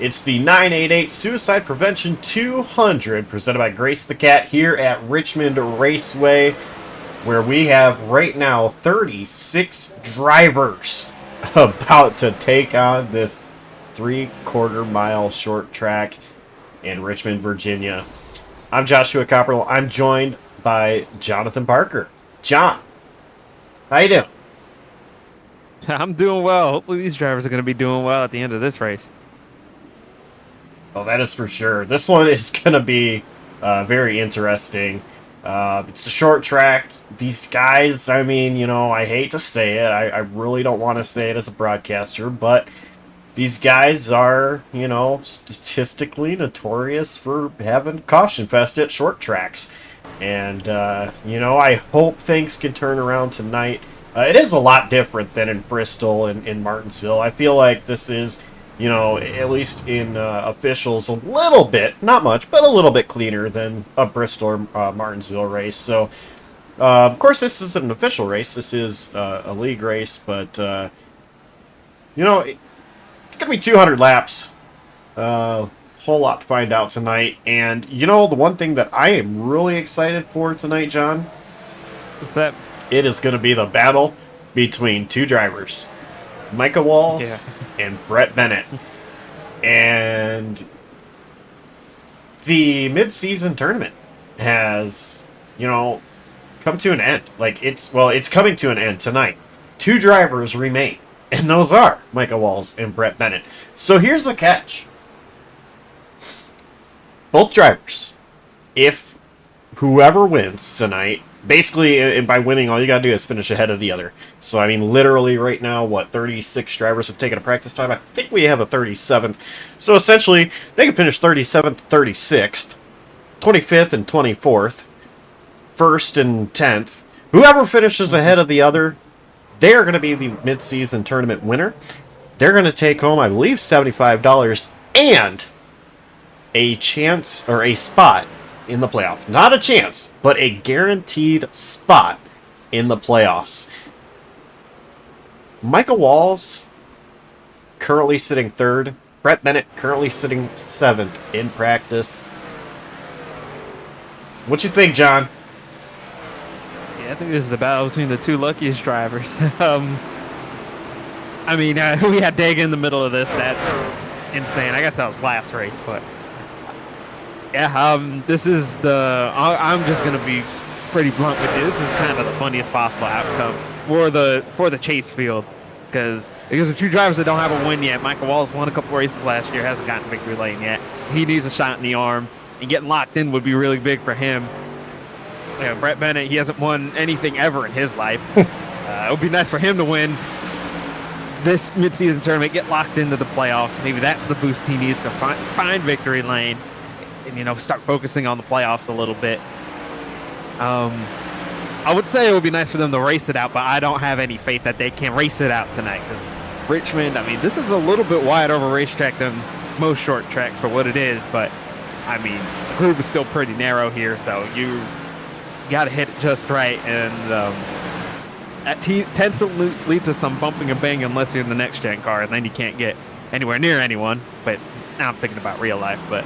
It's the 988 Suicide Prevention 200 presented by Grace the Cat here at Richmond Raceway, where we have right now 36 drivers about to take on this 3/4 mile short track in Richmond, Virginia. I'm Joshua Copperl. I'm joined by Jonathan Parker. John, how you doing? I'm doing well. Hopefully these drivers are going to be doing well at the end of this race. Oh, that is for sure. This one is going to be very interesting. It's a short track. These guys, I mean, you know, I hate to say it. I really don't want to say it as a broadcaster, but these guys are, you know, statistically notorious for having caution fest at short tracks. And, you know, I hope things can turn around tonight. It is a lot different than in Bristol and in Martinsville. I feel like this is, you know, at least in officials, a little bit, not much, but a little bit cleaner than a Bristol or Martinsville race. So, of course, this isn't an official race. This is a league race, but, you know, it's going to be 200 laps. Whole lot to find out tonight. And, you know, the one thing that I am really excited for tonight, John? What's that? It is going to be the battle between two drivers, Micah Walls and Brett Bennett. And the mid-season tournament has, you know, come to an end. Like, it's coming to an end tonight. Two drivers remain, and those are Micah Walls and Brett Bennett. So here's the catch. Both drivers, if whoever wins tonight, basically, and by winning, all you gotta do is finish ahead of the other. So, I mean, literally right now, 36 drivers have taken a practice time? I think we have a 37th. So, essentially, they can finish 37th, 36th, 25th, and 24th, 1st and 10th. Whoever finishes ahead of the other, they are going to be the mid-season tournament winner. They're going to take home, I believe, $75 and a chance, or a spot, in the playoff. Not a chance, but a guaranteed spot in the playoffs. Micah Walls currently sitting 3rd. Brett Bennett currently sitting 7th in practice. What you think, John? Yeah, I think this is the battle between the two luckiest drivers. I mean, we had Dega in the middle of this. That's insane. I guess that was last race, but yeah, this is the. I'm just gonna be pretty blunt with you. This is kind of the funniest possible outcome for the chase field, because the two drivers that don't have a win yet. Michael Walls won a couple races last year, hasn't gotten victory lane yet. He needs a shot in the arm, and getting locked in would be really big for him. You know, Brett Bennett, he hasn't won anything ever in his life. It would be nice for him to win this midseason tournament, get locked into the playoffs. Maybe that's the boost he needs to find victory lane. And, you know, start focusing on the playoffs a little bit. I would say it would be nice for them to race it out, but I don't have any faith that they can race it out tonight. Because Richmond, I mean, this is a little bit wide over racetrack than most short tracks for what it is, but I mean, the groove is still pretty narrow here, so you got to hit it just right, and that tends to lead to some bumping and banging unless you're in the next gen car, and then you can't get anywhere near anyone. But now I'm thinking about real life, but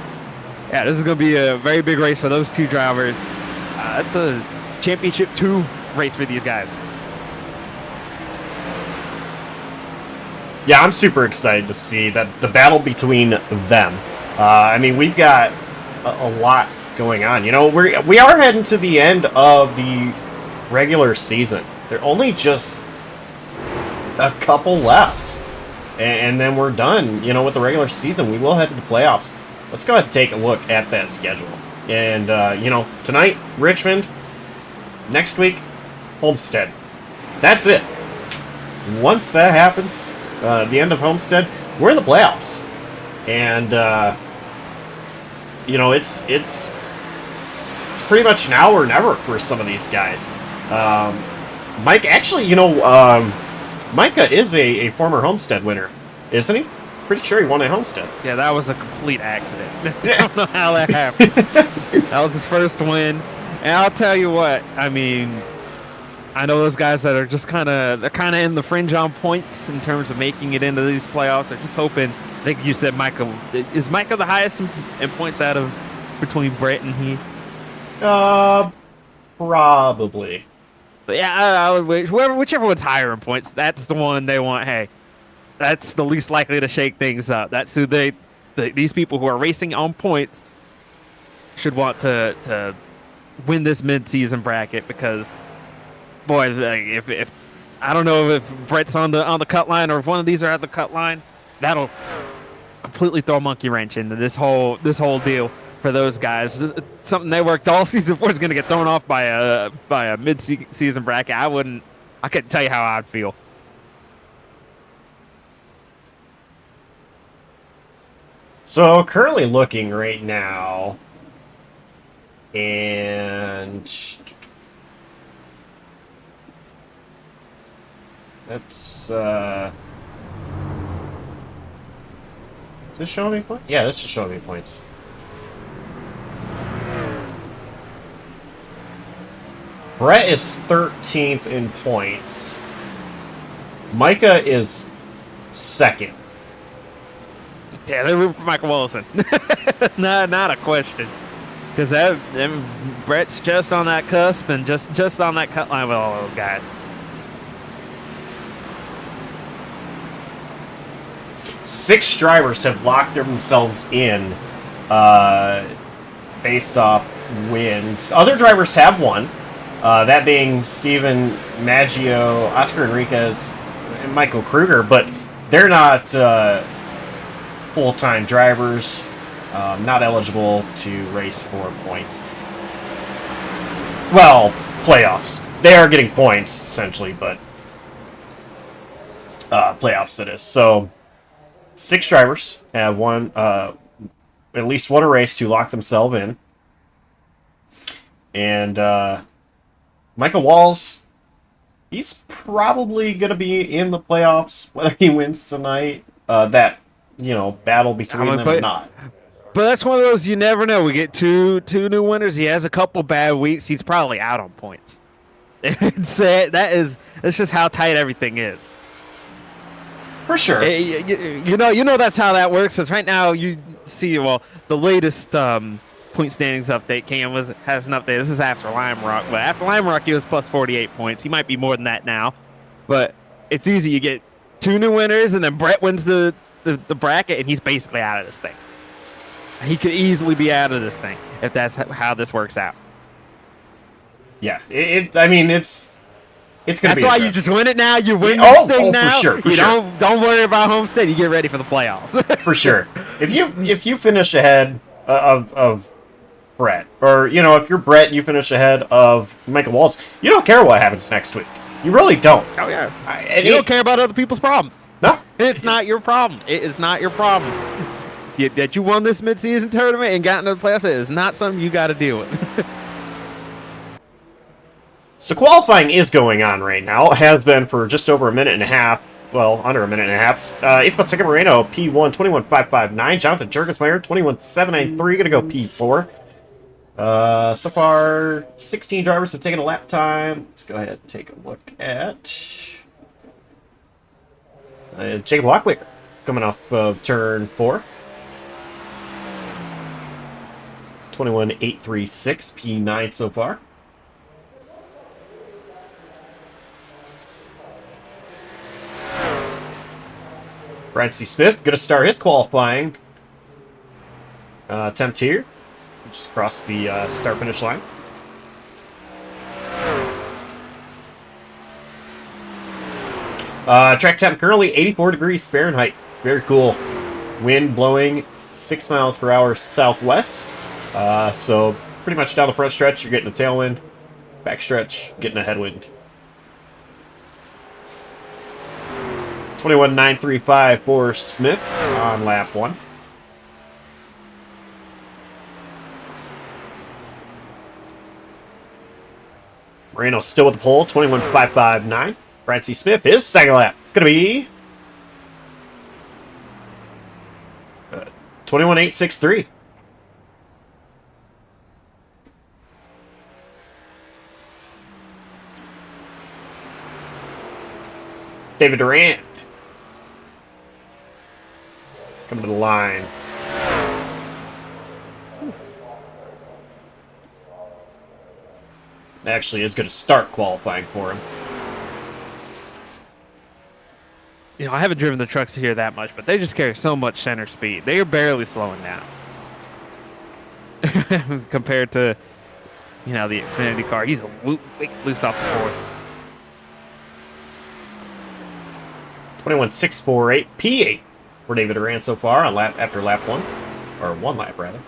yeah, this is going to be a very big race for those two drivers. It's a championship 2 race for these guys. Yeah, I'm super excited to see that the battle between them. I mean, we've got a lot going on. You know, we are heading to the end of the regular season. There are only just a couple left, and then we're done. You know, with the regular season, we will head to the playoffs. Let's go ahead and take a look at that schedule. And, you know, tonight, Richmond. Next week, Homestead. That's it. Once that happens, the end of Homestead, we're in the playoffs. And, you know, it's pretty much now or never for some of these guys. Mike, actually, you know, Micah is a former Homestead winner, isn't he? Pretty sure he won at Homestead. Yeah, that was a complete accident. I don't know how that happened. That was his first win. And I'll tell you what, I mean, I know those guys that are just kind of in the fringe on points in terms of making it into these playoffs. They're just hoping I think you said Michael. Is Michael the highest in points out of between Brett and he? Probably. But yeah, I would whichever one's higher in points, that's the one they want. Hey, that's the least likely to shake things up. That's who these people who are racing on points should want to win this mid-season bracket because, boy, if I don't know if Brett's on the cut line or if one of these are at the cut line, that'll completely throw a monkey wrench into this whole deal for those guys. Something they worked all season for is going to get thrown off by a mid-season bracket. I couldn't tell you how I'd feel. So currently looking right now, and that's is this showing me points? Yeah, this is showing me points. Brett is 13th in points. Micah is 2nd. Yeah, they're rooting for Michael Wilson. Not a question. Because Brett's just on that cusp and just on that cut line with all those guys. Six drivers have locked themselves in based off wins. Other drivers have won. That being Steven Maggio, Oscar Enriquez, and Michael Kruger, but they're not full-time drivers, not eligible to race for points. Well, playoffs. They are getting points, essentially, but playoffs it is. So, 6 drivers have won, at least won a race to lock themselves in. And Michael Walls, he's probably going to be in the playoffs, whether he wins tonight. That, battle between them or not. But that's one of those you never know. We get two new winners. He has a couple bad weeks. He's probably out on points. That's just how tight everything is. For sure. You know that's how that works. Because right now you see, the latest point standings update has an update. This is after Lime Rock, but after Lime Rock he was plus 48 points. He might be more than that now, but it's easy. You get 2 new winners, and then Brett wins the bracket, and he's basically out of this thing. He could easily be out of this thing if that's how this works out. Yeah, it's gonna be. That's why you just win it now. You win this thing now. For sure. Don't worry about homestead. You get ready for the playoffs. For sure. If you finish ahead of Brett, or if you're Brett and you finish ahead of Michael Walls, you don't care what happens next week. You really don't. Oh yeah. You don't care about other people's problems. No, it's not your problem. It is not your problem. That you won this midseason tournament and got into the playoffs, it is not something you got to deal with. So qualifying is going on right now. It has been for just over a minute and a half. Well, under a minute and a half. 8th spot, Second Moreno, P1, 21.559. Jonathan Jurgensmeyer, 21.793. Going to go P4. So far, 16 drivers have taken a lap time. Let's go ahead and take a look at Jacob Locklear coming off of turn 4. 21.836, P9 so far. Brad C. Smith going to start his qualifying attempt here. Just across the start-finish line. Track temp currently 84 degrees Fahrenheit. Very cool. Wind blowing 6 miles per hour southwest. So pretty much down the front stretch, you're getting a tailwind. Back stretch, getting a headwind. 21.935 for Smith on lap 1. Moreno still with the pole, 21.559. Brad C. Smith, his second lap, going to be 21.863. David Durant. coming to the line. Actually is going to start qualifying for him. You know, I haven't driven the trucks here that much, but they just carry so much center speed. They are barely slowing down compared to, you know, the Xfinity car. He's a loose off the board. 21.648 P8 for David Duran so far on after lap 1, or 1 lap rather.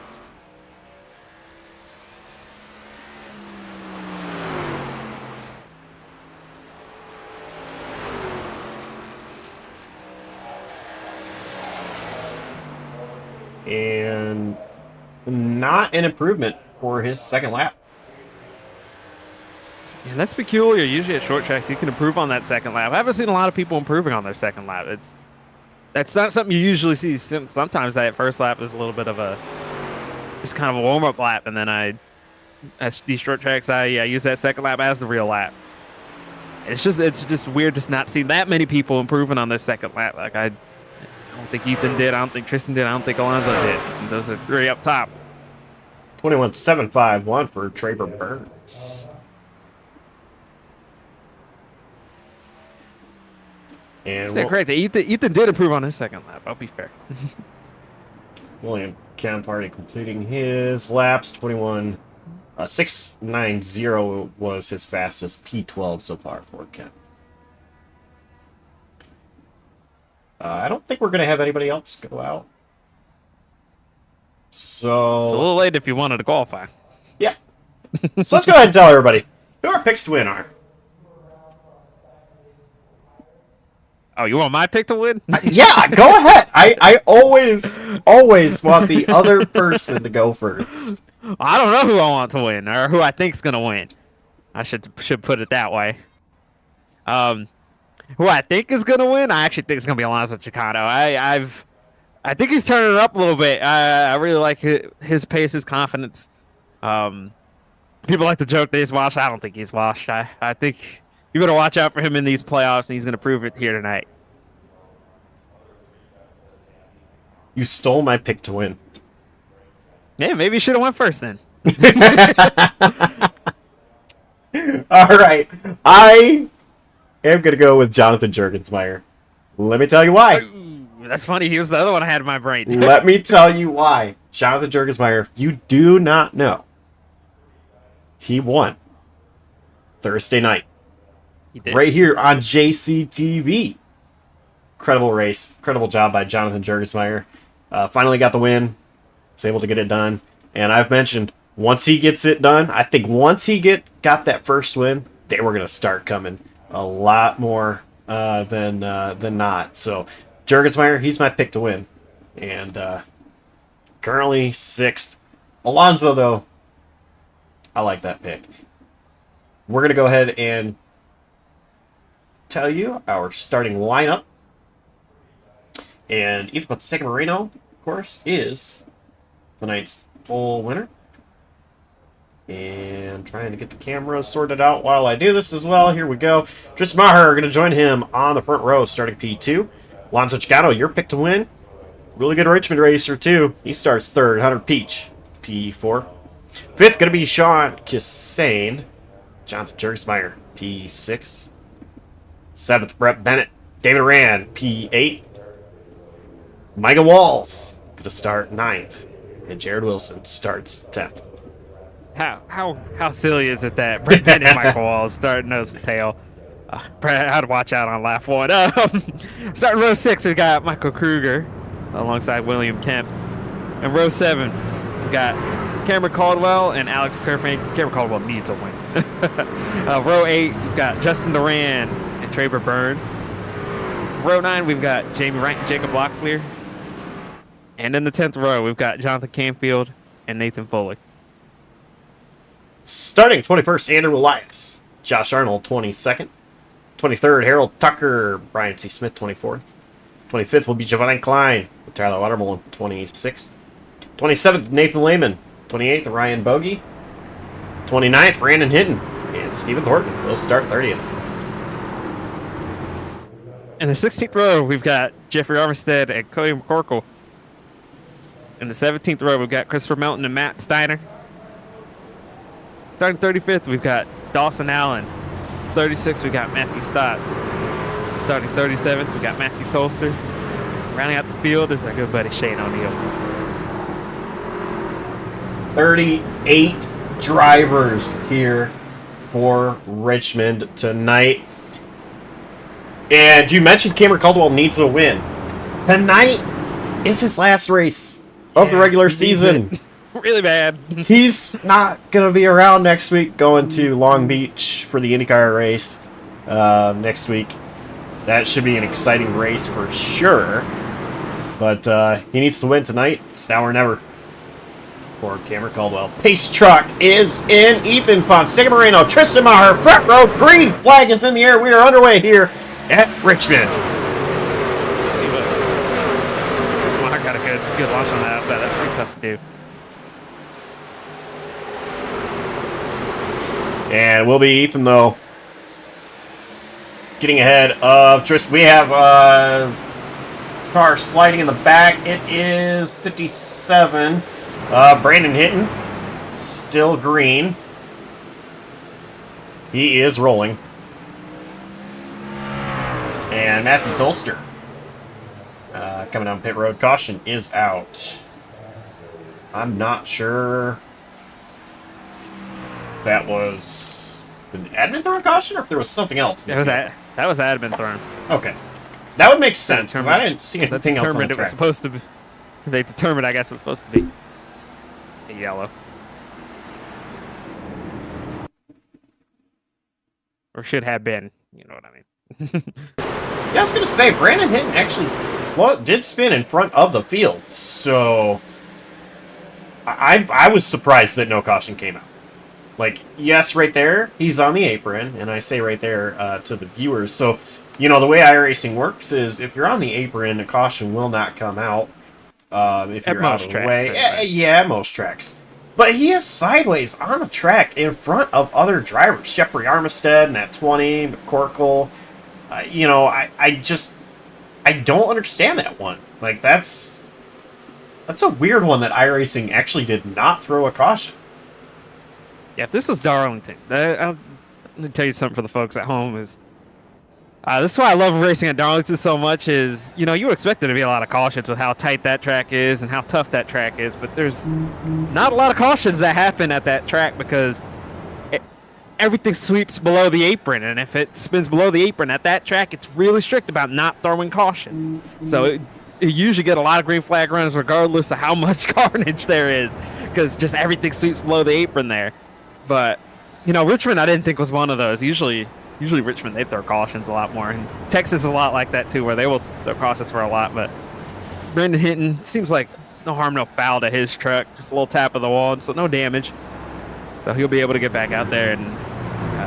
And not an improvement for his second lap. And that's peculiar. Usually at short tracks, you can improve on that second lap. I haven't seen a lot of people improving on their second lap. That's not something you usually see. Sometimes that first lap is a little bit of just kind of a warm-up lap, and then at these short tracks, I use that second lap as the real lap. It's just weird just not seeing that many people improving on their second lap. Like I don't think Ethan did. I don't think Tristan did. I don't think Alonso did. And those are 3 up top. 21.751 for Traber Burns. And correct. Ethan did improve on his second lap. I'll be fair. William Kemp already completing his laps. 21.690 was his fastest P12 so far for Kemp. I don't think we're going to have anybody else go out. So it's a little late if you wanted to qualify. Yeah. So let's go ahead and tell everybody who our picks to win are. Oh, you want my pick to win? Yeah, go ahead. I always want the other person to go first. I don't know who I want to win or who I think's gonna win. I should put it that way. Who I think is gonna win? I actually think it's gonna be Alonso Chicano. I think he's turning it up a little bit. I really like his pace, his confidence. People like to joke that he's washed. I don't think he's washed. I think you better watch out for him in these playoffs, and he's going to prove it here tonight. You stole my pick to win. Yeah, maybe you should have went first then. All right. I am going to go with Jonathan Juergensmeyer. Let me tell you why. That's funny. He was the other one I had in my brain. Let me tell you why. Jonathan Juergensmeyer, if you do not know, he won Thursday night. He did. Right here on JCTV. Incredible race. Incredible job by Jonathan Juergensmeyer. Finally got the win. Was able to get it done. And I've mentioned, once he gets it done, I think once he got that first win, they were going to start coming a lot more than not. So, Juergensmeyer, he's my pick to win. And currently 6th. Alonso, though, I like that pick. We're going to go ahead and tell you our starting lineup. And Ethan Fonseca Moreno, of course, is tonight's pole winner. And trying to get the camera sorted out while I do this as well. Here we go. Tristan Maher going to join him on the front row starting P2. Alonso Chicano, your pick to win. Really good Richmond racer, too. He starts 3rd, Hunter Peach, P4. 5th going to be Sean Kissane. Jonathan Juergensmeyer, P6. 7th, Brett Bennett. David Rand, P8. Micah Walls going to start 9th. And Jared Wilson starts 10th. How silly is it that Brett Bennett and Michael Walls starting nose and tail? Brett, I had to watch out on lap 1. Starting row 6, we got Michael Kruger alongside William Kemp. And row 7, we got Cameron Caldwell and Alex Kerfink. Cameron Caldwell needs a win. Row 8, we've got Justin Duran and Traber Burns. Row 9, we've got Jamie Wright and Jacob Locklear. And in the 10th row, we've got Jonathan Canfield and Nathan Foley. Starting 21st, Andrew Elias. Josh Arnold, 22nd. 23rd, Harold Tucker. Brian C. Smith, 24th. 25th will be Giovanni Klein with Tyler Watermole, 26th. 27th, Nathan Lehman. 28th, Ryan Bogey. 29th, Brandon Hinton. And Stephen Thornton will start 30th. In the 16th row, we've got Jeffrey Armistead and Cody McCorkle. In the 17th row, we've got Christopher Melton and Matt Steiner. Starting 35th, we've got Dawson Allen. 36th, we got Matthew Stotts. Starting 37th, we got Matthew Tolster. Rounding out the field is our good buddy Shane O'Neill. 38 drivers here for Richmond tonight. And you mentioned Cameron Caldwell needs a win. Tonight is his last race of the regular season. Really bad. He's not going to be around next week going to Long Beach for the IndyCar race next week. That should be an exciting race for sure. But he needs to win tonight. It's now or never for Cameron Caldwell. Pace truck is in. Ethan Fonseca Moreno, Tristan Maher, front row. Green flag is in the air. We are underway here at Richmond. Maher got a good launch on the outside. That's pretty tough to do. And we'll be Ethan, though, getting ahead of Tristan. We have car sliding in the back. It is 57. Brandon Hinton, still green. He is rolling. And Matthew Tolster coming down pit road. Caution is out. I'm not sure if that was an admin throwing caution or if there was something else. That was admin thrown. Okay. That would make sense, because I didn't see anything else on the track. It was supposed to be, they determined, I guess, it's supposed to be a yellow. Or should have been, you know what I mean. Yeah, I was going to say, Brandon Hinton actually did spin in front of the field, so I was surprised that no caution came out. Like, yes, right there, he's on the apron, and I say right there to the viewers, so... You know, the way iRacing works is if you're on the apron, a caution will not come out if you're out of the way. Yeah, most tracks. But he is sideways on the track in front of other drivers. Jeffrey Armistead in that 20, McCorkle. You know, I don't understand that one. Like, that's a weird one that iRacing actually did not throw a caution. Yeah, if this was Darlington, let me tell you something for the folks at home is... this is why I love racing at Darlington so much is, you know, you would expect there to be a lot of cautions with how tight that track is and how tough that track is, but there's not a lot of cautions that happen at that track because everything sweeps below the apron, and if it spins below the apron at that track, it's really strict about not throwing cautions. So you usually get a lot of green flag runs regardless of how much carnage there is because just everything sweeps below the apron there. But, you know, Richmond I didn't think was one of those. Usually Richmond, they throw cautions a lot more. And Texas is a lot like that, too, where they will throw cautions for a lot. But Brandon Hinton, seems like no harm, no foul to his truck. Just a little tap of the wall, so no damage. So he'll be able to get back out there and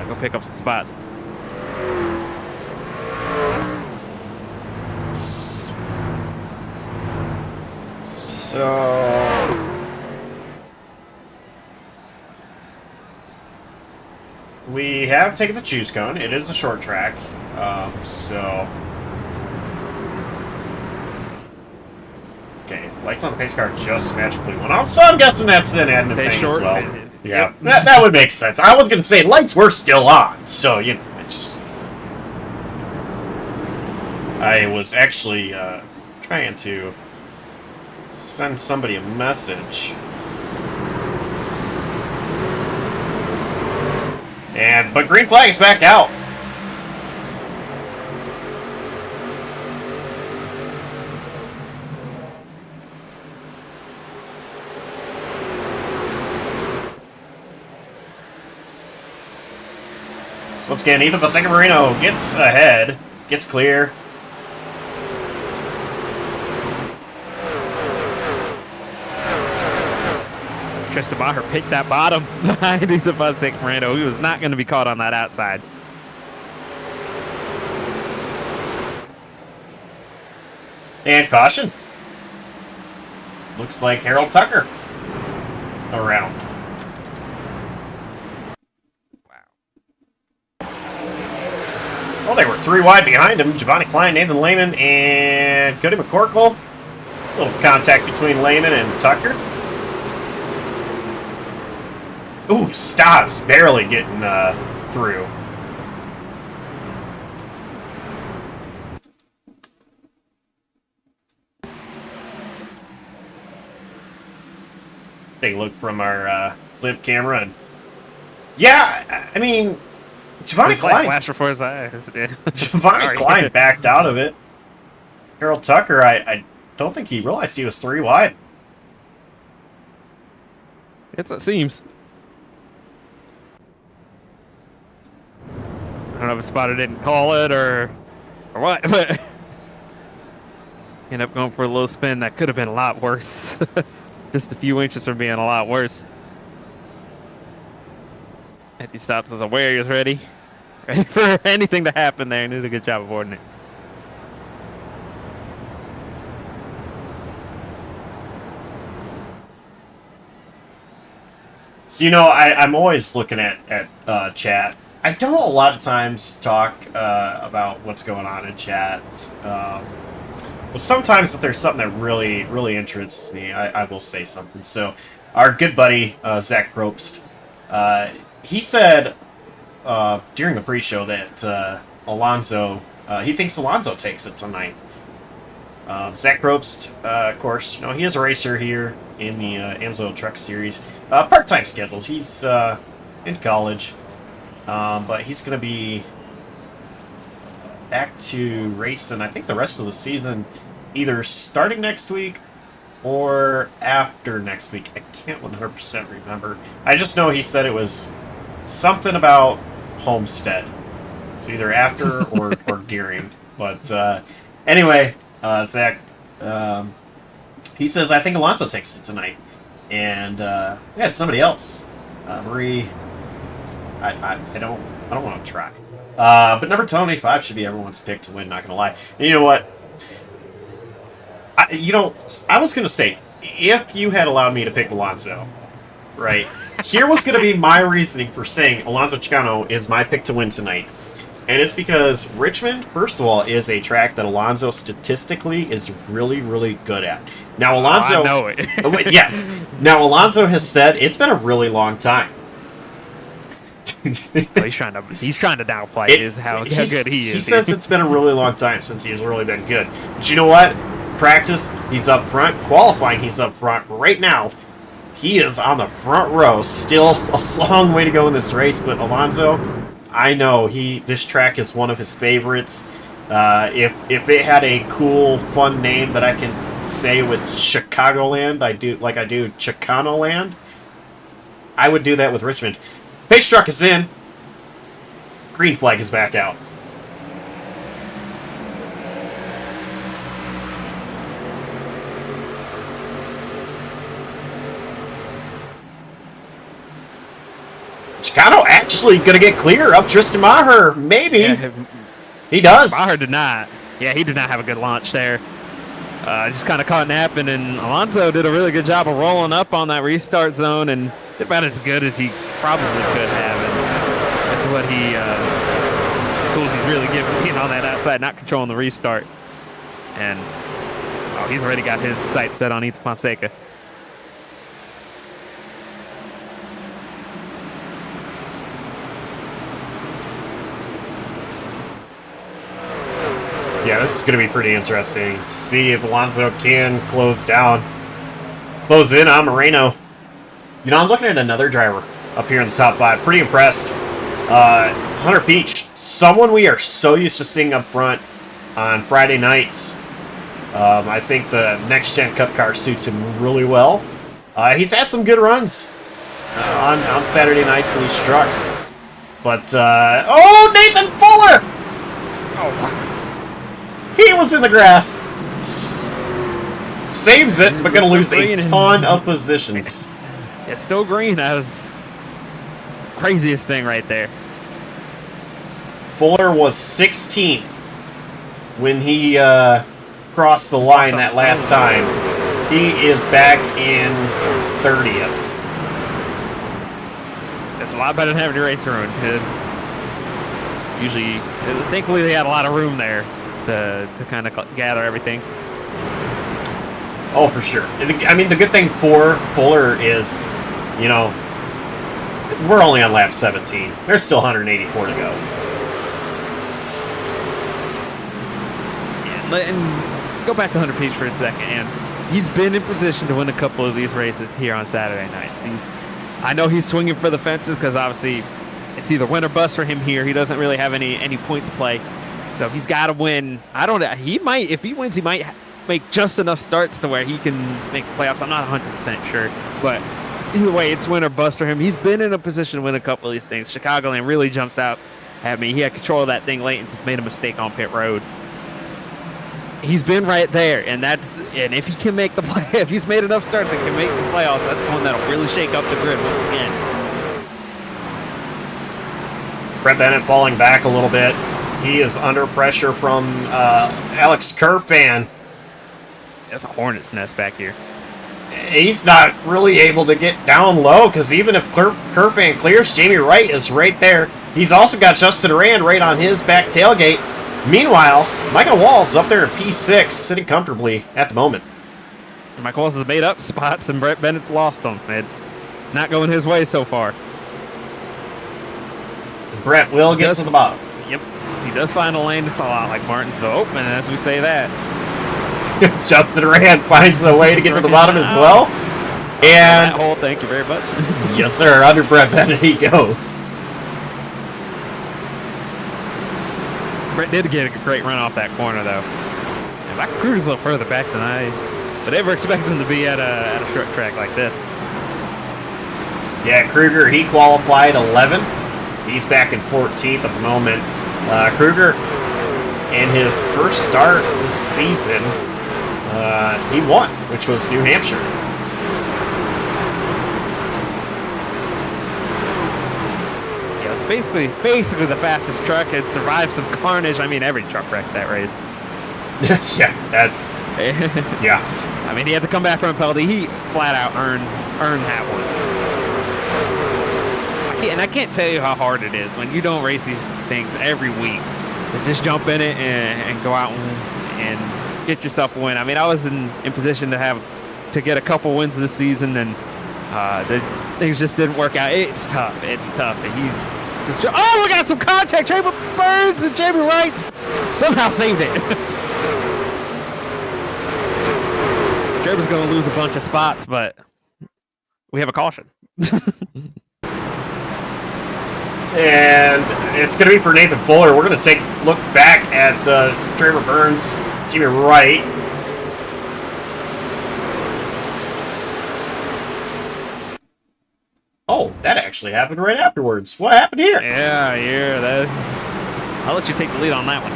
go pick up some spots. So... we have taken the choose cone. It is a short track, so... Okay, lights on the pace car just magically went off, so I'm guessing that's an admin thing as well. Yeah, yep. that would make sense. I was going to say lights were still on, so, you know, it's just... I was actually trying to send somebody a message. But green flag is back out. So once again, Ethan Fonseca Moreno gets ahead, gets clear. Tristan Maher picked that bottom behind Ethan Fonseca Moreno. He was not going to be caught on that outside. And caution. Looks like Harold Tucker around. Wow. Well, they were 3 wide behind him. Giovanni Klein, Nathan Lehman, and Cody McCorkle. Little contact between Lehman and Tucker. Ooh, stops barely getting through. Take a look from our blimp camera, and yeah, I mean, Giovanni Klein flashed before his eyes. Giovanni Klein backed out of it. Harold Tucker, I don't think he realized he was 3 wide. It seems. I don't know if a spotter didn't call it or what, but ended up going for a little spin that could have been a lot worse. Just a few inches from being a lot worse. Anthony stops as aware he was ready for anything to happen there, and did a good job avoiding it. So, you know, I'm always looking at chat. I don't a lot of times talk about what's going on in chat. But sometimes if there's something that really interests me, I will say something. So our good buddy, Zach Probst, he said during the pre-show that Alonso, he thinks Alonso takes it tonight. Zach Probst, of course, you know, he is a racer here in the AmsOil Truck Series. Part-time scheduled. He's in college, but he's going to be back to racing, I think, the rest of the season, either starting next week or after next week. I can't 100% remember. I just know he said it was something about Homestead. So either after or during. But anyway, Zach, he says, I think Alonso takes it tonight. And yeah, it's somebody else. Marie, I don't want to try. But number 25 should be everyone's pick to win, not going to lie. And you know what? I was going to say, if you had allowed me to pick Alonso, right, here was going to be my reasoning for saying Alonso Chicano is my pick to win tonight. And it's because Richmond, first of all, is a track that Alonso statistically is really good at. Now, Alonso... I know it. Yes. Now, Alonso has said it's been a really long time. Well, he's trying to downplay how good he is. He says it's been a really long time since he's really been good. But you know what? Practice, he's up front. Qualifying, he's up front. Right now, he is on the front row. Still a long way to go in this race, but Alonso, I know this track is one of his favorites. If it had a cool, fun name that I can say with Chicagoland, I do Chicanoland, I would do that with Richmond. Pace truck is in. Green flag is back out. Chicano actually going to get clear up Tristan Maher. Maybe. Yeah, he does. Maher did not. Yeah, he did not have a good launch there. Just kind of caught napping, and Alonso did a really good job of rolling up on that restart zone and did about as good as he probably could have. And that's what tools he's really giving on that outside, not controlling the restart. And he's already got his sights set on Ethan Fonseca. Yeah, this is going to be pretty interesting to see if Alonso can close in on Moreno. You know, I'm looking at another driver up here in the top 5. Pretty impressed. Hunter Peach, someone we are so used to seeing up front on Friday nights. I think the next-gen Cup car suits him really well. He's had some good runs on Saturday nights in these trucks. But, Nathan Fuller! Oh, he was in the grass. Saves it, but going to lose a ton of positions. It's still green. That was the craziest thing right there. Fuller was 16th when he crossed the line that last time. He is back in 30th. It's a lot better than having your race ruined. Usually, thankfully, they had a lot of room there to kind of gather everything. Oh, for sure. I mean, the good thing for Fuller is, you know, we're only on lap 17. There's still 184 to go. And go back to Hunter Peach for a second. And he's been in position to win a couple of these races here on Saturday nights. I know he's swinging for the fences because obviously it's either win or bust for him here. He doesn't really have any points play. So he's got to win. I don't know. He might, if he wins, he might make just enough starts to where he can make the playoffs. I'm not 100% sure. But either way, it's win or bust for him. He's been in a position to win a couple of these things. Chicagoland really jumps out at me. He had control of that thing late and just made a mistake on pit road. He's been right there, and if he can make the play, if he's made enough starts and can make the playoffs, that's the one that'll really shake up the grid once again. Brett Bennett falling back a little bit. He is under pressure from Alex Kerfan. That's a hornet's nest back here. He's not really able to get down low because even if Kerfan clears, Jamie Wright is right there. He's also got Justin Rand right on his back tailgate. Meanwhile, Michael Walls up there at P6, sitting comfortably at the moment. Michael Walls has made up spots, and Brett Bennett's lost them. It's not going his way so far. Brett will get to the bottom. Yep. He does find a lane. It's a lot like Martinsville Open, as we say that. Justin Rand finds the way to get to the bottom as well. And that hole, thank you very much. Yes, sir. Under Brett Bennett he goes. Brett did get a great run off that corner, though. And Michael Kruger's a little further back than I would ever expect him to be at a short track like this. Yeah, Kruger, he qualified 11th. He's back in 14th at the moment. Kruger, in his first start this season, he won, which was New Hampshire. Basically the fastest truck. It survived some carnage. I mean, every truck wrecked that race. Yeah, that's... yeah. I mean, he had to come back from a penalty. He flat out earned that one. And I can't tell you how hard it is when you don't race these things every week. To just jump in it and go out and get yourself a win. I mean, I was in position to get a couple wins this season, and the things just didn't work out. It's tough. It's tough. And he's... oh, we got some contact. Chamber Burns and Jamie Wright somehow saved it. Chamber's going to lose a bunch of spots, but we have a caution. And it's going to be for Nathan Fuller. We're going to look back at Trevor Burns, Jamie Wright. Oh, that actually happened right afterwards. What happened here? Yeah. I'll let you take the lead on that one.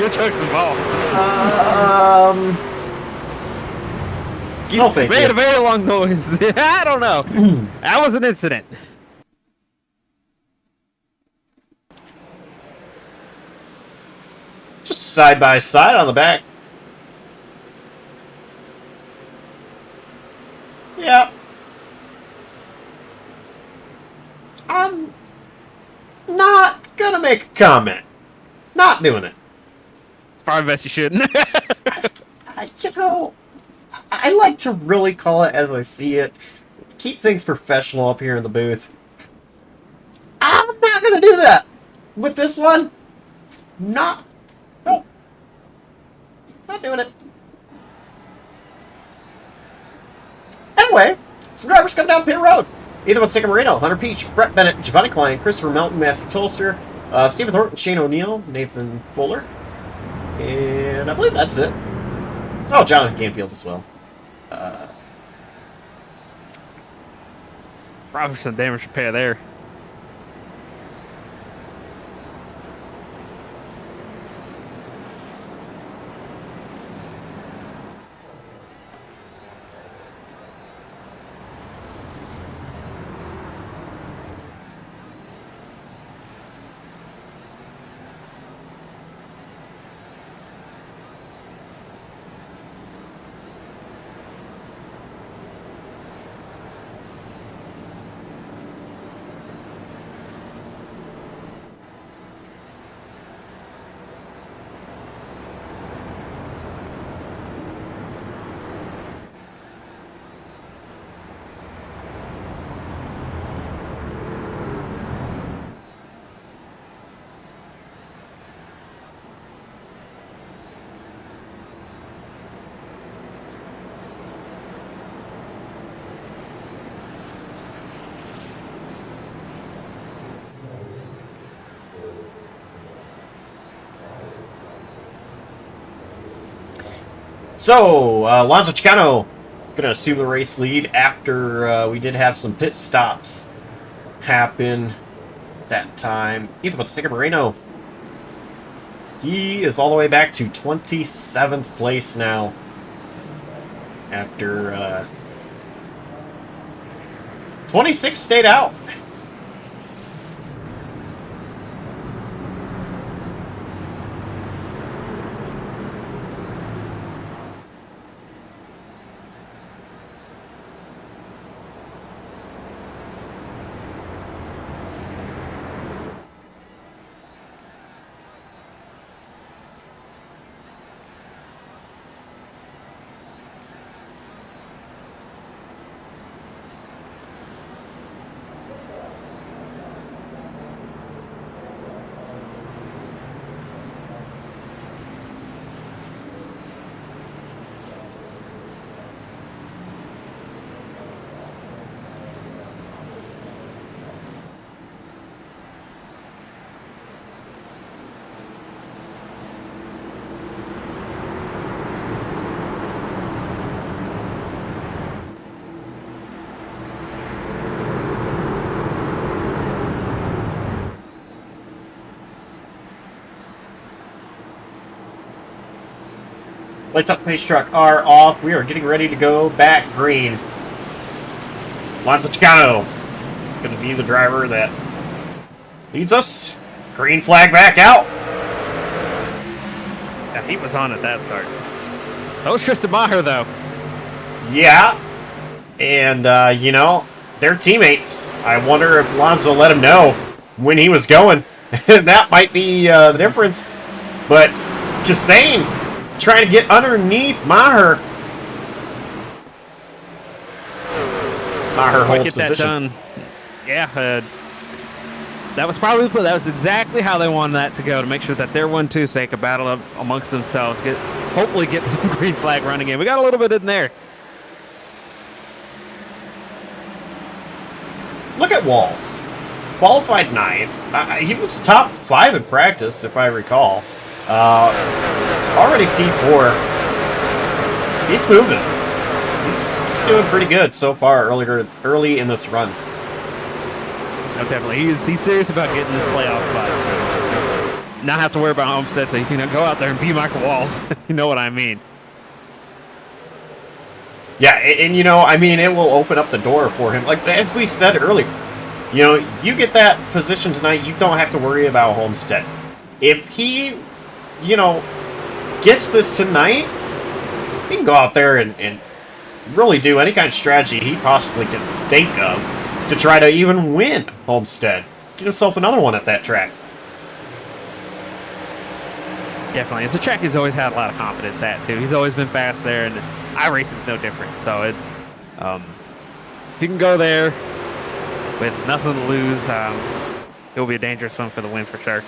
Your truck's involved. He's made a very long noise. I don't know. That was an incident. Just side by side on the back. Yeah. I'm not gonna make a comment. Not doing it. Probably best you shouldn't. You know, I like to really call it as I see it. Keep things professional up here in the booth. I'm not gonna do that. With this one, not doing it. Anyway, some drivers come down pit road. Ethan Fonseca Marino, Hunter Peach, Brett Bennett, Giovanni Klein, Christopher Melton, Matthew Tolster, Stephen Thornton, Shane O'Neill, Nathan Fuller, and I believe that's it. Oh, Jonathan Canfield as well. Probably some damage repair there. So, Alonso Chicano going to assume the race lead after we did have some pit stops happen that time. Either Fonseca Moreno, he is all the way back to 27th place now after 26 stayed out. Lights up, pace truck are off. We are getting ready to go back green. Alonso Chicano going to be the driver that leads us. Green flag back out. Yeah, he was on at that start. That was Tristan Maher, though. Yeah. And, you know, they're teammates. I wonder if Alonso let him know when he was going. That might be the difference. But just saying, trying to get underneath Maher. Maher holds get position. That done. Yeah, that was exactly how they wanted that to go, to make sure that their 1-2 so they could battle up amongst themselves, hopefully get some green flag running in. We got a little bit in there. Look at Walls. Qualified 9th. He was top 5 in practice, if I recall. Already P4. He's moving. He's doing pretty good so far early in this run. No, definitely. He's serious about getting this playoff spot. So not have to worry about Homestead, so you can go out there and be Michael Walls. You know what I mean? Yeah, and you know, I mean, it will open up the door for him. Like, as we said earlier, you know, you get that position tonight, you don't have to worry about Homestead. If he, you know, gets this tonight, he can go out there and really do any kind of strategy he possibly can think of to try to even win Homestead. Get himself another one at that track. Definitely. It's a track he's always had a lot of confidence at, too. He's always been fast there, and iRacing's no different. So it's, if you can go there with nothing to lose, it'll be a dangerous one for the win for sure.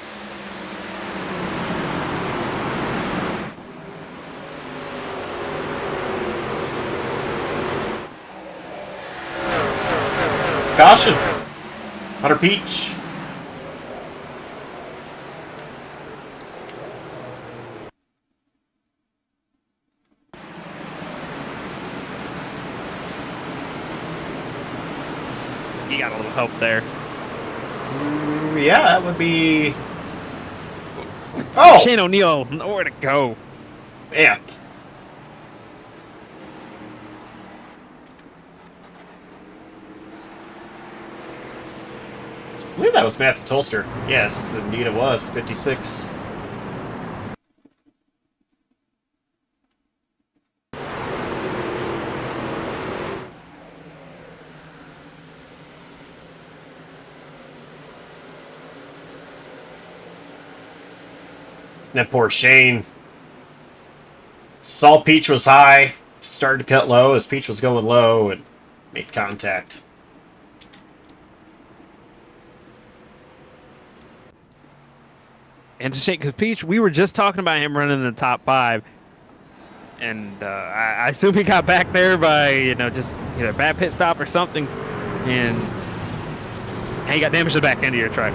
Caution. Hunter Peach. You got a little help there. Yeah, that would be... Oh! Shane O'Neill, nowhere to go. Yeah. I believe that was Matthew Tolster. Yes, indeed it was. 56. That poor Shane. Saw Peach was high, started to cut low as Peach was going low and made contact. And it's a shame because Peach, we were just talking about him running in the top 5. And I assume he got back there by, you know, just a bad pit stop or something. And he got damaged to the back end of your truck.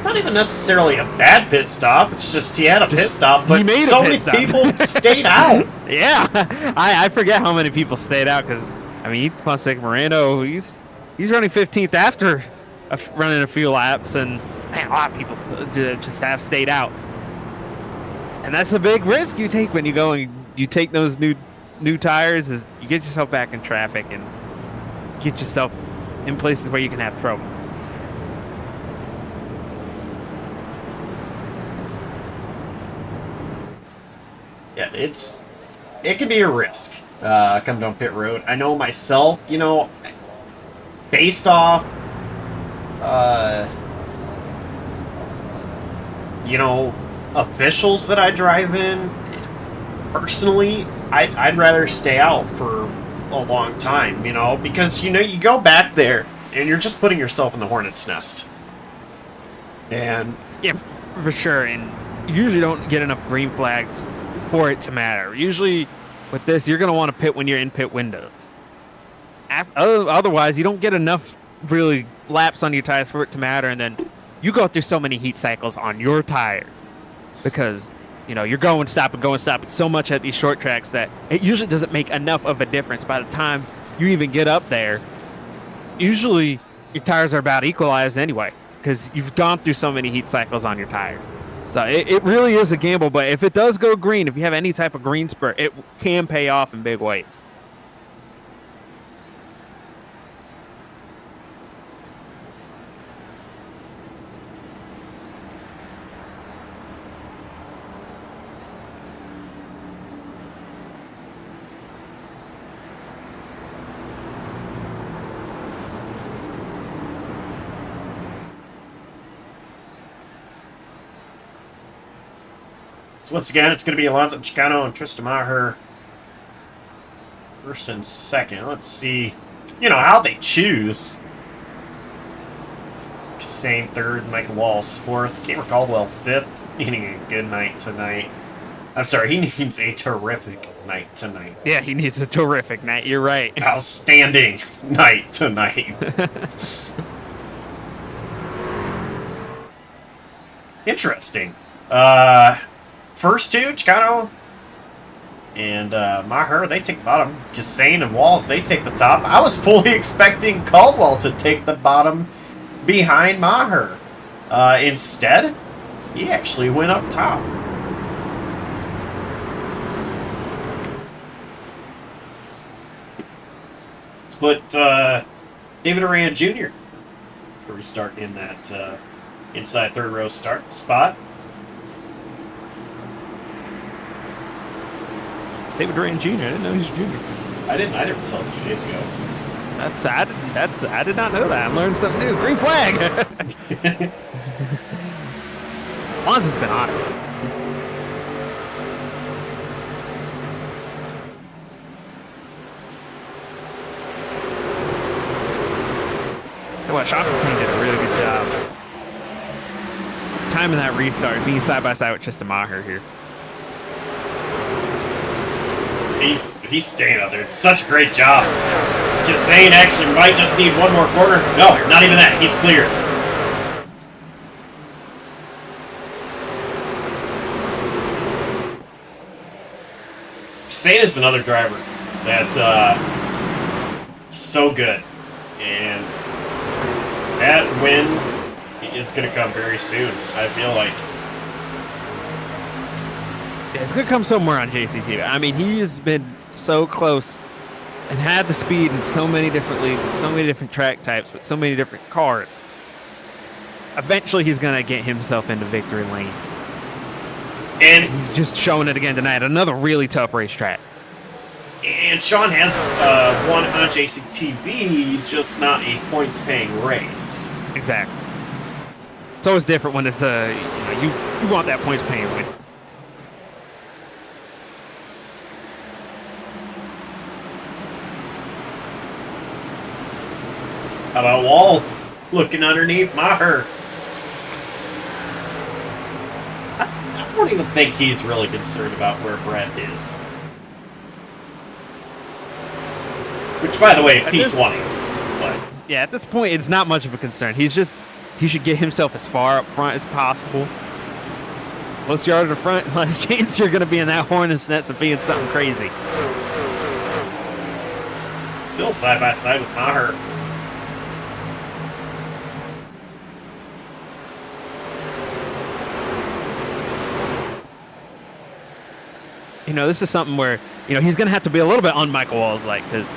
not even necessarily a bad pit stop. It's just he had a pit stop, but so many people stayed out. Yeah, I forget how many people stayed out because I mean, Fonseca Moreno, he's running 15th after running a few laps, and man, a lot of people just have stayed out, and that's a big risk you take when you go and you take those new tires. Is you get yourself back in traffic and get yourself in places where you can have trouble. Yeah, it can be a risk coming down pit road. I know myself, you know, based off, you know, officials that I drive in, personally, I'd rather stay out for a long time, you know, because, you know, you go back there and you're just putting yourself in the hornet's nest. And yeah, for sure. And you usually don't get enough green flags for it to matter. Usually with this, you're going to want to pit when you're in pit windows. Otherwise, you don't get enough really laps on your tires for it to matter. And then you go through so many heat cycles on your tires because, you know, you're going, stopping so much at these short tracks that it usually doesn't make enough of a difference by the time you even get up there. Usually your tires are about equalized anyway because you've gone through so many heat cycles on your tires. So it really is a gamble, but if it does go green, if you have any type of green spurt, it can pay off in big ways. So once again, it's going to be Alonso Chicano and Tristan Maher first and second. Let's see, you know, how they choose. Same third, Michael Wallace fourth, Cameron Caldwell fifth, needing a good night tonight. I'm sorry, he needs a terrific night tonight. Yeah, he needs a terrific night. You're right. Outstanding night tonight. Interesting. First two, Chicano and Maher, they take the bottom. Kassane and Walls, they take the top. I was fully expecting Caldwell to take the bottom behind Maher. Instead, he actually went up top. Let's put David Oran Jr. to restart in that inside third row start spot. David Duran Jr. I didn't know he was junior. I didn't either until a few days ago. I did not know that. I learned something new. Green flag. Lons has been on it. Well, Sean Kassane did a really good job timing that restart, being side by side with Tristan Maher here. He's staying out there. It's such a great job. Kassane actually might just need one more corner. No, not even that. He's clear. Kassane is another driver that is so good. And that win is going to come very soon, I feel like. Yeah, it's going to come somewhere on JCTV. I mean, he has been so close and had the speed in so many different leagues and so many different track types with so many different cars. Eventually, he's going to get himself into victory lane. And he's just showing it again tonight. Another really tough racetrack. And Sean has won on JCTV, just not a points-paying race. Exactly. It's always different when it's you want that points-paying win. How about Wall looking underneath Maher? I don't even think he's really concerned about where Brett is. Which, by the way, P20. But yeah, at this point, it's not much of a concern. He's just he should get himself as far up front as possible. Plus you're out of the front, less chance you're going to be in that hornet's nest of being something crazy. Still side by side with Maher. You know, this is something where, you know, he's going to have to be a little bit on Michael Walls like, because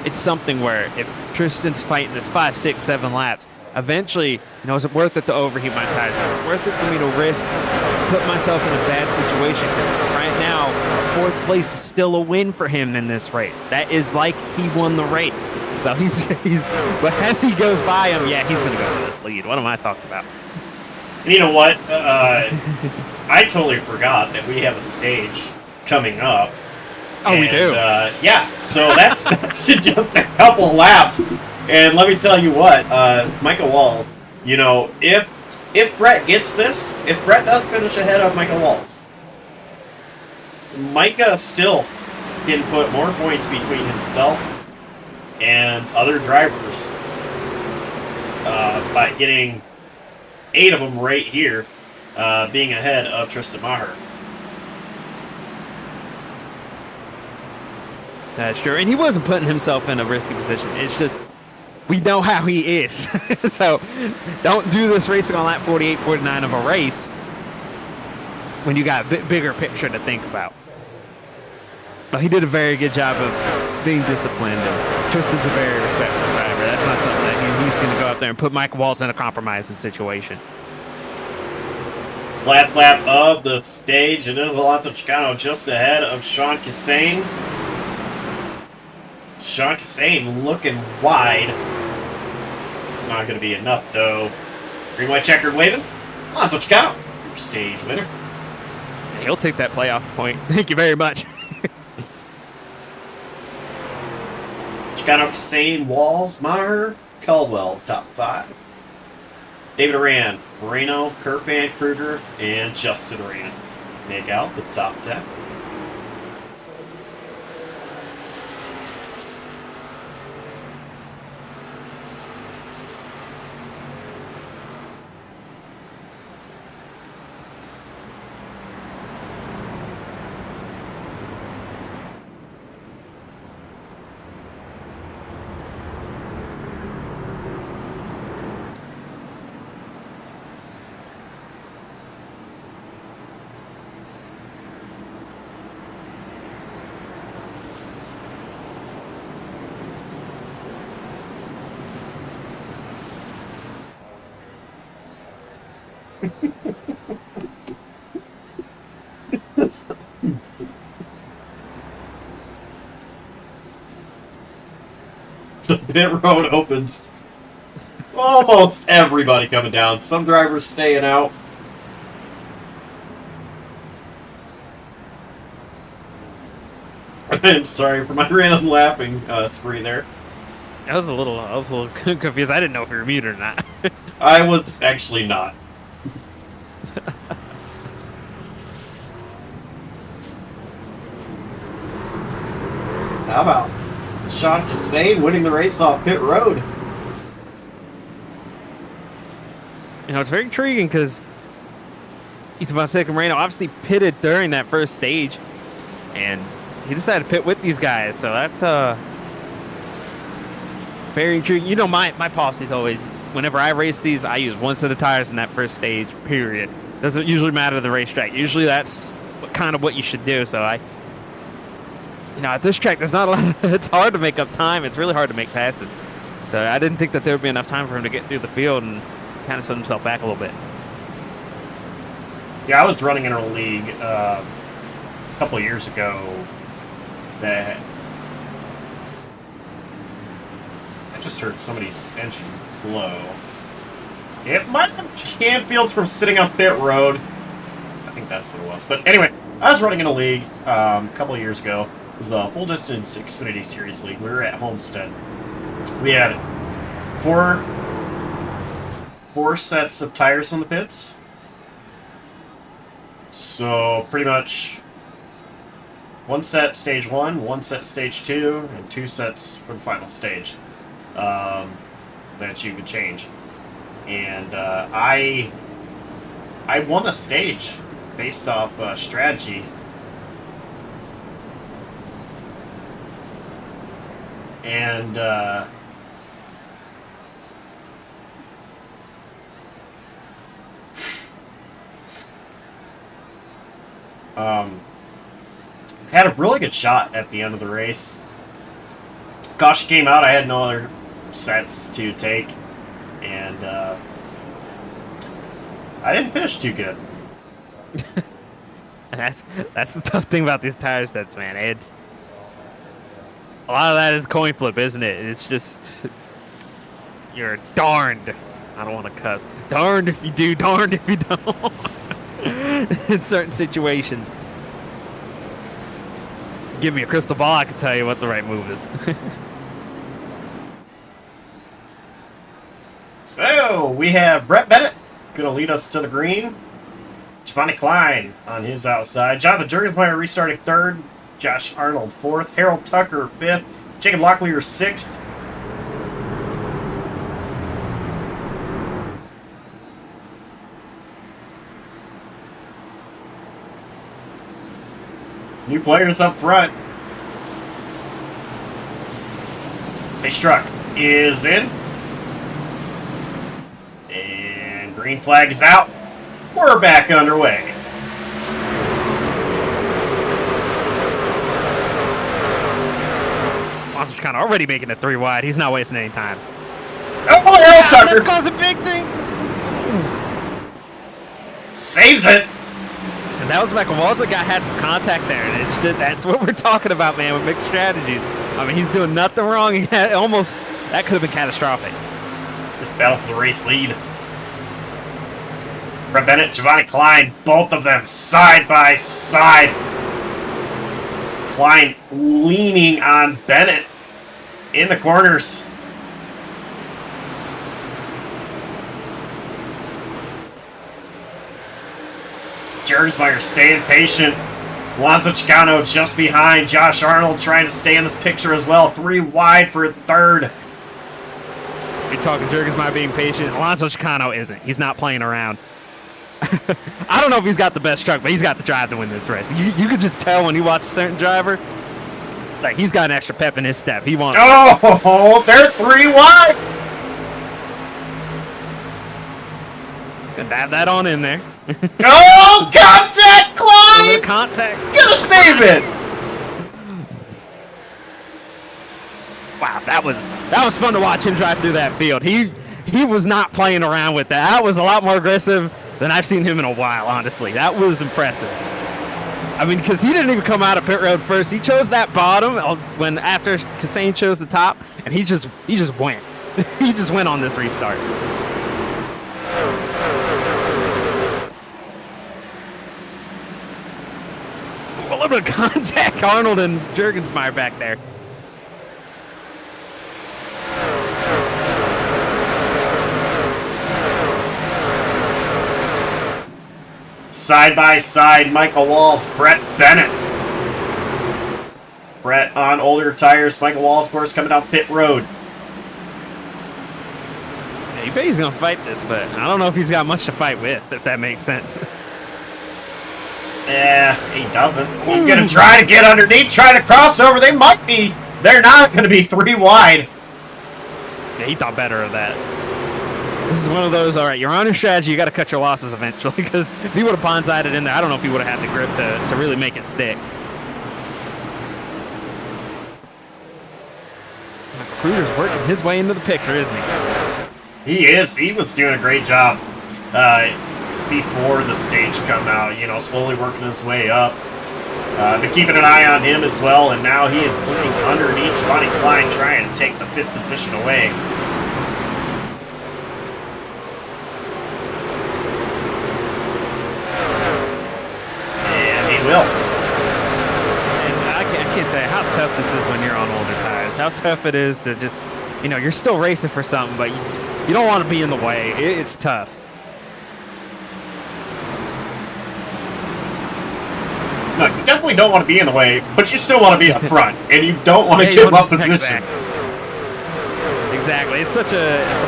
it's something where if Tristan's fighting this 5, 6, 7 laps, eventually, you know, is it worth it to overheat my tires? Is it worth it for me to risk put myself in a bad situation? Because right now, 4th place is still a win for him in this race. That is like he won the race. So he's but as he goes by him, yeah, he's going to go for this lead. What am I talking about? And you know what? I totally forgot that we have a stage coming up. Oh, and, we do? Yeah, so that's in just a couple laps. And let me tell you what, Michael Walls, you know, if Brett gets this, if Brett does finish ahead of Michael Walls, Micah still can put more points between himself and other drivers by getting 8 of them right here, being ahead of Tristan Maher. That's true. And he wasn't putting himself in a risky position. It's just, we know how he is. So don't do this racing on lap 48, 49 of a race when you got a bigger picture to think about. But he did a very good job of being disciplined. And Tristan's a very respectful driver. That's not something that he's going to go out there and put Michael Walls in a compromising situation. This last lap of the stage, it is Alonso Chicano just ahead of Sean Cassane. Sean Cassane looking wide. It's not going to be enough, though. Green, white, checkered waving. Alonso Chicano, your stage winner. He'll take that playoff point. Thank you very much. Chicano, Cassane, Walls, Maher, Caldwell, top 5. David Aran, Moreno, Kerfan, Kruger, and Justin Aran make out the top 10. So pit road opens. Almost everybody coming down. Some drivers staying out. I'm sorry for my random laughing spree there. I was a little confused. I didn't know if you were muted or not. I was actually not. How about Sean Cassane winning the race off pit road? You know, it's very intriguing because Esteban Moreno obviously pitted during that first stage, and he decided to pit with these guys. So that's very intriguing. You know, my policy is always, whenever I race these, I use one set of tires in that first stage, period. Doesn't usually matter the racetrack. Usually that's kind of what you should do. So you know, at this track, there's not a lot. It's hard to make up time. It's really hard to make passes. So I didn't think that there would be enough time for him to get through the field and kind of set himself back a little bit. Yeah, I was running in a league a couple of years ago that I just heard somebody's engine blow. It might have Canfields from sitting on pit road. I think that's what it was. But anyway, I was running in a league a couple of years ago. It was a full distance Xfinity Series league. We were at Homestead. We had four sets of tires on the pits. So pretty much one set stage 1, one set stage 2, and 2 sets for the final stage that you could change. and I won a stage based off strategy. And had a really good shot at the end of the race. Caution came out. I had no other sets to take, and I didn't finish too good. That's the tough thing about these tire sets, man. It's a lot of that is coin flip, isn't it? It's just you're darned. I don't want to cuss. Darned if you do, darned if you don't. In certain situations. Give me a crystal ball, I can tell you what the right move is. So we have Brett Bennett going to lead us to the green. Giovanni Klein on his outside. Jonathan Jurgensmeyer restarting third. Josh Arnold fourth. Harold Tucker fifth. Jacob Locklear sixth. New players up front. Pace truck is in. And green flag is out. We're back underway. Monster's kind of already making it 3 wide. He's not wasting any time. Oh, boy, Harold Tucker. Let's cause a big thing. Saves it. And that was Michael Walls. The guy had some contact there, and it's just, that's what we're talking about, man, with mixed strategies. I mean, he's doing nothing wrong. He had almost that could have been catastrophic. Just battle for the race lead. Brett Bennett, Giovanni Klein, both of them side by side. Klein leaning on Bennett in the corners. Jurgensmeyer staying patient. Alonso Chicano just behind. Josh Arnold trying to stay in this picture as well. 3 wide for third. You're talking Jurgensmeyer being patient. Alonso Chicano isn't. He's not playing around. I don't know if he's got the best truck, but he's got the drive to win this race. You could just tell when you watch a certain driver, like he's got an extra pep in his step. He wants. Oh, they're 3 wide. Gonna dive that on in there. Oh, contact, A little Klein! contact. Gonna save it. Wow, that was fun to watch him drive through that field. He was not playing around with that. That was a lot more aggressive than I've seen him in a while, honestly. That was impressive. I mean, because he didn't even come out of pit road first. He chose that bottom when after Kassane chose the top, and he just went. He just went on this restart. Ooh, a little bit of contact. Arnold and Jurgensmeyer back there. Side by side, Michael Walls, Brett Bennett. Brett on older tires. Michael Walls, of course, coming down pit road. Yeah, you bet he's going to fight this, but I don't know if he's got much to fight with, if that makes sense. Yeah, he doesn't. He's going to try to get underneath, try to cross over. They might be. They're not going to be 3 wide. Yeah, he thought better of that. This is one of those, all right, you're on your strategy, you got to cut your losses eventually, because if he would have bonsaied in there, I don't know if he would have had the grip to really make it stick. Kruger's working his way into the picture, isn't he? He is. He was doing a great job before the stage come out, you know, slowly working his way up. Been keeping an eye on him as well, and now he is slipping underneath Giovanni Klein, trying to take the 5th position away. Will. And I can't tell you how tough this is when you're on older tires. How tough it is to just, you know, you're still racing for something, but you don't want to be in the way. It's tough. No, you definitely don't want to be in the way, but you still want to be up front, and you don't want to give up positions. Exactly. It's a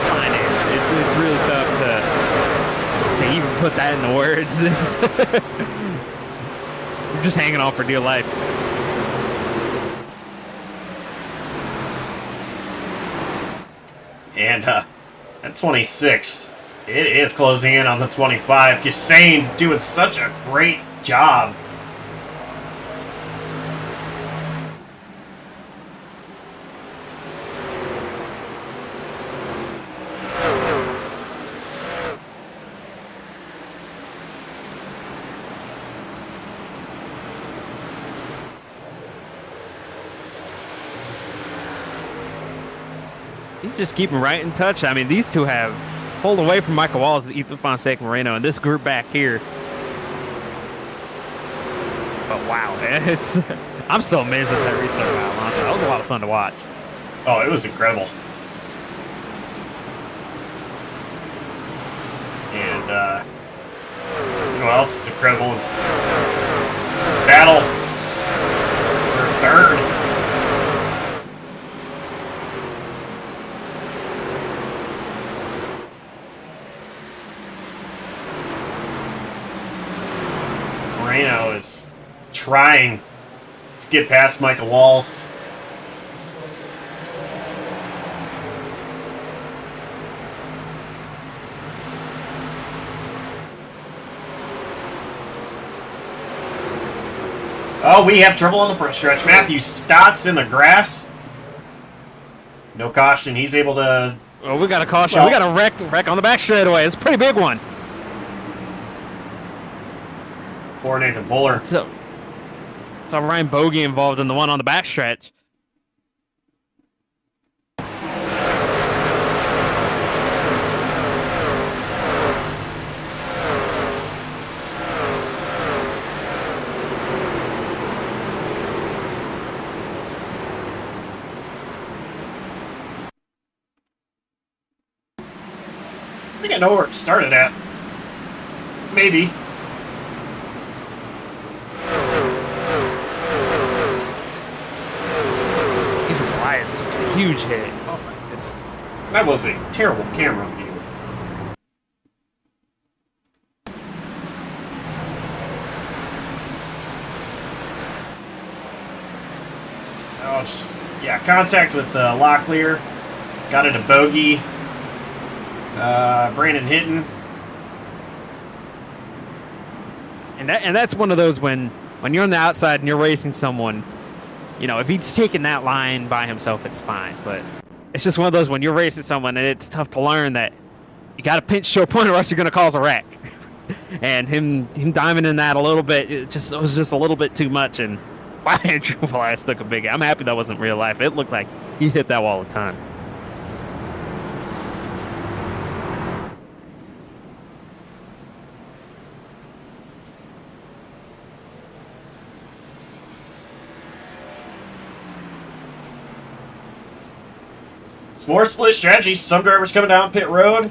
fine age. It's really tough put that into words. We're just hanging on for dear life. And at 26, it is closing in on the 25. Hussein doing such a great job. You just keep them right in touch. I mean, these two have pulled away from Michael Walls, Ethan Fonseca Moreno, and this group back here. But wow, it's I'm still amazed at that restart by Alonso. That was a lot of fun to watch. Oh, it was incredible. And you know what else is incredible is this battle for third. Moreno is trying to get past Michael Walls. Oh, we have trouble on the front stretch. Matthew Stott's in the grass. No caution. He's able to... Oh, we got a caution. Well, we got a wreck on the back straightaway. It's a pretty big one. Poor Nathan Fuller. So Ryan Bogey involved in the one on the back stretch. I think I know where it started at. Maybe. Took a huge hit. Oh my goodness. That was a terrible camera view. Oh, just, yeah, contact with Locklear. Got it a bogey. Brandon Hinton. And that's one of those when you're on the outside and you're racing someone, you know, if he's taking that line by himself, it's fine. But it's just one of those when you're racing someone, and it's tough to learn that you got to pinch to a point or else you're going to cause a wreck. And him diamonding that a little bit, it was just a little bit too much. And wow, Andrew Elias took a big. I'm happy that wasn't real life. It looked like he hit that wall a ton. It's more split strategies. Some drivers coming down pit road.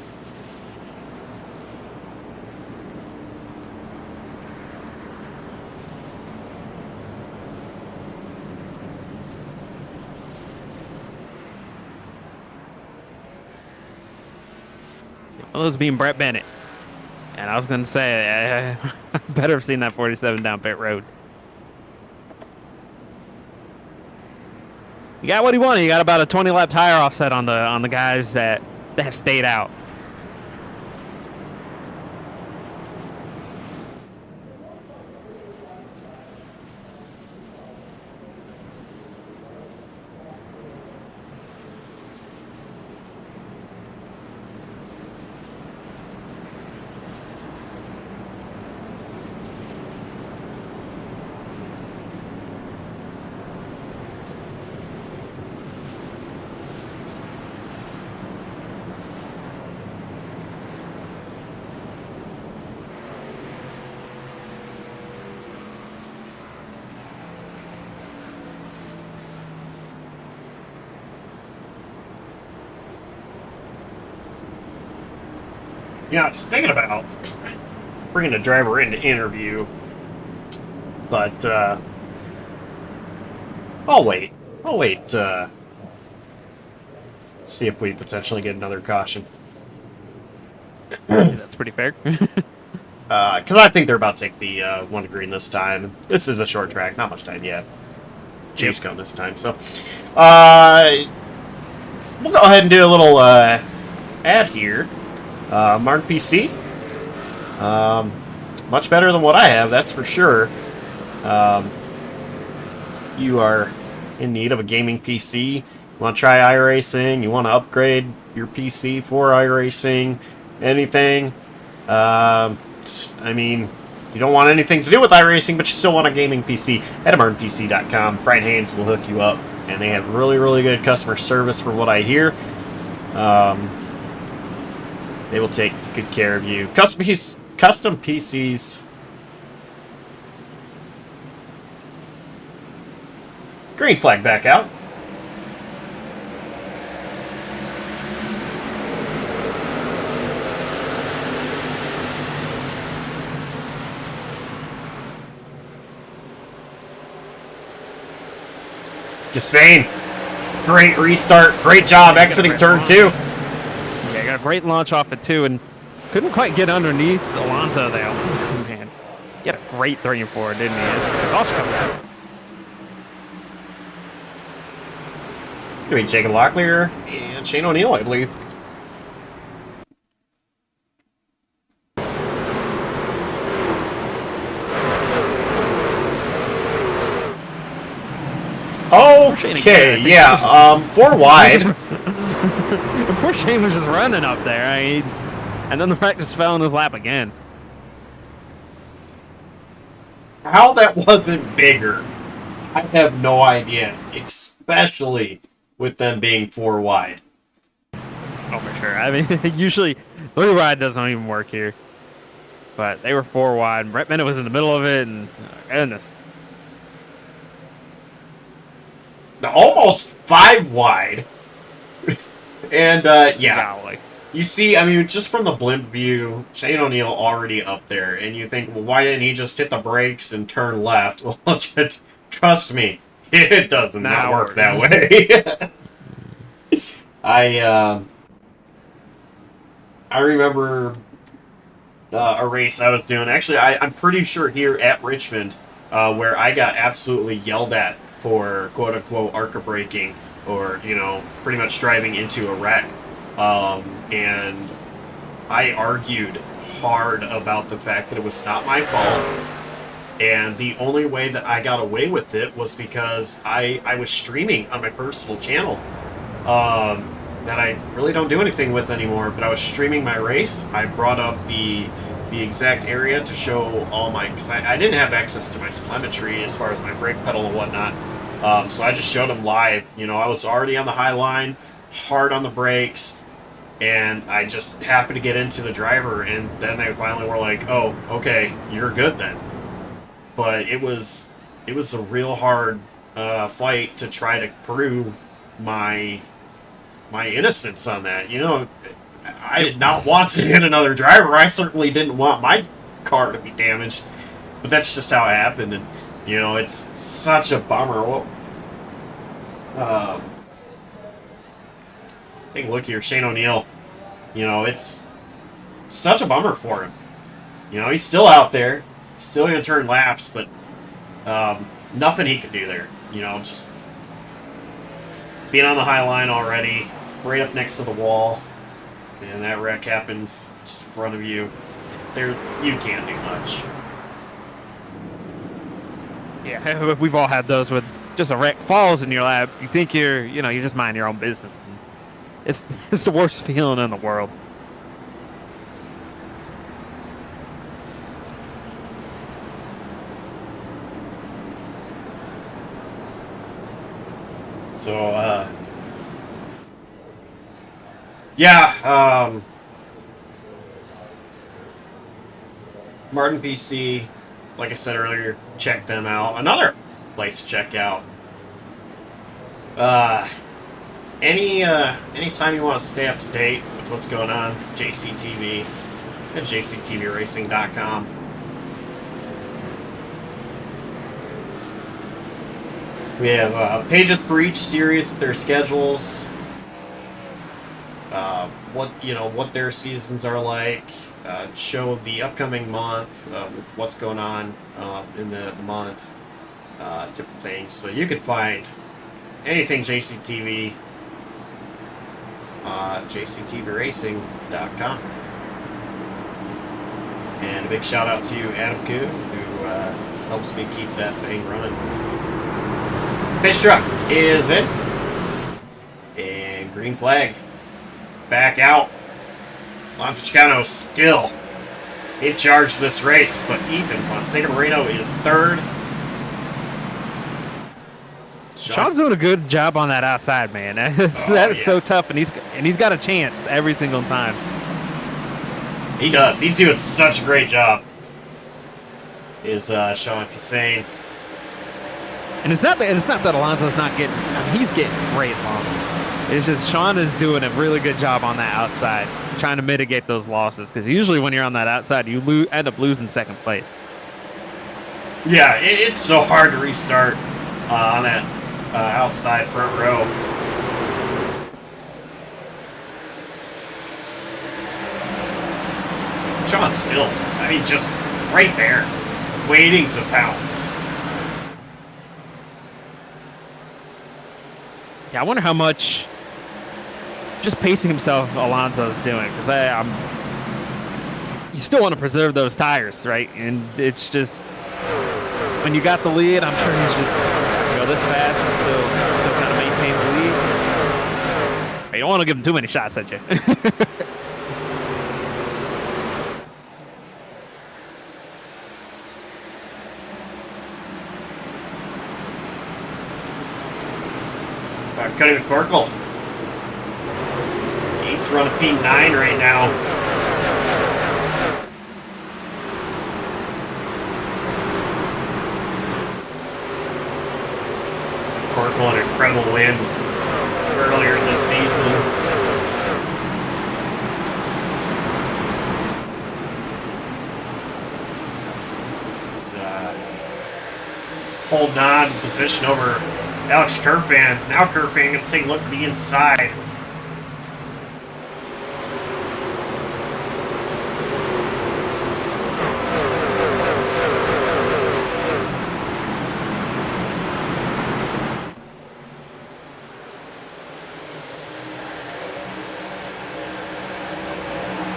One of those being Brett Bennett. And I was going to say, I better have seen that 47 down pit road. He got what he wanted. He got about a 20-lap tire offset on the guys that have stayed out. Yeah, I was thinking about bringing a driver in to interview, but I'll wait. See if we potentially get another caution. That's pretty fair. because I think they're about to take the one to green this time. This is a short track, not much time yet. Chase cone this time, so we'll go ahead and do a little ad here. Mark PC, much better than what I have, that's for sure. You are in need of a gaming PC. You want to try iRacing? You want to upgrade your PC for iRacing? Anything? I mean, you don't want anything to do with iRacing, but you still want a gaming PC. Head to martinpc.com. Brian Haynes will hook you up, and they have really, really good customer service from what I hear. They will take good care of you. Custom PCs. Green flag back out. Just saying. Great restart. Great job exiting turn 2. Yeah, got a great launch off at 2 and couldn't quite get underneath Alonso there. Alonso, man, he had a great 3 and 4, didn't he? It's gosh, coming out. Gonna be Jacob Locklear and Shane O'Neill, I believe. Okay, yeah, 4 wide. Poor Shane was just running up there. And then the practice fell in his lap again. How that wasn't bigger, I have no idea. Especially with them being 4 wide. Oh, for sure. I mean, usually 3 wide doesn't even work here. But they were 4 wide. Brett Bennett was in the middle of it, and goodness. Almost 5 wide. And, yeah. Golly. You see, I mean, just from the blimp view, Shane O'Neill already up there. And you think, well, why didn't he just hit the brakes and turn left? Well, trust me, it doesn't not work that way. I remember a race I was doing. Actually, I'm pretty sure here at Richmond, where I got absolutely yelled at for quote-unquote ARCA braking, or, you know, pretty much driving into a wreck. And I argued hard about the fact that it was not my fault. And the only way that I got away with it was because I was streaming on my personal channel that I really don't do anything with anymore. But I was streaming my race. I brought up the exact area to show all my... Because I didn't have access to my telemetry as far as my brake pedal and whatnot. So I just showed them live. You know, I was already on the high line, hard on the brakes, and I just happened to get into the driver, and then they finally were like, oh, okay, you're good then. But it was a real hard fight to try to prove my innocence on that. You know, I did not want to hit another driver. I certainly didn't want my car to be damaged. But that's just how it happened, and you know, it's such a bummer. Well, take a look here, Shane O'Neill. You know, it's such a bummer for him. You know, he's still out there, still going to turn laps, but nothing he could do there. You know, just being on the high line already, right up next to the wall, and that wreck happens just in front of you. You can't do much. Yeah, we've all had those with just a wreck falls in your lap. You think you're just mind your own business. It's the worst feeling in the world. So, yeah, Martin PC, like I said earlier, check them out. Another place to check out. Anytime you want to stay up to date with what's going on, JCTV at jctvracing.com. We have pages for each series with their schedules. what their seasons are like, show the upcoming month, what's going on in the month, different things. So you can find anything JCTV, jctvracing.com. And a big shout out to Adam Kuhn, who helps me keep that thing running. Pitch truck is in. And green flag. Back out. Alonso Chicano still in charge of this race, but Ethan Fonseca Moreno is third. Sean's doing a good job on that outside, man. That's so tough, and he's got a chance every single time. He does. He's doing such a great job. Is Sean Cassane. And it's not that Alonso's not getting. I mean, he's getting great losses. It's just Sean is doing a really good job on that outside, trying to mitigate those losses. Because usually when you're on that outside, you end up losing second place. Yeah, it's so hard to restart on that outside front row. Sean still, I mean, just right there, waiting to pounce. Yeah, I wonder how much just pacing himself Alonso's doing, because you still want to preserve those tires, right? And it's just when you got the lead, I'm sure he's just go this fast and still kind of maintain the lead. But you don't want to give him too many shots at you. Cutting McCorkle. He's running P9 right now. McCorkle an incredible win earlier this season. He's holding on position over Alex Kerfan. Now Kerfan going to take a look at the inside.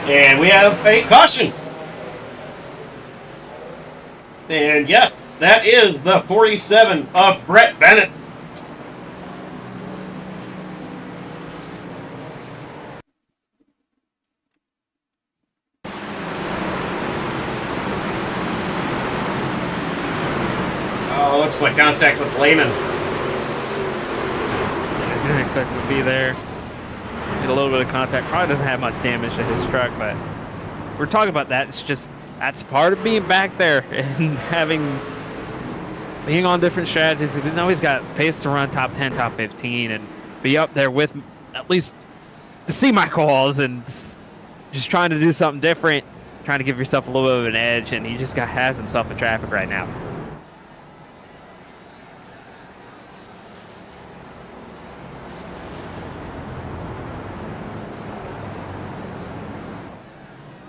And we have a caution. And yes, that is the 47 of Brett Bennett. Looks like contact with Lehman. He's going to expect him to be there. Get a little bit of contact. Probably doesn't have much damage to his truck, but we're talking about that. It's just, that's part of being back there and being on different strategies. We know he's got pace to run top 10, top 15, and be up there with at least the semi-calls and just trying to do something different, trying to give yourself a little bit of an edge, and he just has himself in traffic right now.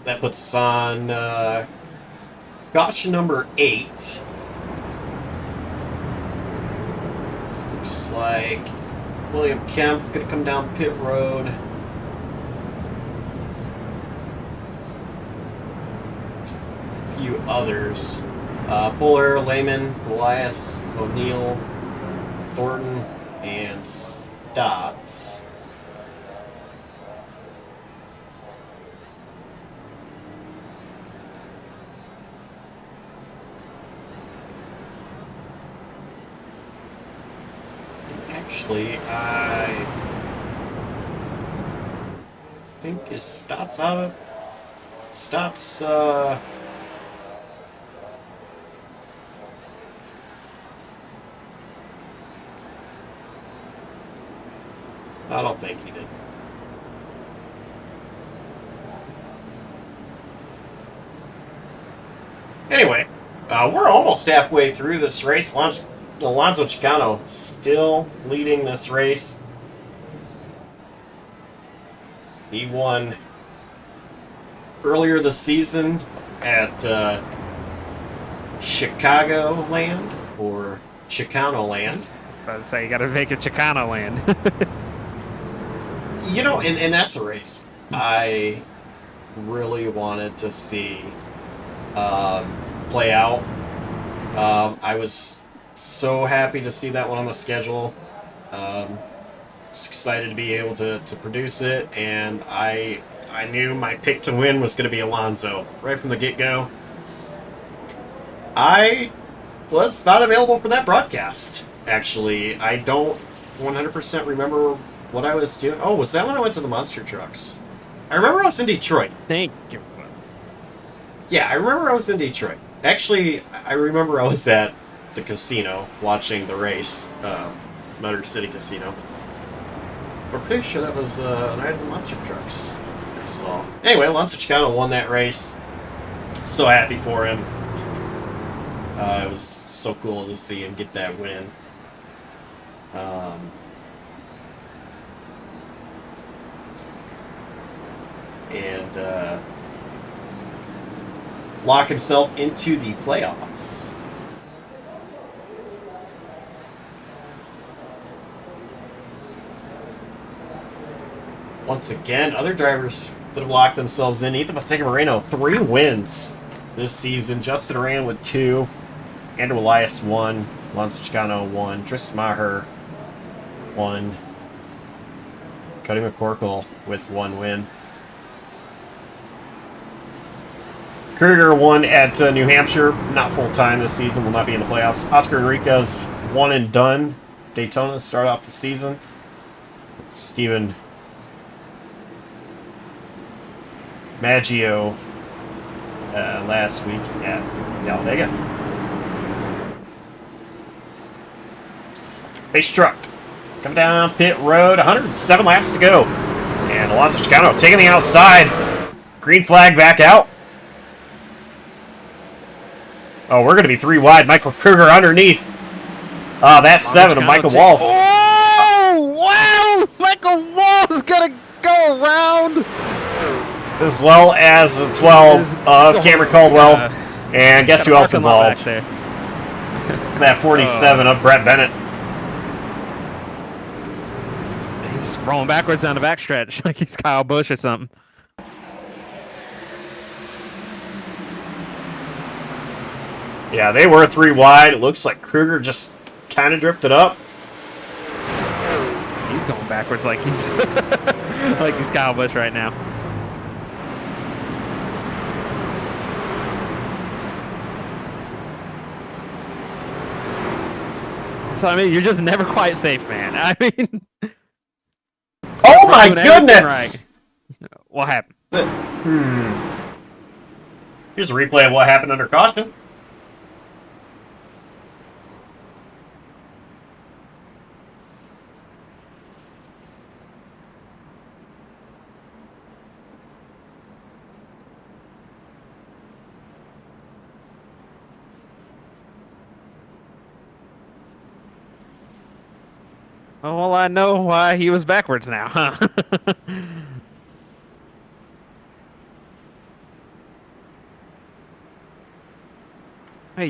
That puts us on caution number 8. Looks like William Kempf going to come down pit road. A few others. Fuller, Lehman, Elias, O'Neill, Thornton, and Stotts. Actually, I think is Stotts out of Stotts. I don't think he did. Anyway, we're almost halfway through this race. Alonso Chicano still leading this race. He won earlier this season at Chicagoland or Chicagoland. I was about to say, you got to make it Chicagoland. You know, and that's a race I really wanted to see play out. I was so happy to see that one on the schedule. Was excited to be able to produce it, and I knew my pick to win was going to be Alonso right from the get-go. I was not available for that broadcast, actually. I don't 100% remember what I was doing. Oh, was that when I went to the monster trucks? I remember I was in Detroit. Thank you. Yeah, I remember I was in Detroit. Actually, I remember I was at the casino watching the race, Motor City Casino. But I'm pretty sure that was the night of the monster trucks I saw. Anyway, Alonso Chicano won that race. So happy for him. It was so cool to see him get that win. And lock himself into the playoffs. Once again, other drivers that have locked themselves in. Ethan Moreno, 3 wins this season. Justin Oran with 2. Andrew Elias 1. Alonso Chicano 1. Tristan Maher 1. Cody McCorkle with 1 win. Kruger won at New Hampshire, not full-time this season, will not be in the playoffs. Oscar Enriquez, one and done. Daytona to start off the season. Steven Maggio last week at Talladega. Base truck coming down pit road, 107 laps to go. And Alonso Chicano taking the outside. Green flag back out. Oh, we're going to be 3 wide. Michael Kruger underneath. That's 7 of Michael Walsh. Oh, wow! Michael Walsh is going to go around. As well as the 12 of Cameron Caldwell. And guess who else involved? It's that 47 of Brett Bennett. He's rolling backwards down the backstretch like he's Kyle Busch or something. Yeah, they were 3 wide. It looks like Kruger just kind of drifted up. He's going backwards like he's like he's Kyle Busch right now. So I mean, you're just never quite safe, man. I mean, oh my goodness! Right. What happened? Here's a replay of what happened under caution. Oh, well, I know why he was backwards now, huh? Hey.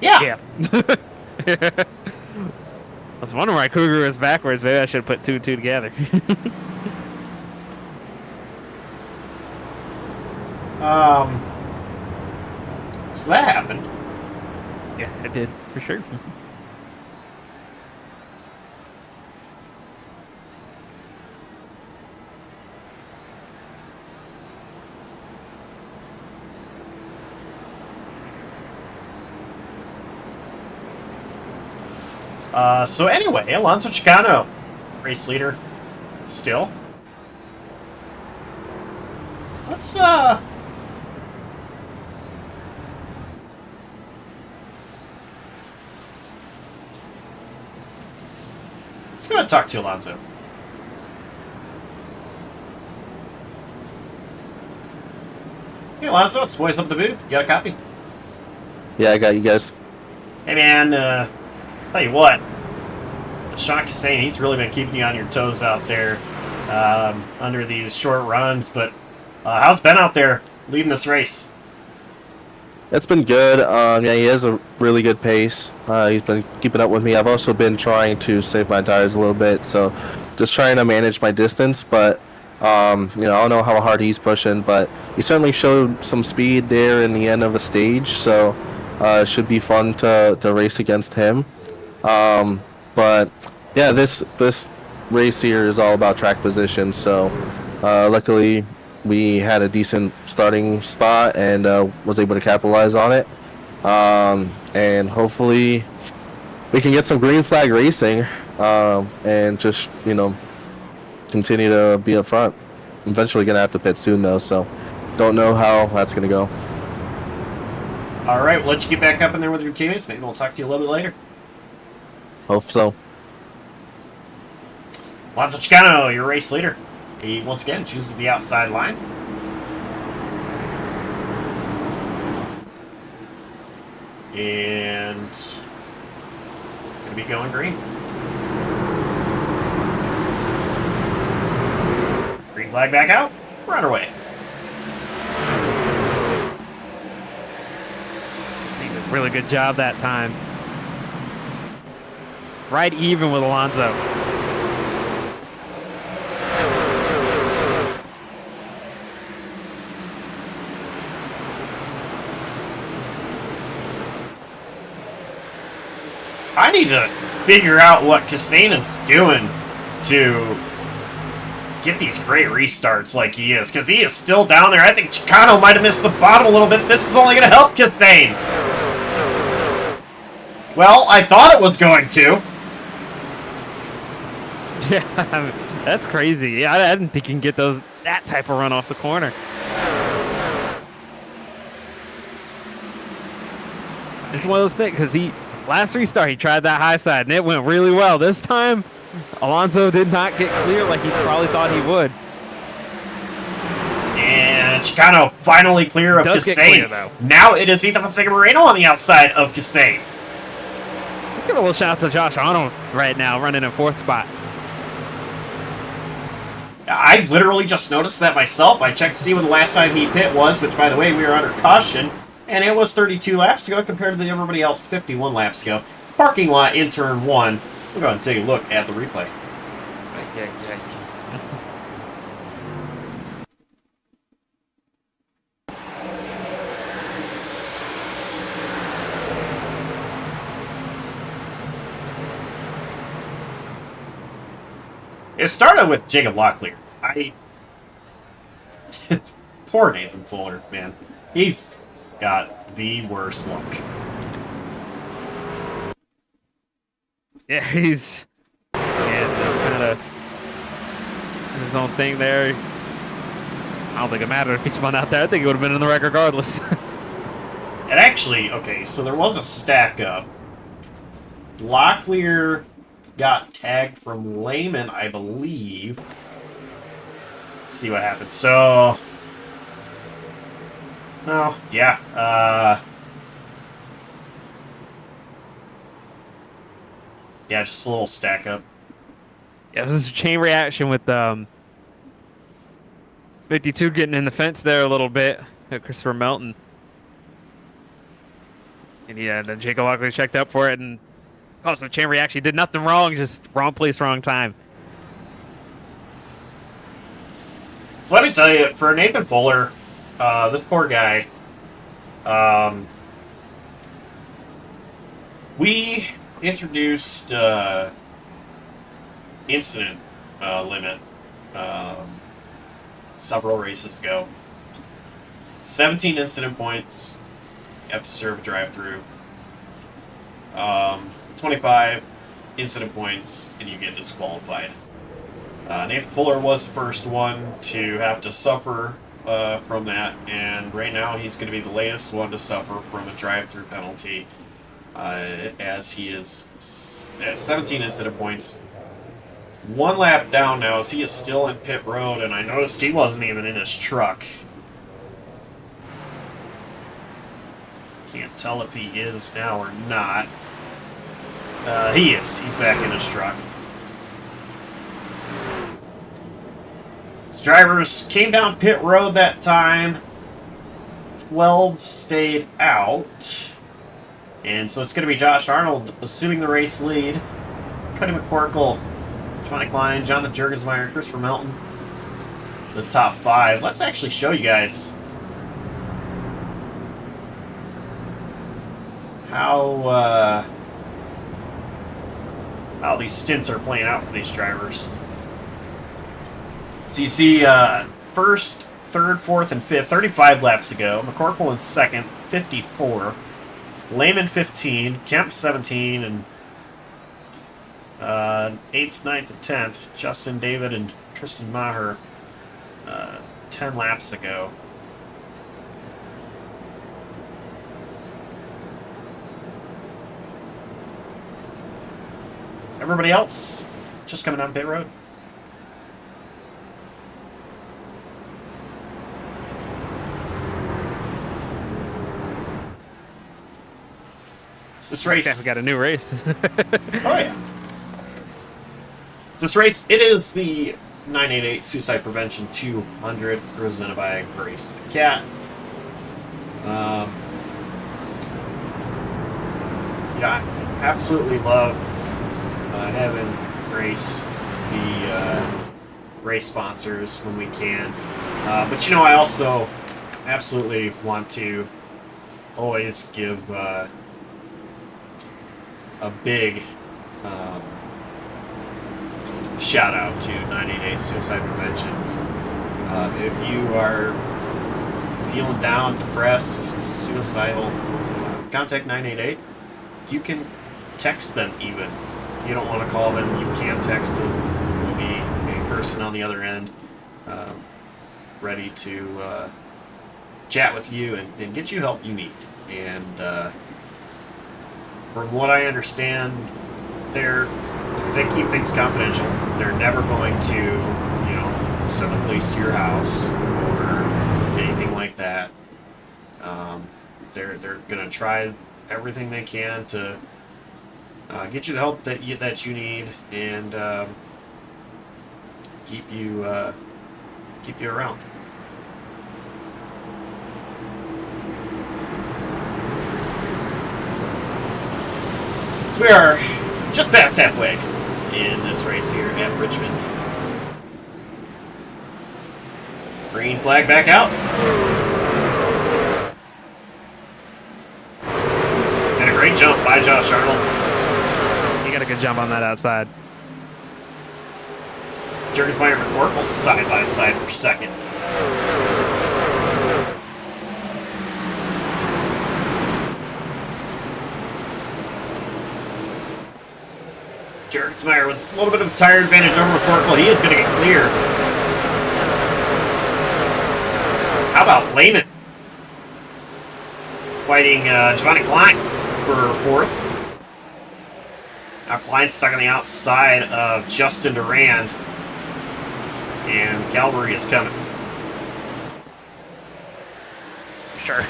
Yeah. I was wondering why Kruger was backwards. Maybe I should have put 2 and 2 together. So that happened. Yeah, it did, for sure. So anyway, Alonso Chicano, race leader, still. Let's Let's go ahead and talk to Alonso. Hey, Alonso, it's Boys Up the Booth. You got a copy? Yeah, I got you guys. Hey, man, tell you what. Sean Cassane, he's really been keeping you on your toes out there under these short runs. But how's Ben out there leading this race? It's been good. Yeah, he has a really good pace. He's been keeping up with me. I've also been trying to save my tires a little bit, so just trying to manage my distance. But I don't know how hard he's pushing, but he certainly showed some speed there in the end of the stage. So it should be fun to race against him. But yeah, this race here is all about track position. So luckily, we had a decent starting spot and was able to capitalize on it. And hopefully we can get some green flag racing and just, continue to be up front. Eventually going to have to pit soon, though, so don't know how that's going to go. All right, we'll let you get back up in there with your teammates. Maybe we'll talk to you a little bit later. Hope so. Alonso Chicano, your race leader. He, once again, chooses the outside line. And going to be going green. Green flag back out. We're on our way. He did a really good job that time. Right even with Alonso. I need to figure out what Cassana's doing to get these great restarts like he is, because he is still down there. I think Chicano might have missed the bottom a little bit. This is only going to help Cassane. Well, I thought it was going to. Yeah, I mean, that's crazy. Yeah, I didn't think you can get that type of run off the corner. It's one of those things, because last restart, he tried that high side, and it went really well. This time, Alonso did not get clear like he probably thought he would. And Chicano finally clear of Cassane. Now it is Ethan Fonseca Moreno on the outside of Cassane. Let's give a little shout out to Josh Arnold right now, running in 4th spot. I literally just noticed that myself. I checked to see when the last time he pit was, which, by the way, we were under caution. And it was 32 laps ago compared to everybody else 51 laps ago. Parking lot in turn 1. We'll go ahead and take a look at the replay. It started with Jacob Locklear. Poor Nathan Fuller, man. He's got the worst luck. Yeah, he's just kind of his own thing there. I don't think it mattered if he spun out there. I think he would have been in the wreck regardless. And actually, okay, so there was a stack up. Locklear got tagged from Lehman, I believe. Let's see what happened. So, oh, yeah. Yeah, just a little stack up. Yeah, this is a chain reaction with 52 getting in the fence there a little bit. Christopher Melton. And yeah, then Jacob Lockley checked up for it, and also chain reaction. He did nothing wrong, just wrong place, wrong time. So let me tell you, for Nathan Fuller, this poor guy, we introduced incident limit several races ago. 17 incident points. You have to serve a drive-through. 25 incident points, and you get disqualified. Nathan Fuller was the first one to have to suffer from that, and right now he's going to be the latest one to suffer from a drive-through penalty, as he is at 17 incident points. One lap down now as he is still in pit road, and I noticed he wasn't even in his truck. Can't tell if he is now or not. He is. He's back in his truck. His drivers came down pit road that time. 12 stayed out. And so it's going to be Josh Arnold assuming the race lead. Cuddy McCorkle, Johnny Klein, Jonathan Jurgensmeyer, Christopher Melton. The top 5. Let's actually show you guys how these stints are playing out for these drivers. So you see first, third, fourth, and fifth, 35 laps ago. McCorkle in second, 54. Lehman 15, Kemp 17, and 8th, 9th, and 10th. Justin, David, and Tristan Maher 10 laps ago. Everybody else just coming down pit road. This race, we got a new race. oh yeah. This race, it is the 988 Suicide Prevention 200 presented by Grace the Cat. Yeah, I absolutely love having Grace the race sponsors when we can. But you know, I also absolutely want to always give a big shout out to 988 Suicide Prevention. If you are feeling down, depressed, suicidal, contact 988. You can text them even. If you don't want to call them, you can text them. There'll be a person on the other end ready to chat with you and get you help you need. And from what I understand, they keep things confidential. They're never going to, you know, send the police to your house or anything like that. They're going to try everything they can to get you the help that you need and keep you around. So we are just past halfway in this race here at Richmond. Green flag back out. And a great jump by Josh Arnold. You got a good jump on that outside. Jurgensmeyer and McCorkle side by side for second. Jurgensmeyer with a little bit of a tire advantage over McCorkle. He is going to get clear. How about Lehman? Fighting Giovanni Klein for fourth. Now Klein's stuck on the outside of Justin Durand. And Calvary is coming. Sure.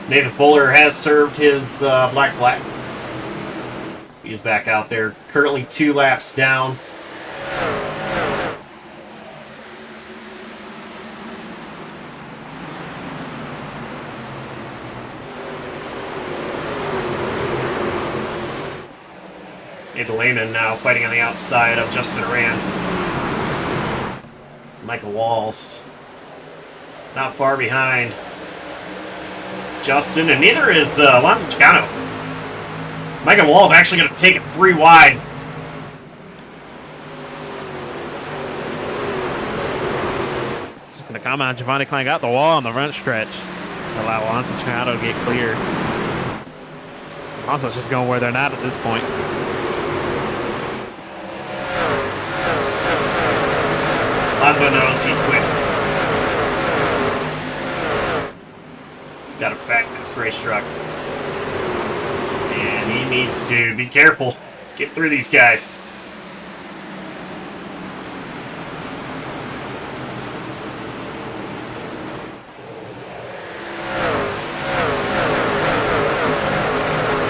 Nathan Fuller has served his black flag. He's back out there, currently 2 laps down. Nathan Lehman now fighting on the outside of Justin Durand. Michael Walls not far behind Justin, and neither is Alonso Chicano. Michael Wall is actually going to take it 3 wide. Just going to come on. Giovanni Klein got the wall on the front stretch. Allow Alonso Chicano to get clear. Alonso's just going where they're not at this point. Gonzo knows he's quick. He's got to back this race truck. And he needs to be careful. Get through these guys.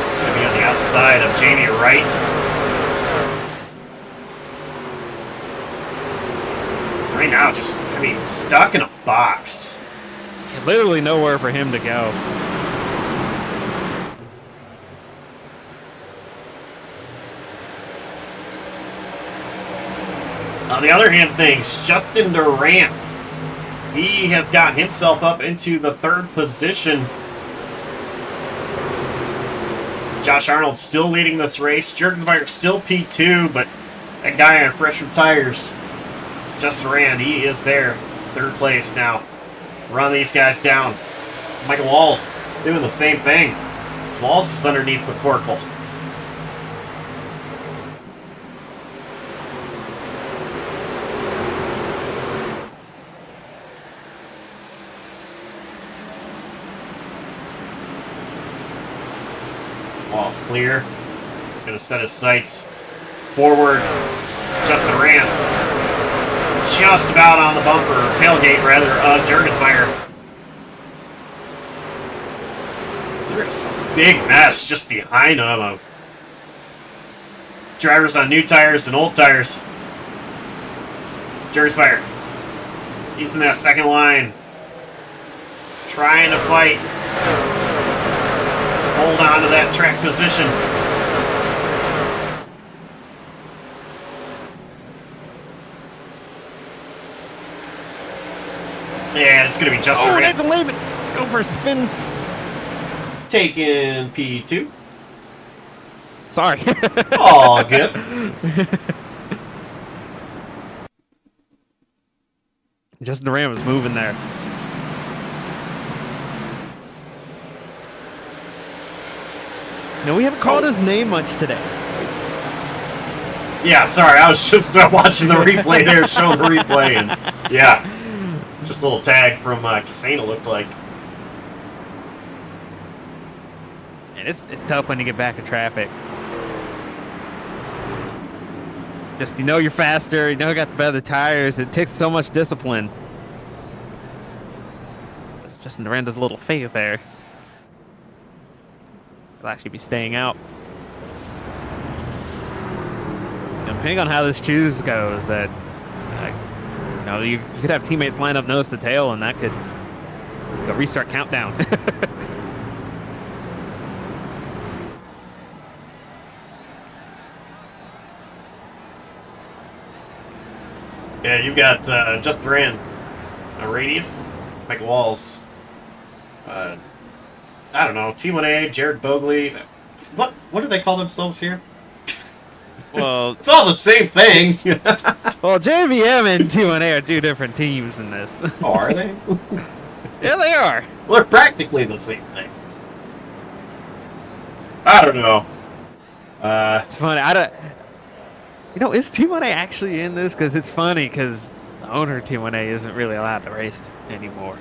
It's going to be on the outside of Jamie Wright. Right now, just, I mean, stuck in a box. Literally nowhere for him to go. On the other hand, things, Justin Durant, he has gotten himself up into the 3rd position. Josh Arnold still leading this race. Jurgensmeyer still P2, but that guy on fresher tires, Justin Durant, he is there. 3rd place now. Run these guys down. Michael Walls doing the same thing. Walls is underneath McCorkle. Walls clear. Gonna set his sights forward. Justin Durant. Just about on the bumper, tailgate rather, of Jurgensmeyer. There's a big mess just behind him of drivers on new tires and old tires. Jurgensmeyer. He's in that 2nd line. Trying to fight. Hold on to that track position. And it's going to be Justin Durant. Nathan Lehman. Let's go for a spin. Taking P2. Sorry. All good. Justin Durant was moving there. No, we haven't called his name much today. Yeah, sorry. I was just watching the replay there, showing the replay. And yeah, just a little tag from Cessna looked like. And it's tough when you get back in traffic. Just, you know you're faster, you know you got the better tires. It takes so much discipline. It's just Miranda's little faith there. He'll actually be staying out. And depending on how this choose goes, that you know, you could have teammates line up nose to tail, and that could it's a restart countdown. Yeah, you've got Justin Durant, Radius, Michael Walls. I don't know, T1A, Jared Bogley. What do they call themselves here? Well, it's all the same thing. well, JVM and T1A are 2 different teams in this. Oh, are they? Yeah, they are. Well, they're practically the same thing. I don't know. It's funny. I don't. You know, is T1A actually in this? Because it's funny because the owner of T1A isn't really allowed to race anymore.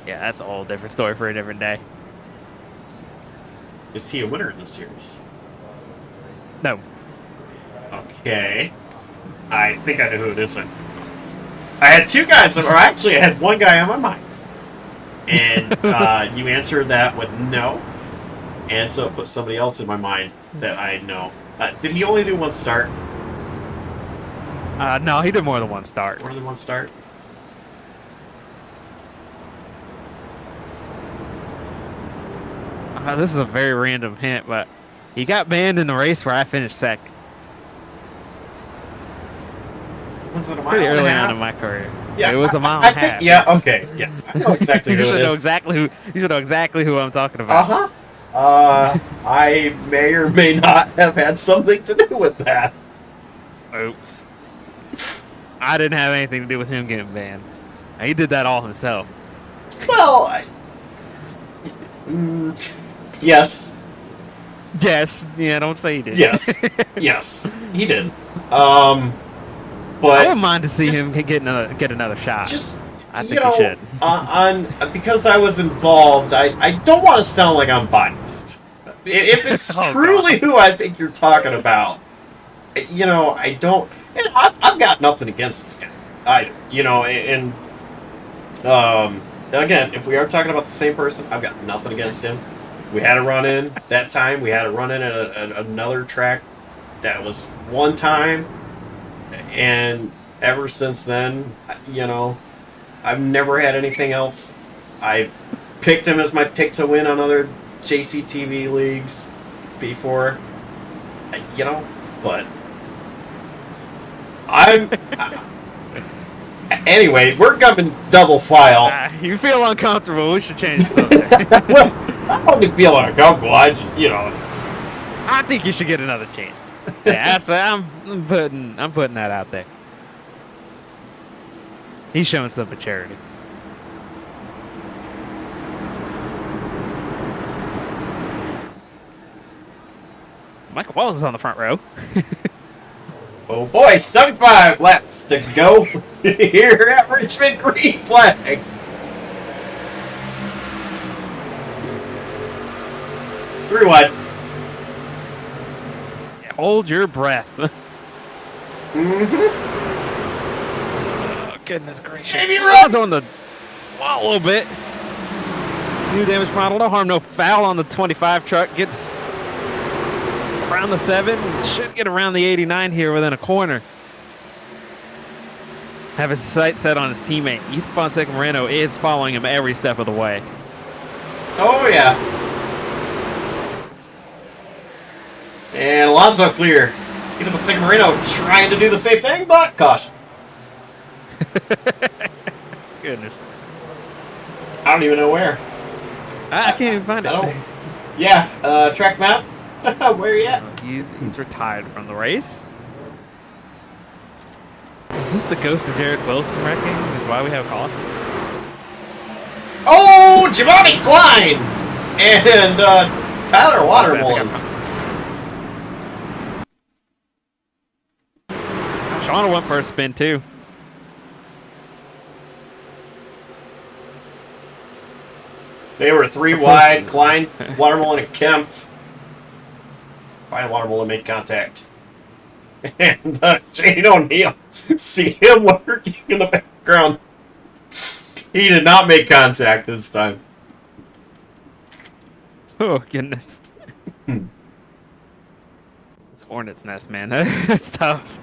Yeah, that's a whole different story for a different day. Is he a winner in this series? No. Okay. I think I know who it is then. I had 2 guys, or actually I had 1 guy on my mind. And you answered that with no. And so it put somebody else in my mind that I know. Did he only do 1 start? No, he did more than 1 start. More than 1 start? This is a very random hint, but he got banned in the race where I finished 2nd. Was it a mile Pretty and a early half? on in my career. Yeah, it was a mile I and a think, half. yeah, okay, yes. I know exactly who You it should know is. exactly who. You should know exactly who I'm talking about. I may or may not have had something to do with that. Oops. I didn't have anything to do with him getting banned. He did that all himself. Well, yes. Yes. Yeah, don't say he did. Yes. Yes, he did. But wouldn't mind to see him get another shot. Just, I think he should. Because I was involved, I don't want to sound like I'm biased. If it's Oh, truly God. who I think you're talking about, I don't. And I've got nothing against this guy either. Again, if we are talking about the same person, I've got nothing against him. We had a run in that time. We had a run in at another track that was one time, and ever since then, I've never had anything else. I've picked him as my pick to win on other JCTV leagues before, but anyway, we're coming double file. You feel uncomfortable. We should change the subject. Well, I don't even feel uncomfortable. I just, I think you should get another chance. Yeah, I'm putting that out there. He's showing some of charity. Michael Walls is on the front row. Oh boy, 75 laps to go here at Richmond Green Flag. Three wide. Hold your breath. Mm-hmm. Oh, goodness gracious. Jamie Rod's on the wall a little bit. New damage model, no harm, no foul on the 25 truck. Gets around the 7. Should get around the 89 here within a corner. Have his sight set on his teammate. Ethan Fonseca Moreno is following him every step of the way. Oh, yeah. And Alonso clear. Ethan Fonseca Moreno trying to do the same thing, but caution. Goodness. I don't even know where. I can't even find it. I don't. Yeah, track map. Where are you at? He's retired from the race. Is this the ghost of Jared Wilson wrecking? Is why we have caution? Oh, Giovanni Klein and Tyler Watermullen. Shauna went for a spin too. They were three wide. Klein, Watermullen, and Kempf. Klein and Watermullen made contact. And Shane O'Neill, see him working in the background. He did not make contact this time. Oh, goodness. It's Hornet's Nest, man. That's tough.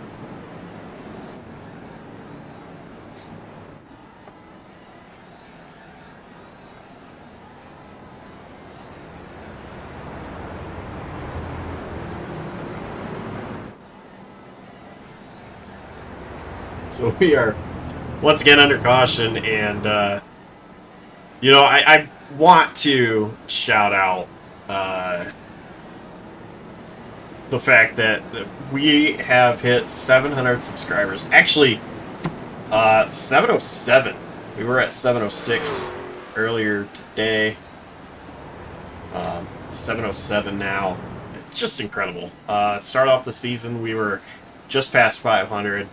So we are once again under caution, and I want to shout out the fact that we have hit 700 subscribers. Actually, 707. We were at 706 earlier today. 707 now. It's just incredible. Start off the season, we were just past 500.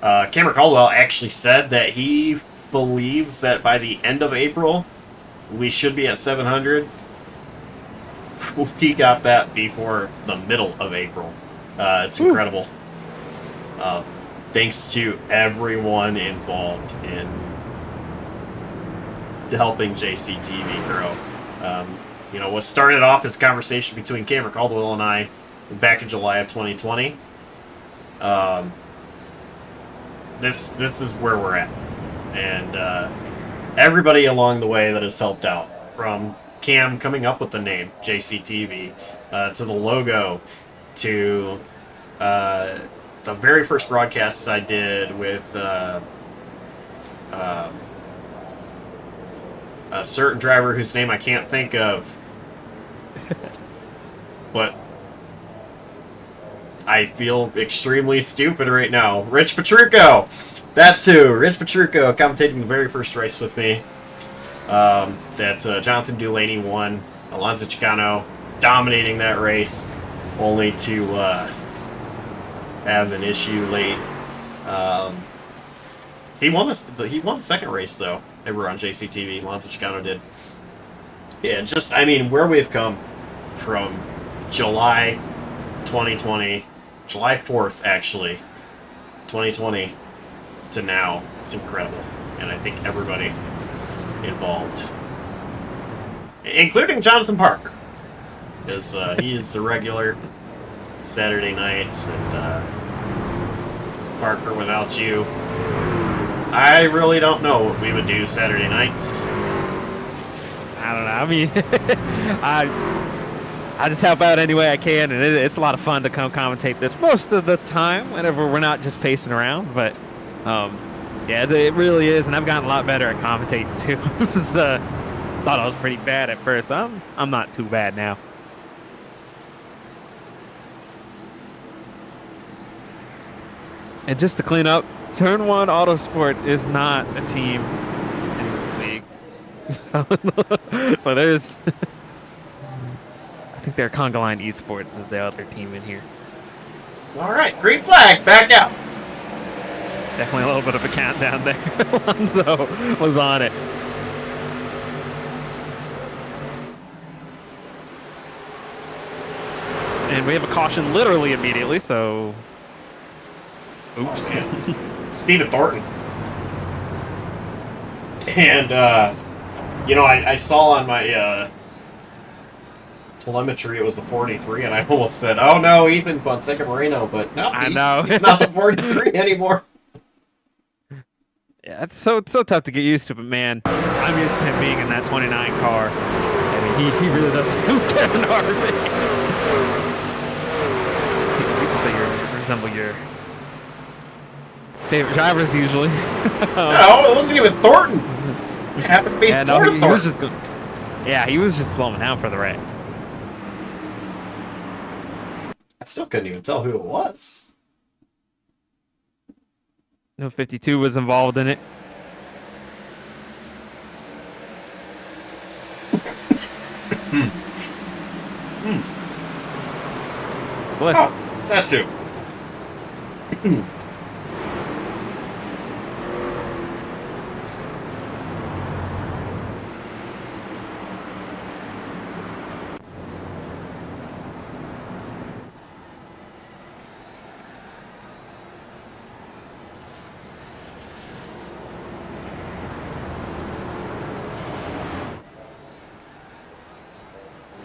Cameron Caldwell actually said that he believes that by the end of April, we should be at 700. We got that before the middle of April. It's incredible. Thanks to everyone involved in helping JCTV grow. What started off as a conversation between Cameron Caldwell and I back in July of 2020. This is where we're at, and everybody along the way that has helped out, from Cam coming up with the name JCTV, to the logo, to the very first broadcasts I did with a certain driver whose name I can't think of, but I feel extremely stupid right now. Rich Petrucco! That's who. Rich Petrucco commentating the very first race with me. That Jonathan Dulaney won. Alonso Chicano dominating that race, only to have an issue late He won the second race though. Ever on JCTV, Lonzo Chicano did. Yeah, just I mean where we've come from July 2020, July 4th actually, 2020 to now. It's incredible, and I think everybody involved, including Jonathan Parker, because he's a regular Saturday nights, and Parker, without you, I really don't know what we would do Saturday nights. I don't know. I mean, I just help out any way I can, and it's a lot of fun to come commentate this most of the time whenever we're not just pacing around. But yeah, it really is, and I've gotten a lot better at commentating too. Thought I was pretty bad at first. I'm not too bad now. And just to clean up, Turn 1 Autosport is not a team in this league. So there's... I think they're Congoline Esports is the other team in here. All right, green flag, back out. Definitely a little bit of a countdown there. Alonso was on it. And we have a caution literally immediately, so... Oops. Oh, Stephen Thornton. And, you know, I saw on my telemetry it was the 43, and I almost said, oh no, Ethan Fonseca Moreno, but no, I know. He's not the 43 anymore. Yeah, it's so tough to get used to, but man, I'm used to him being in that 29 car. I mean, he really does Kevin Harvick. People say you resemble your favorite drivers usually. No, it wasn't even Thornton. It happened to be Thornton. He was just he was just slowing down for the wreck. I still couldn't even tell who it was. No 52 was involved in it. Bless Oh, that too.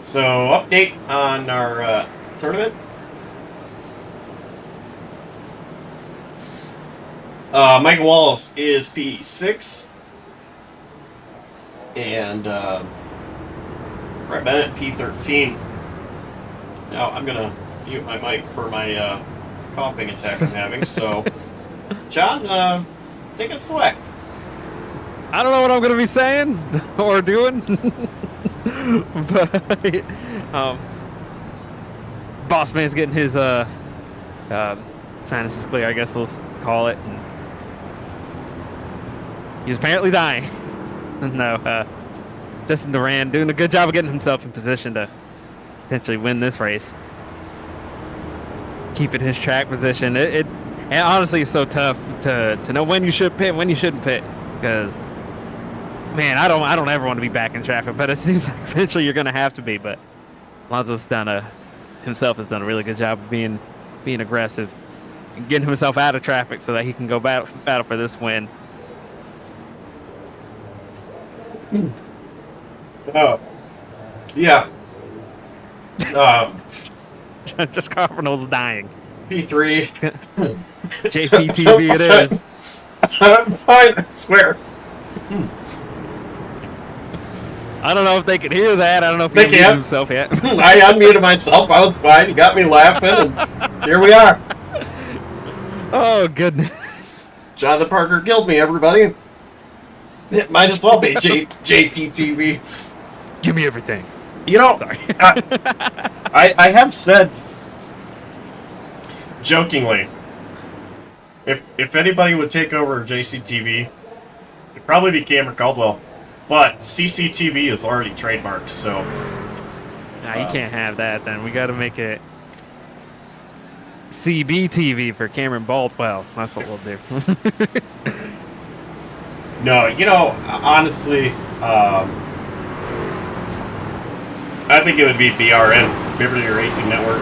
So, update on our tournament. Michael Wallace is P6. And Brett Bennett, P13. Now, I'm going to mute my mic for my coughing attack I'm having. So, John, take us away. I don't know what I'm going to be saying or doing. But Boss Man's getting his sinuses clear, I guess we'll call it. And he's apparently dying. No, Justin Duran doing a good job of getting himself in position to potentially win this race. Keeping his track position. It honestly is so tough to know when you should pit, when you shouldn't pit, because man, I don't ever want to be back in traffic, but it seems like eventually you're going to have to be. But Alonso's himself has done a really good job of being aggressive and getting himself out of traffic so that he can go battle for this win. Oh, yeah. Just Carpenter's dying. P3. JPTV it is. I'm fine, I swear. I don't know if they can hear that. I don't know if he They unmuted can. himself yet. I unmuted myself. I was fine. You got me laughing, and here we are. Oh, goodness. Jonathan Parker killed me, everybody. It might as well be JPTV. Give me everything. You know, Sorry. I have said jokingly, if anybody would take over JCTV, it'd probably be Cameron Caldwell. But CCTV is already trademarked, so... Nah, you can't have that, then. We got to make it CBTV for Cameron Baldwell. That's what we'll do. No, you know, honestly, I think it would be BRN, Liberty Racing Network.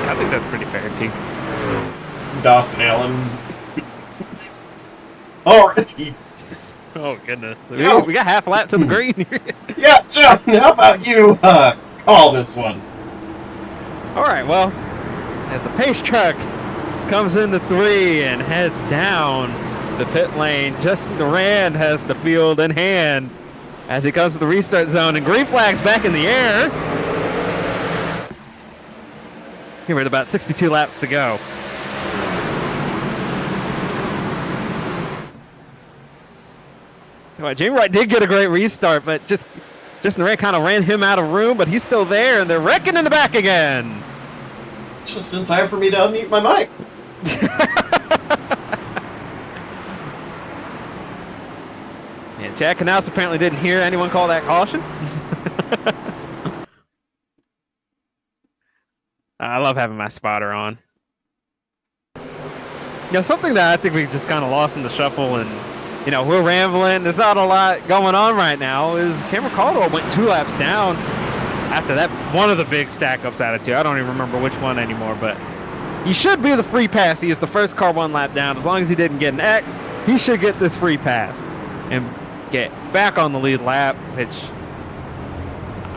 I think that's pretty fair, too. Dawson Allen. Already. Oh, goodness. Yeah. We got half a lap to the green here. Yeah, John, how about you call this one? All right, well, as the pace truck comes into 3 and heads down the pit lane, Justin Durand has the field in hand as he comes to the restart zone, and green flag's back in the air. Here with about 62 laps to go. Well, Jamie Wright did get a great restart, but Justin Durand kind of ran him out of room, but he's still there, and they're wrecking in the back again. Just in time for me to unmute my mic. Yeah, Chad Knaus apparently didn't hear anyone call that caution. I love having my spotter on. You know, something that I think we just kind of lost in the shuffle, and, you know, we're rambling. There's not a lot going on right now, is Cameron Caldwell went 2 laps down after that, one of the big stack-ups out of 2. I don't even remember which one anymore, but he should be the free pass. He is the first car 1 lap down. As long as he didn't get an X, he should get this free pass and get back on the lead lap, which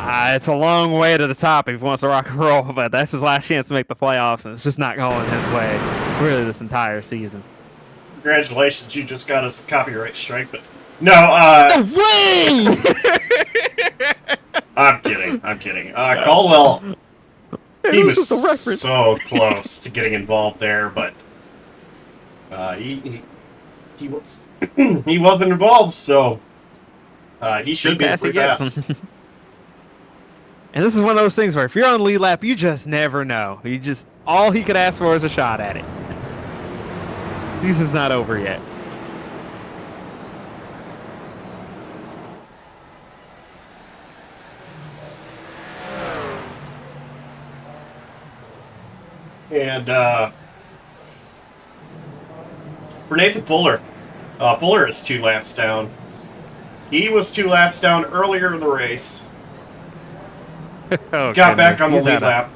it's a long way to the top if he wants to rock and roll, but that's his last chance to make the playoffs, and it's just not going his way really this entire season. Congratulations, you just got us a copyright strike, but no, No way! I'm kidding. Caldwell, he was so close to getting involved there, but he was he wasn't involved, so he should be a free pass. And this is one of those things where if you're on the lead lap, you just never know. All he could ask for is a shot at it. Season's not over yet. And for Nathan Fuller, Fuller is 2 laps down. He was 2 laps down earlier in the race. Oh, got back on the lead lap.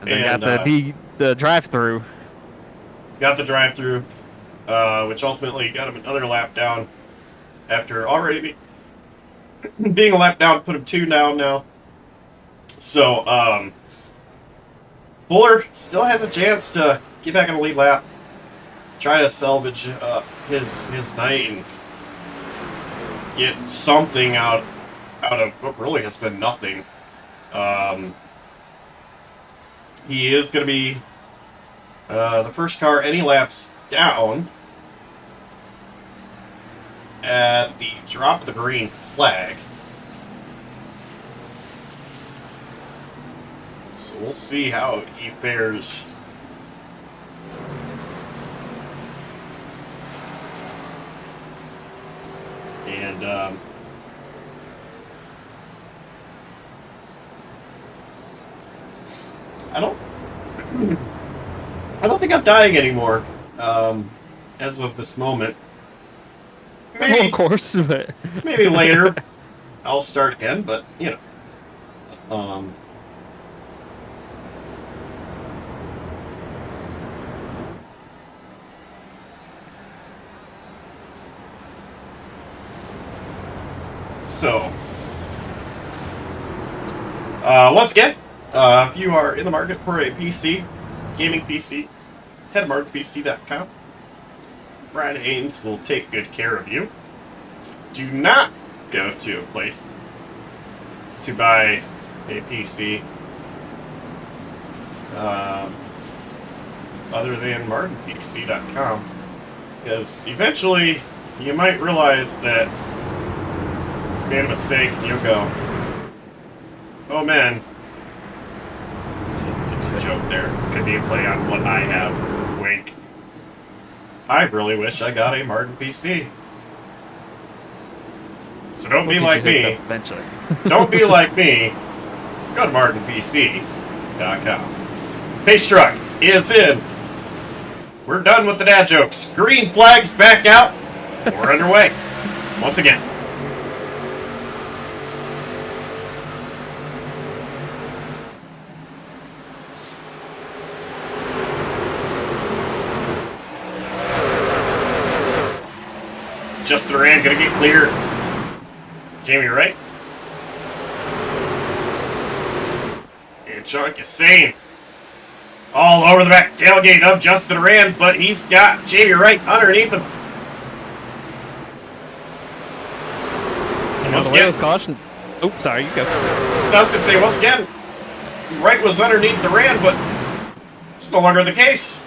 And then got the drive-through. Got the drive-through, which ultimately got him another lap down after already being a lap down, put him 2 down now. So, Fuller still has a chance to get back on the lead lap, try to salvage his night and get something out of what really has been nothing. He is going to be the first car any laps down at the drop of the green flag. So we'll see how he fares. And I don't think I'm dying anymore, as of this moment. Maybe, of course, but maybe later I'll start again, but, you know. So, once again, if you are in the market for a PC, gaming PC, head to marketpc.com. Brian Haynes will take good care of you. Do not go to a place to buy a PC other than marketpc.com, because eventually you might realize that you made a mistake and you'll go, oh man. It's a joke there. Could be a play on what I have. Wink. I really wish I got a Martin PC. So don't be like me. Eventually. Don't be like me. Go to martinpc.com. Pace truck is in. We're done with the dad jokes. Green flags back out. We're underway. Once again. Justin Rand gonna get clear. Jamie Wright. And Chuck is sane. All over the back tailgate of Justin Rand, but he's got Jamie Wright underneath him. And once again, caution. Oops, sorry, you go. I was gonna say once again, Wright was underneath the Rand, but it's no longer the case.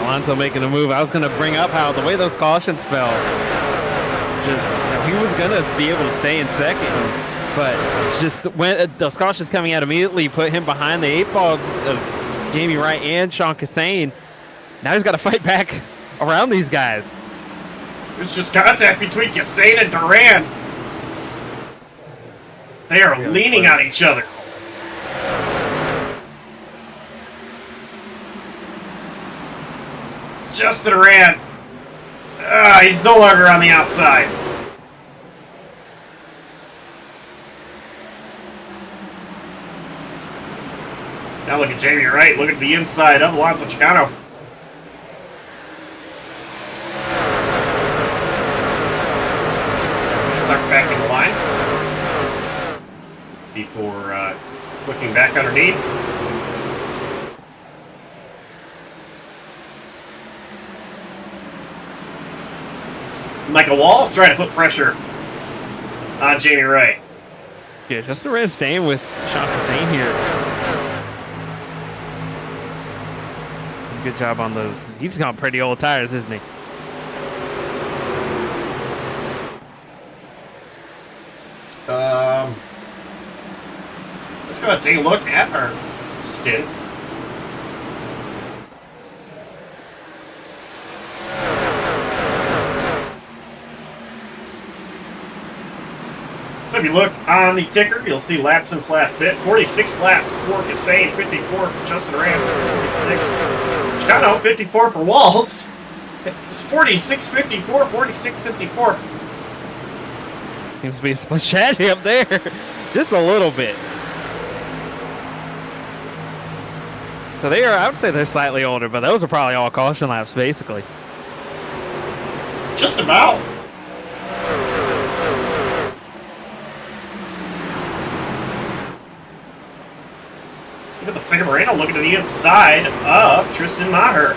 Alonso making a move. I was going to bring up how the way those cautions fell, just he was going to be able to stay in second, but it's just when those cautions coming out immediately put him behind the 8-ball of Jamie Wright and Sean Cassane. Now he's got to fight back around these guys. There's just contact between Cassane and Durand. They are leaning on each other. Justin Rand. He's no longer on the outside. Now look at Jamie Wright. Look at the inside of Alonso Chicano. Tuck back in the line. Before looking back underneath. Michael Wall's trying to put pressure on Jamie Wright. Yeah, Justin Rand staying with Sean Cassane here. Good job on those. He's got pretty old tires, isn't he? Let's go ahead and take a look at our stint. So if you look on the ticker, you'll see laps and slaps bit. 46 laps for Cassane, 54 for Justin Rand, 46. Chicano, 54 for Walls. It's 46-54, 46-54. Seems to be a split chatty up there. Just a little bit. So they are, I would say they're slightly older, but those are probably all caution laps, basically. Just about. Look at the second Moreno looking to the inside of Tristan Maher.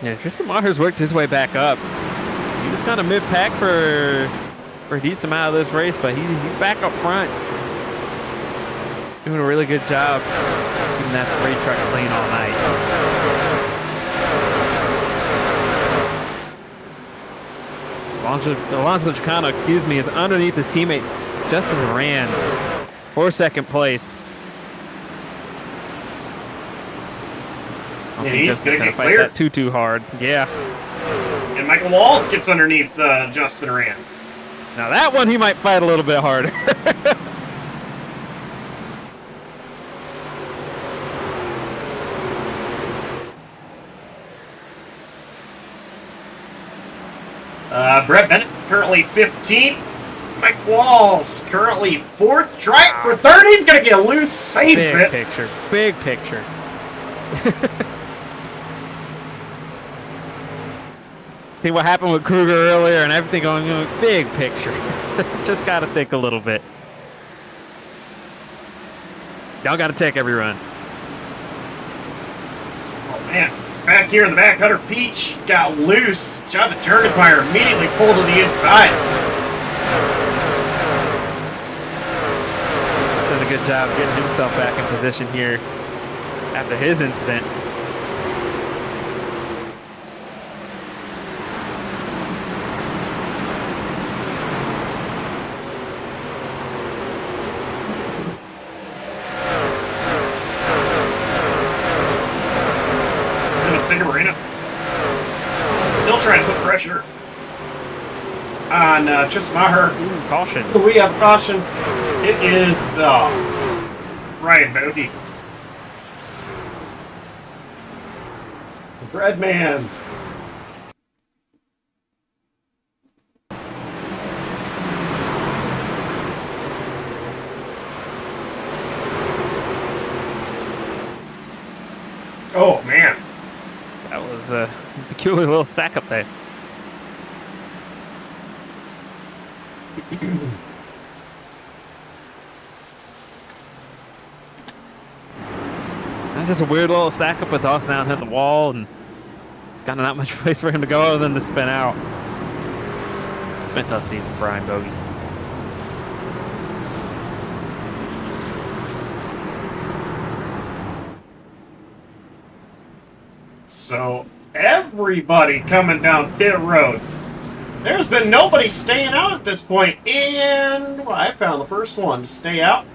Yeah, Tristan Maher's worked his way back up. He was kind of mid-pack for a decent amount of this race, but he's back up front. Doing a really good job keeping that freight truck clean all night. Alonso Chicano, excuse me, is underneath his teammate Justin Rand for second place. Yeah, he's going to get fight cleared. that too hard. Yeah. And Michael Walls gets underneath Justin Rand. Now that one he might fight a little bit harder. Brett Bennett currently 15th. Mike Walls currently 4th. Try it for 3rd. He's going to get loose. Saves Big it. picture. Big picture. See what happened with Kruger earlier and everything going on. Big picture. Just got to think a little bit. Y'all got to take every run. Oh, man. Back here in the back, Hunter Peach got loose. Jonathan Turgenmeyer immediately pulled to the inside. He's done a good job getting himself back in position here after his incident. just Maher. Ooh, caution. We have caution. It is Ryan Bodie. The bread man. Oh, man. That was a peculiar little stack up there. Just a weird little stack up with Dawson out hit the wall, and it's kind of not much place for him to go other than to spin out. It's been a tough season for Ryan Bogey. So, everybody coming down pit road. There's been nobody staying out at this point, and well, I found the first one to stay out.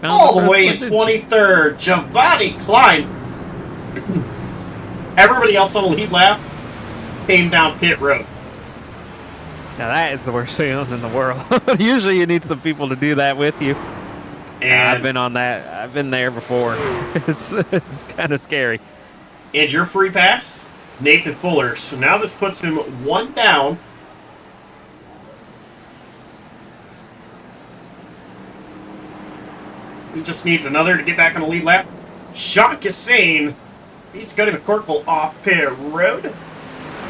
All the way in 23rd, Giovanni Klein. Everybody else on the lead lap came down pit road. Now that is the worst feeling in the world. Usually you need some people to do that with you. And I've been on that. I've been there before. It's kind of scary. And your free pass, Nathan Fuller. So now this puts him one down. He just needs another to get back on the lead lap. Sean Cassane beats Cody McCorkle off pit road.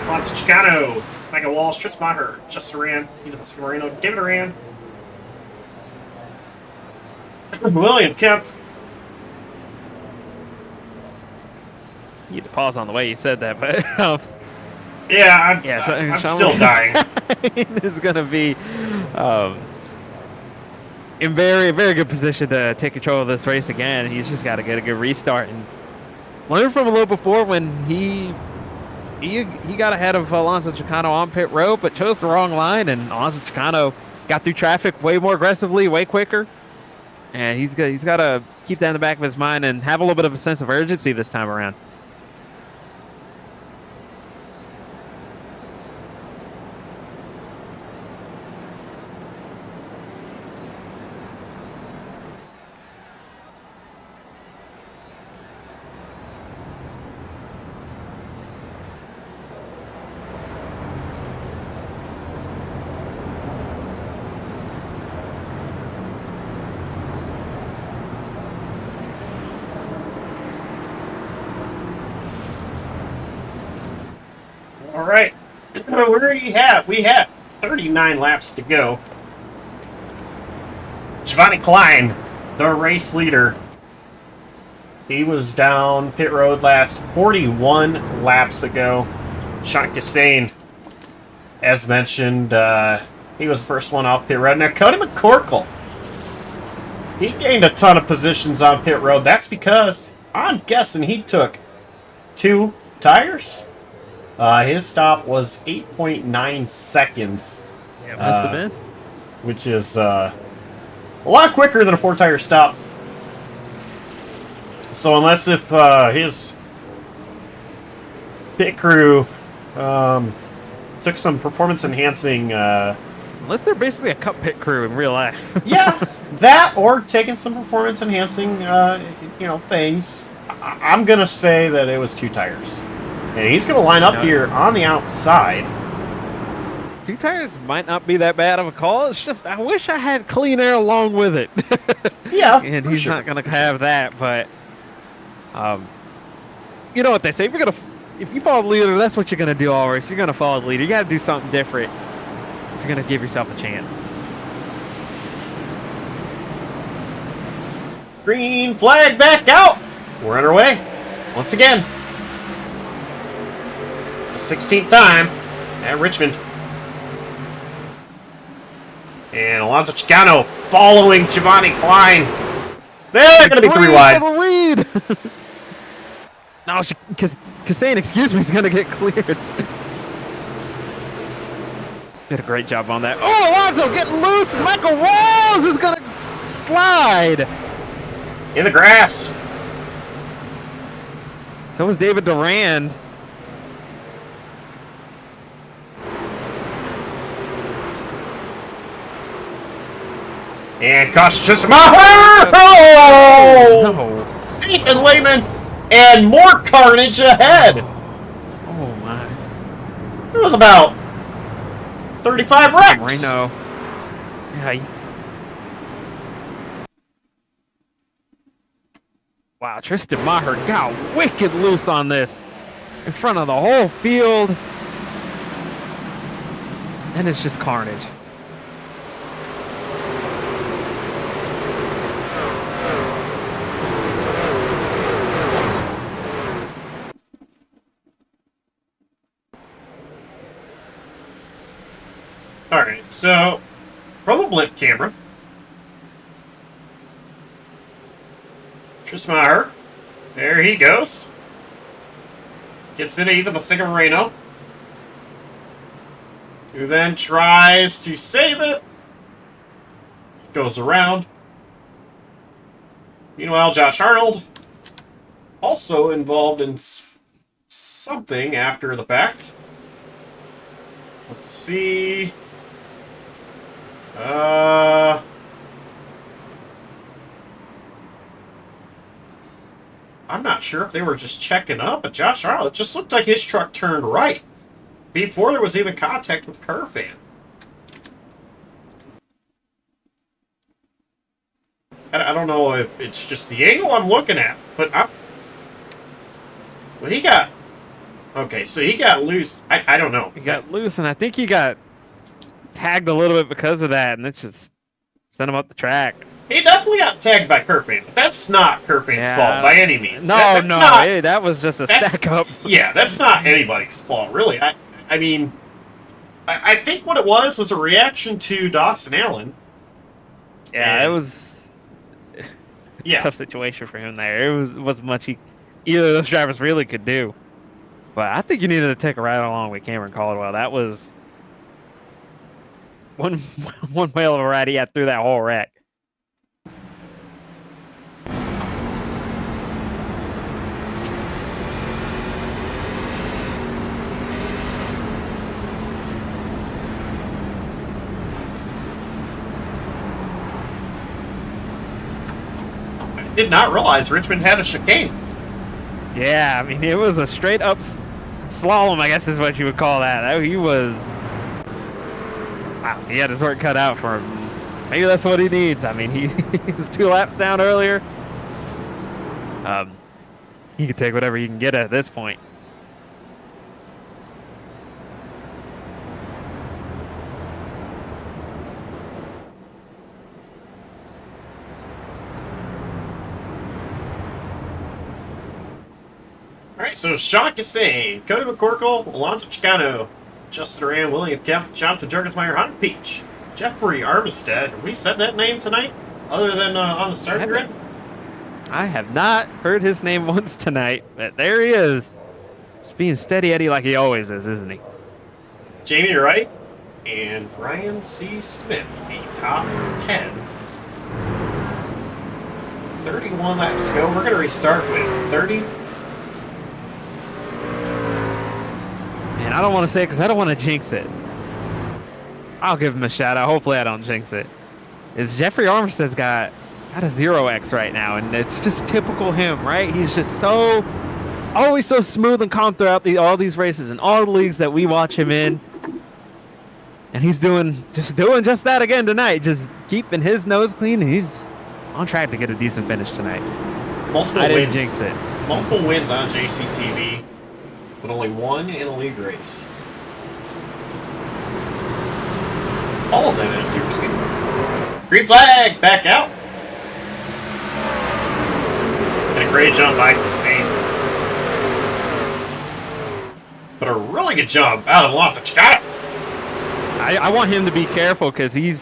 Alonso Chicano, Michael Walsh, Tris Maher, Justin Duran, Edith Moreno, David Duran, William Kemp. You had to pause on the way you said that, but yeah, I'm still dying. It's gonna be in very good position to take control of this race again. He's just got to get a good restart and learn from a little before when he got ahead of Alonso Chicano on pit road, but chose the wrong line, and Alonso Chicano got through traffic way more aggressively, way quicker. And he's got to keep that in the back of his mind and have a little bit of a sense of urgency this time around. All right, where are you at? We have 39 laps to go. Giovanni Klein, the race leader. He was down pit road last 41 laps ago. Sean Cassane, as mentioned, he was the first one off pit road. Now, Cody McCorkle, he gained a ton of positions on pit road. That's because I'm guessing he took 2 tires. His stop was 8.9 seconds. Yeah, must have been. Which is a lot quicker than a 4-tire stop. So unless if his pit crew took some performance-enhancing... Unless they're basically a cup pit crew in real life. yeah, that or taking some performance-enhancing things. I'm going to say that it was 2 tires. And he's going to line up here on the outside. 2 tires might not be that bad of a call. It's just I wish I had clean air along with it. Yeah, and he's not going to have that. But you know what they say: if you follow the leader, that's what you're going to do all race. You're going to follow the leader. You got to do something different if you're going to give yourself a chance. Green flag back out. We're on our way once again. 16th time at Richmond. And Alonso Chicano following Giovanni Klein. They're going to be 3 wide. For the lead. No, Cassane, excuse me, is going to get cleared. Did a great job on that. Oh, Alonso getting loose. Michael Walls is going to slide. In the grass. So was David Durand. And caution to Maher! Oh! No. Ethan Lehman! And more carnage ahead! Oh my. It was about 35 wrecks! Moreno. Yeah. Wow, Tristan Maher got wicked loose on this in front of the whole field. And it's just carnage. Alright, so from the blimp camera, Tristan Maher, there he goes. Gets into Ethan Moreno, who then tries to save it. Goes around. Meanwhile, Josh Arnold, also involved in something after the fact. Let's see. I'm not sure if they were just checking up, but Josh Arnold, it just looked like his truck turned right before there was even contact with curve fan. I don't know if it's just the angle I'm looking at, but well, he got... Okay, so he got loose. I don't know. He got loose, and I think he got tagged a little bit because of that, and it just sent him up the track. He definitely got tagged by Curfan, but that's not Curfan's fault by any means. No, that was just a stack up. Yeah, that's not anybody's fault, really. I mean, I think what it was a reaction to Dawson Allen. Yeah, it was a tough situation for him there. It wasn't much either of those drivers really could do. But I think you needed to take a ride along with Cameron Caldwell. That was one whale of a ride he had through that whole wreck. Did not realize Richmond had a chicane. Yeah, I mean, it was a straight up slalom, I guess is what you would call that. He was... Wow, he had his work cut out for him. Maybe that's what he needs. I mean, he was 2 laps down earlier. He could take whatever he can get at this point. Alright, so Sean Cassane, Cody McCorkle, Alonso Chicano, Justin Duran, William Kemp, Jonathan Jurgensmeyer, Hunter Peach, Jeffrey Armistead. Have we said that name tonight? Other than on the starting grid? I have not heard his name once tonight, but there he is. Just being steady Eddie like he always is, isn't he? Jamie Wright and Ryan C. Smith, the top 10. 31 laps to go. We're going to restart with 30. And I don't want to say it because I don't want to jinx it. I'll give him a shout out. Hopefully I don't jinx it. Is Jeffrey Armstead's got a 0x right now, and it's just typical him, right? He's just always so smooth and calm throughout all these races and all the leagues that we watch him in. And he's doing just that again tonight, just keeping his nose clean. And he's on track to get a decent finish tonight. Multiple I didn't wins. jinx it. Multiple wins on JCTV, but only one in a league race. All of them in a super speed. Green flag, back out. And a great jump by Cassane. But a really good jump out of Alonso Chicano. I want him to be careful because he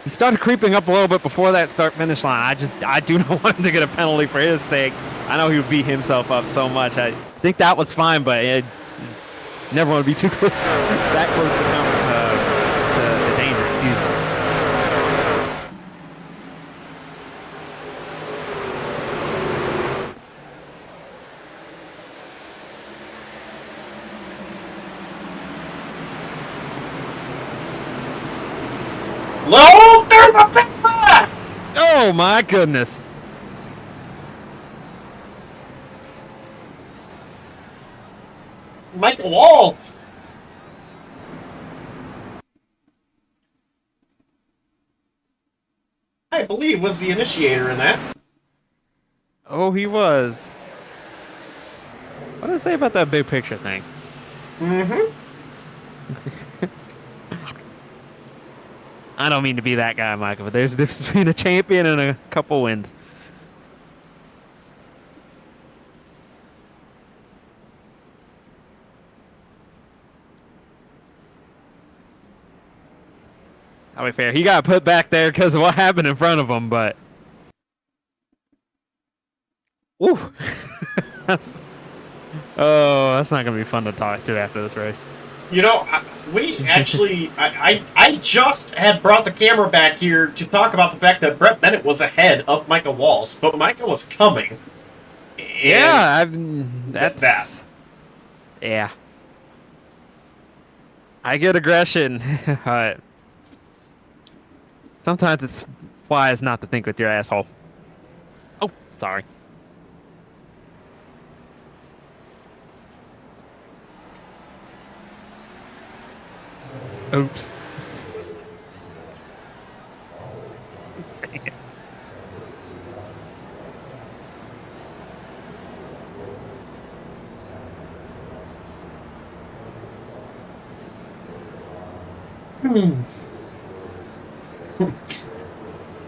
started creeping up a little bit before that start-finish line. I do not want him to get a penalty for his sake. I know he would beat himself up so much. I think that was fine, but never want to be too close, that close to danger. Excuse me. Low, there's a big back! Oh my goodness. Michael Walls. I believe was the initiator in that. Oh, he was. What did I say about that big picture thing? Mm-hmm. I don't mean to be that guy, Michael, but there's a difference between a champion and a couple wins. I'll be fair. He got put back there because of what happened in front of him, but. Woo. that's not going to be fun to talk to after this race. You know, we actually, I just had brought the camera back here to talk about the fact that Brett Bennett was ahead of Michael Walls, but Michael was coming. Yeah, that's that. Yeah. I get aggression. Sometimes it's wise not to think with your asshole. Oh, sorry. Oops.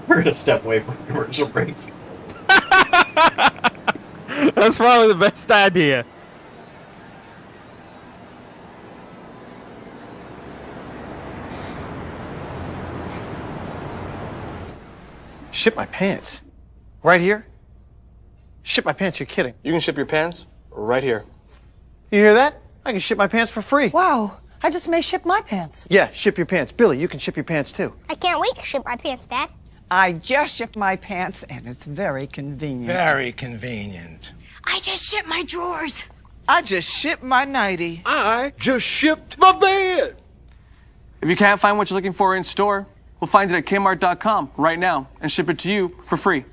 We're gonna step away from commercial break. That's probably the best idea. Ship my pants? Right here? Ship my pants? You're kidding. You can ship your pants right here. You hear that? I can ship my pants for free. Wow, I just may ship my pants. Yeah, ship your pants. Billy, you can ship your pants too. I can't wait to ship my pants, Dad. I just shipped my pants, and it's very convenient. Very convenient. I just shipped my drawers. I just shipped my nightie. I just shipped my bed. If you can't find what you're looking for in store, we'll find it at Kmart.com right now and ship it to you for free.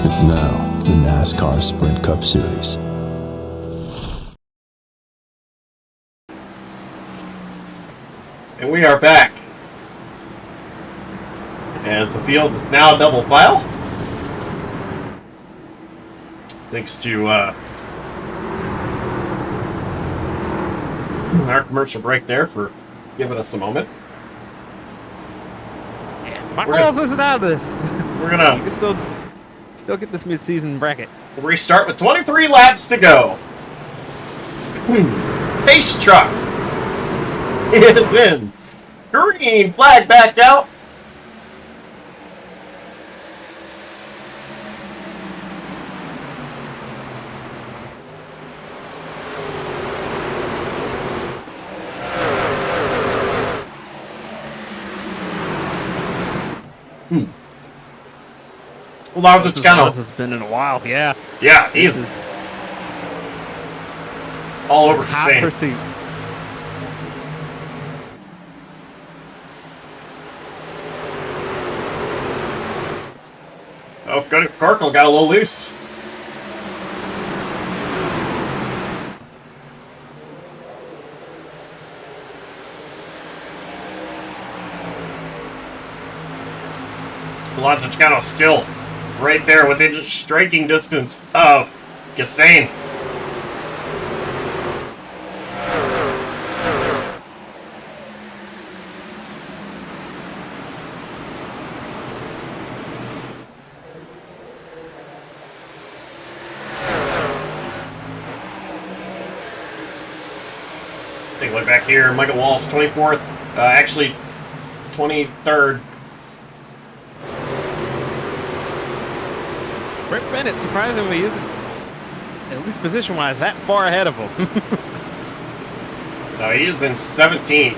It's now the NASCAR Sprint Cup Series. And we are back. As the field is now double file. Thanks to our commercial break there for giving us a moment. Yeah, my Wells isn't out of this. We're gonna You can still get this mid-season bracket. restart with 23 laps to go. Pace truck is in. Green flag back out. Alonso Chicano. This has been in a while, yeah. Yeah, he's This is all over hot Hussein. pursuit. Oh, good. Corkle got a little loose. Alonso Chicano still right there within striking distance of Gassane. Take a look back here. Michael Walsh, 24th. Actually, 23rd. Brett Bennett, surprisingly, isn't, at least position-wise, that far ahead of him. No, he is in 17th.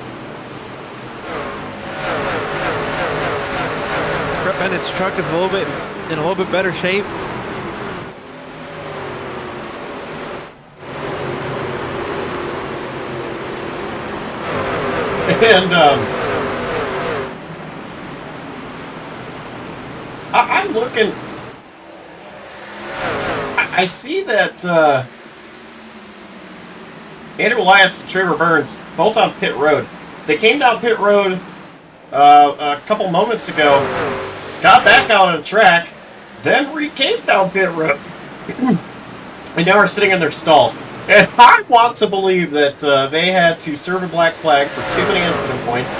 Brett Bennett's truck is in a little bit better shape. And I'm looking. I see that Andrew Elias and Trevor Burns both on pit road. They came down pit road a couple moments ago, got back out on the track, then came down pit road, and now are sitting in their stalls. And I want to believe that they had to serve a black flag for too many incident points,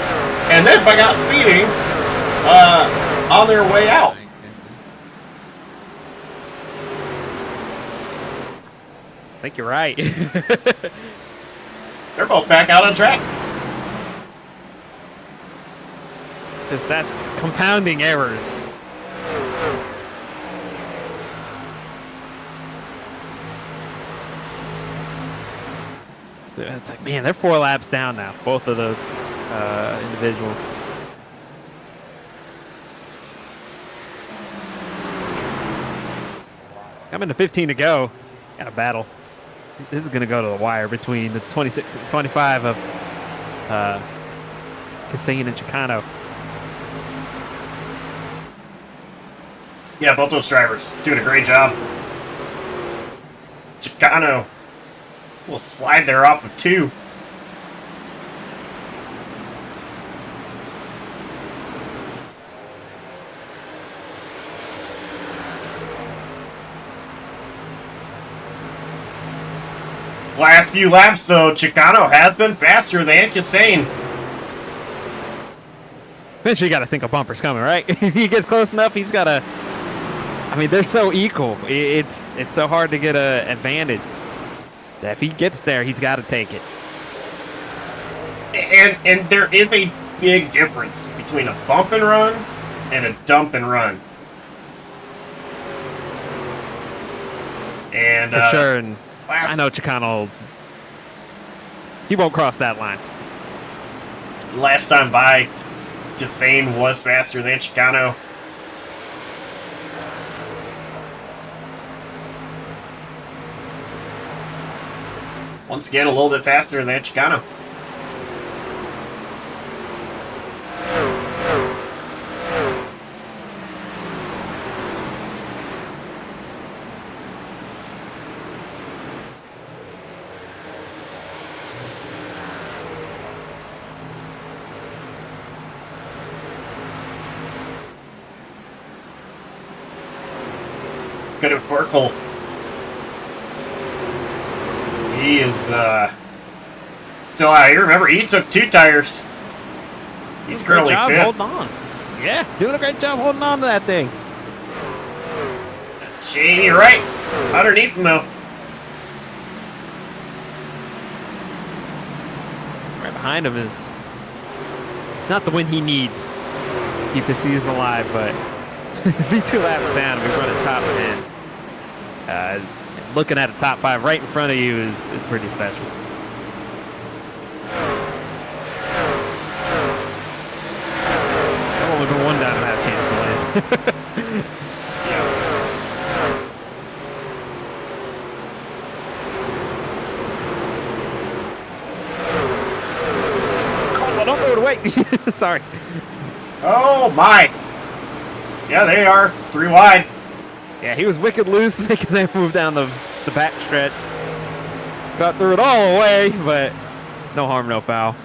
and then got speeding on their way out. I think you're right. They're both back out on track. Because that's compounding errors. It's like, man, they're 4 laps down now, both of those individuals. Coming to 15 to go. Got a battle. This is going to go to the wire between the 26 and 25 of Gassane and Chicano. Yeah, both those drivers doing a great job. Chicano will slide there off of 2. His last few laps, though, Chicano has been faster than Gassane. Eventually, you got to think a bumper's coming, right? If he gets close enough, he's got to. I mean, they're so equal. It's so hard to get an advantage. That if he gets there, he's got to take it. And there is a big difference between a bump and run and a dump and run. And for sure, and I know Chicano, he won't cross that line. Last time by, Gassane was faster than Chicano. Once again, a little bit faster than Chicano. Good at Burkle. He is still out here. Remember, he took 2 tires. He's currently 5th. Holding on. Yeah, doing a great job holding on to that thing. Shane, you're right. Underneath him, though. Right behind him is... It's not the win he needs to keep the season alive, but... be 2 laps down and be running top 10. Looking at a top 5 right in front of you is pretty special. I've only been 1 down and have a chance to win. Yeah. Caldwell, don't throw it away. Sorry. Oh, my. Yeah, they are. 3 wide. Yeah, he was wicked loose, making that move down the back stretch. Got through it all away, but no harm, no foul.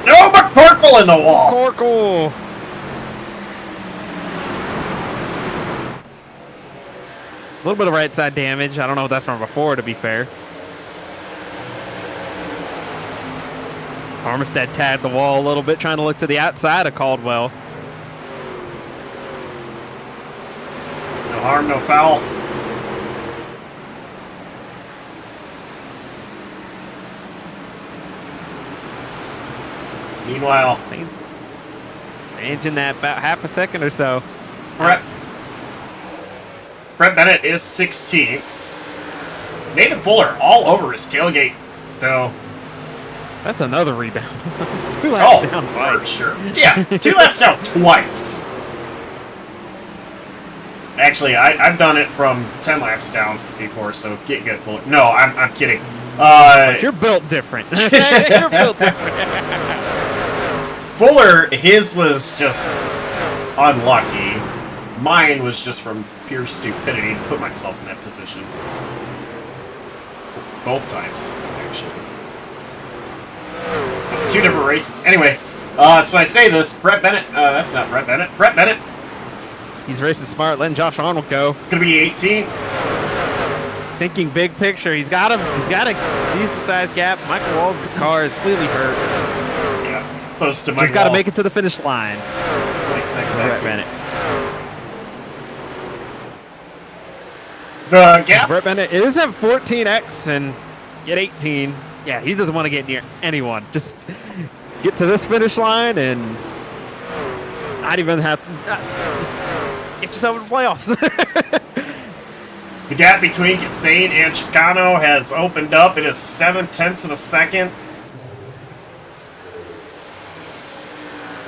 No, McParkle Hole in the wall. Corkle. A little bit of right side damage. I don't know what that's from before, to be fair. Armistead tagged the wall a little bit, trying to look to the outside of Caldwell. No harm, no foul. Meanwhile, Engine that about half a second or so. Brett Bennett is 16th. Nathan Fuller all over his tailgate, though. That's another rebound. 2 laps down for twice. sure. Yeah, 2 laps down twice. Actually, I've done it from 10 laps down before, so get good, Fuller. No, I'm kidding. But you're built different. You're built different. Fuller, his was just unlucky. Mine was just from pure stupidity to put myself in that position. Both times, actually. 2 different races. Anyway, so I say this, Brett Bennett, that's not Brett Bennett. Brett Bennett. He's racing smart, letting Josh Arnold go. Gonna be 18th. Thinking big picture. He's got a decent sized gap. Michael Walls' car is clearly hurt. Yeah, close to Michael Just got to Walls. make it to the finish line. 22nd Brett Bennett. The gap. Brett Bennett is at 14x and get 18. Yeah, he doesn't want to get near anyone. Just get to this finish line and not even have just get yourself in the playoffs. The gap between Kassane and Chicano has opened up. It is 0.7 of a second.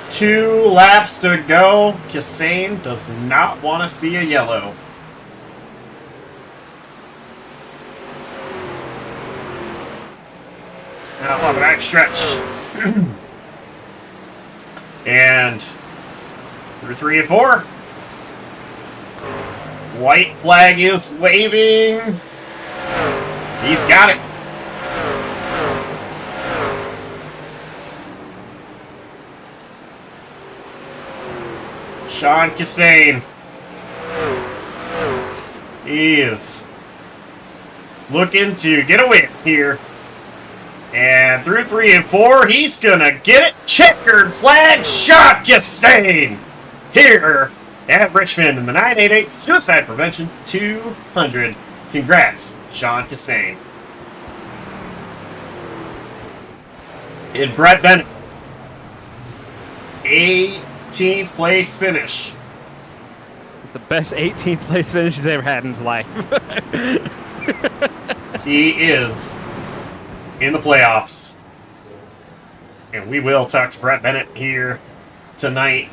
2 laps to go. Kassane does not want to see a yellow. Snap on the back stretch. And through 3 and 4. White flag is waving. He's got it. Sean Kassane. He is looking to get a win here. And through 3 and 4, he's gonna get it. Checkered flag, Sean Kassane here at Richmond in the 988 Suicide Prevention 200. Congrats, Sean Kassane. And Brett Bennett, 18th place finish. The best 18th place finish he's ever had in his life. He is in the playoffs. And we will talk to Brett Bennett here tonight.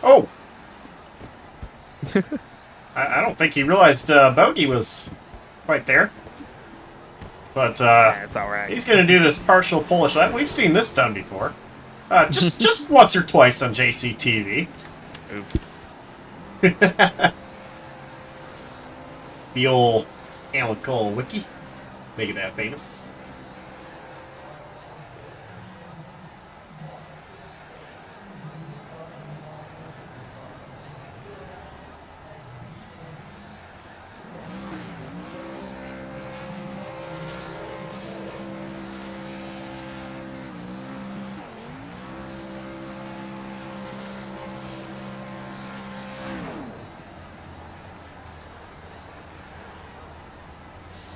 Oh! I don't think he realized Bogey was quite there. But Yeah, it's all right. he's going to do this partial Polish lap. We've seen this done before. Just once or twice on JCTV. Oops. The old Alan Cole wiki. Making that famous.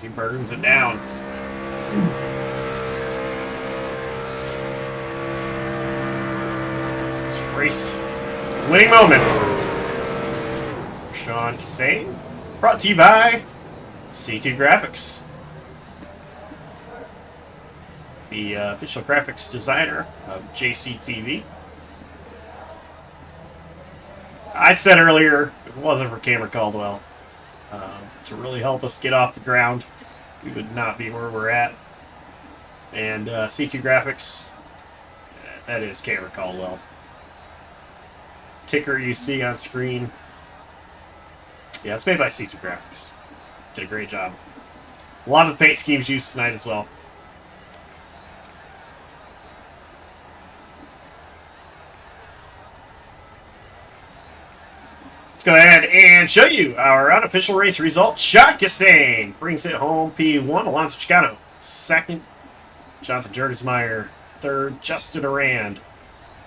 He burns it down. This race winning moment. Sean Kassane, brought to you by C2 Graphics, the official graphics designer of JCTV. I said earlier, if it wasn't for Cameron Caldwell, to really help us get off the ground, we would not be where we're at. And C2 Graphics, that is Cameron Caldwell. ticker you see on screen. Yeah, it's made by C2 Graphics. Did a great job. A lot of the paint schemes used tonight as well. Let's go ahead and show you our unofficial race results. Sean Cassane brings it home. P1, Alonso Chicano. Second, Jonathan Jurgensmeyer. Third, Justin Durand.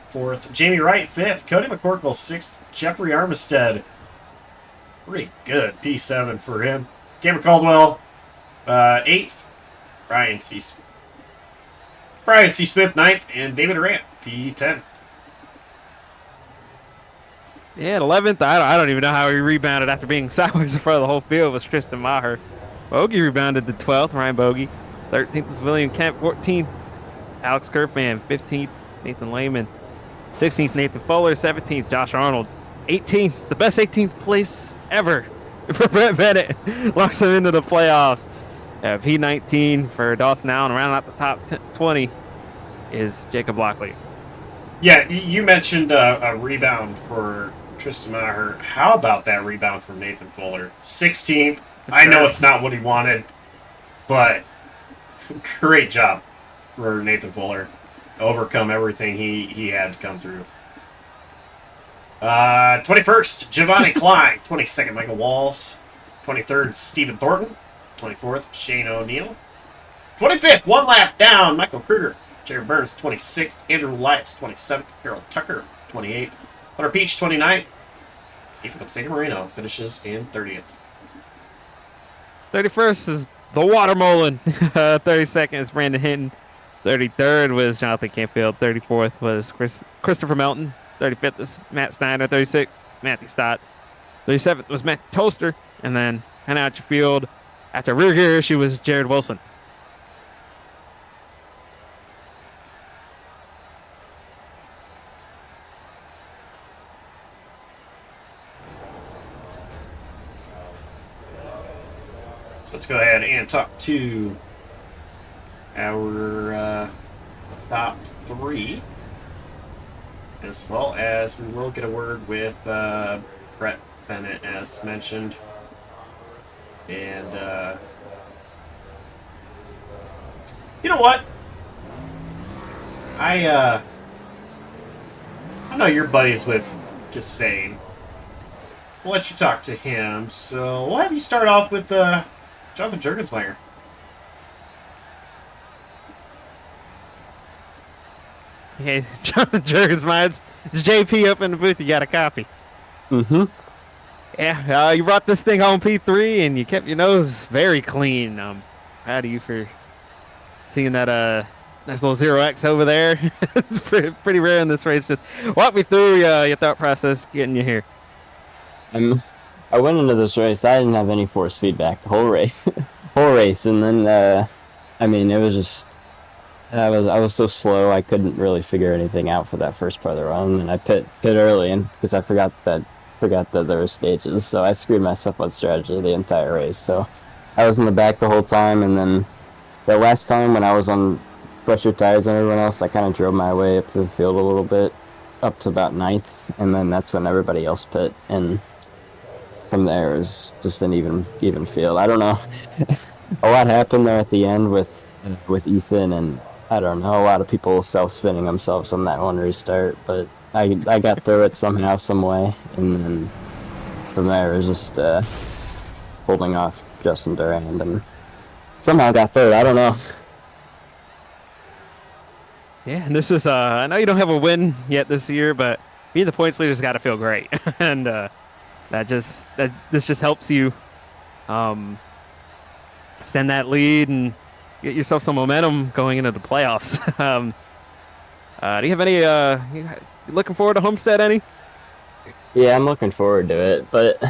Fourth, Jamie Wright. Fifth, Cody McCorkle. Sixth, Jeffrey Armistead. Pretty good. P7 for him. Cameron Caldwell. Eighth, Brian C. Smith. Ninth, and David Durant. P10. Yeah, at 11th, I don't even know how he rebounded after being sideways in front of the whole field was Tristan Maher. Bogey rebounded to 12th, Ryan Bogey. 13th is William Kemp. 14th, Alex Kerfman. 15th, Nathan Lehman. 16th, Nathan Fuller. 17th, Josh Arnold. 18th, the best 18th place ever for Brett Bennett. Locks him into the playoffs. P19 for Dawson Allen. Around out the top 20 is Jacob Lockley. Yeah, you mentioned a rebound for Tristan Maher. How about that rebound from Nathan Fuller? 16th. Sure. I know it's not what he wanted, but great job for Nathan Fuller. Overcome everything he had to come through. 21st, Giovanni Klein. 22nd, Michael Walls. 23rd, Stephen Thornton. 24th, Shane O'Neill. 25th, one lap down, Michael Kruger. Jared Burns, 26th. Andrew Lights, 27th. Harold Tucker, 28th. Hunter Peach, 29th. Ethan Fonseca Moreno finishes in 30th. 31st is the Watermelon. 32nd is Brandon Hinton. 33rd was Jonathan Campfield. 34th was Christopher Melton. 35th is Matt Steiner. 36th, Matthew Stotts. 37th was Matt Toaster. And then heading out your field after rear gear issue was Jared Wilson. So let's go ahead and talk to our top three, as well as we will get a word with Brett Bennett, as mentioned. And you know what? I know you're buddies with Cassane. We'll let you talk to him. So we'll have you start off with Jonathan Jurgensmeyer. Hey, Jonathan Jurgensmeyer, it's JP up in the booth. You got a copy. Mm-hmm. Yeah, you brought this thing home P3, and you kept your nose very clean. Proud of you for seeing that nice little 0X over there. It's pretty rare in this race. Just walk me through your thought process getting you here. I went into this race. I didn't have any force feedback the whole race, and then I mean, it was just I was so slow. I couldn't really figure anything out for that first part of the run, and I pit early, and because I forgot that there were stages, so I screwed myself on strategy the entire race. So I was in the back the whole time, and then the last time when I was on fresher tires than everyone else, I kind of drove my way up to the field a little bit, up to about 9th, and then that's when everybody else pit, and from there it was just an even field. I don't know. A lot happened there at the end with Ethan, and I don't know, a lot of people self-spinning themselves on that one restart, but I got through it somehow, some way, and then from there it was just holding off Justin Durand, and somehow got through it. I don't know. Yeah, and this is I know you don't have a win yet this year, but being the points leader's got to feel great, and this just helps you extend that lead and get yourself some momentum going into the playoffs. Do you have any? You looking forward to Homestead any? Yeah, I'm looking forward to it, but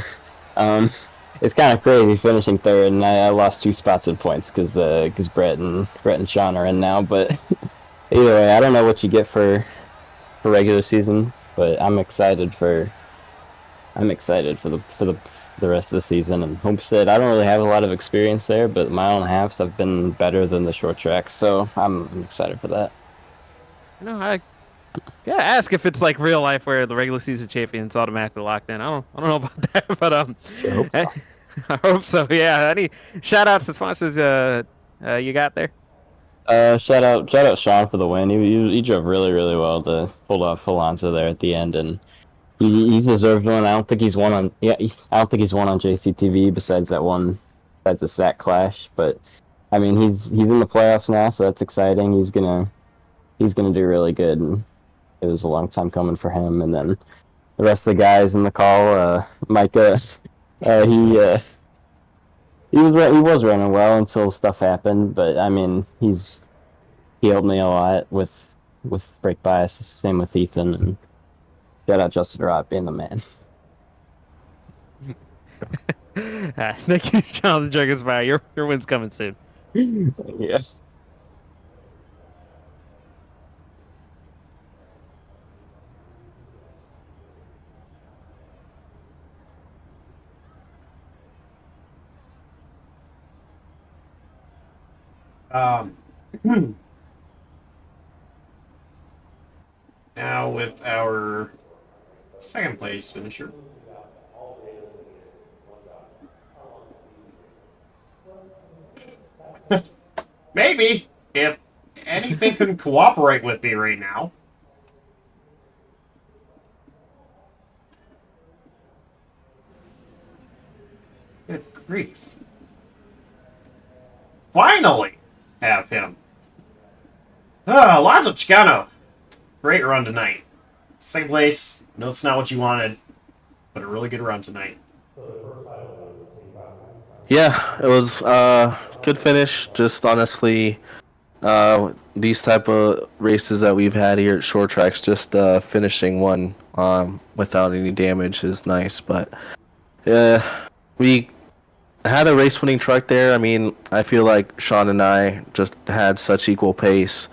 it's kind of crazy finishing third, and I lost 2 spots in points because Brett and Sean are in now. But either way, I don't know what you get for regular season, but I'm excited for the rest of the season. And Homestead, I don't really have a lot of experience there, but my own halves have been better than the short track, so I'm excited for that. You know, Gotta ask if it's like real life where the regular season champion's automatically locked in. I don't know about that, but Sure hope so. I hope so. Yeah. Any shout outs to sponsors you got there? Shout out Sean for the win. He drove really, really well to pull off Alonso there at the end, and he's deserved one. I don't think he's won on I don't think he's won on JCTV besides that one, besides the SAAC clash. But I mean, he's in the playoffs now, so that's exciting. He's gonna do really good, and it was a long time coming for him. And then the rest of the guys in the call, Micah, he was running well until stuff happened, but I mean he helped me a lot with brake bias. Same with Ethan, and shout out Justin Rott being the man. Thank you, Jonathan Juggins. Your win's coming soon. Yeah. Now with our second place finisher. Maybe if anything can cooperate with me right now. Good grief. Finally have him. Alonso Chicano. Great run tonight. Second place. No, it's not what you wanted, but a really good run tonight. Yeah, it was good finish. Just honestly, these type of races that we've had here at short tracks, just finishing one without any damage is nice. But we had a race-winning truck there. I mean, I feel like Sean and I just had such equal pace.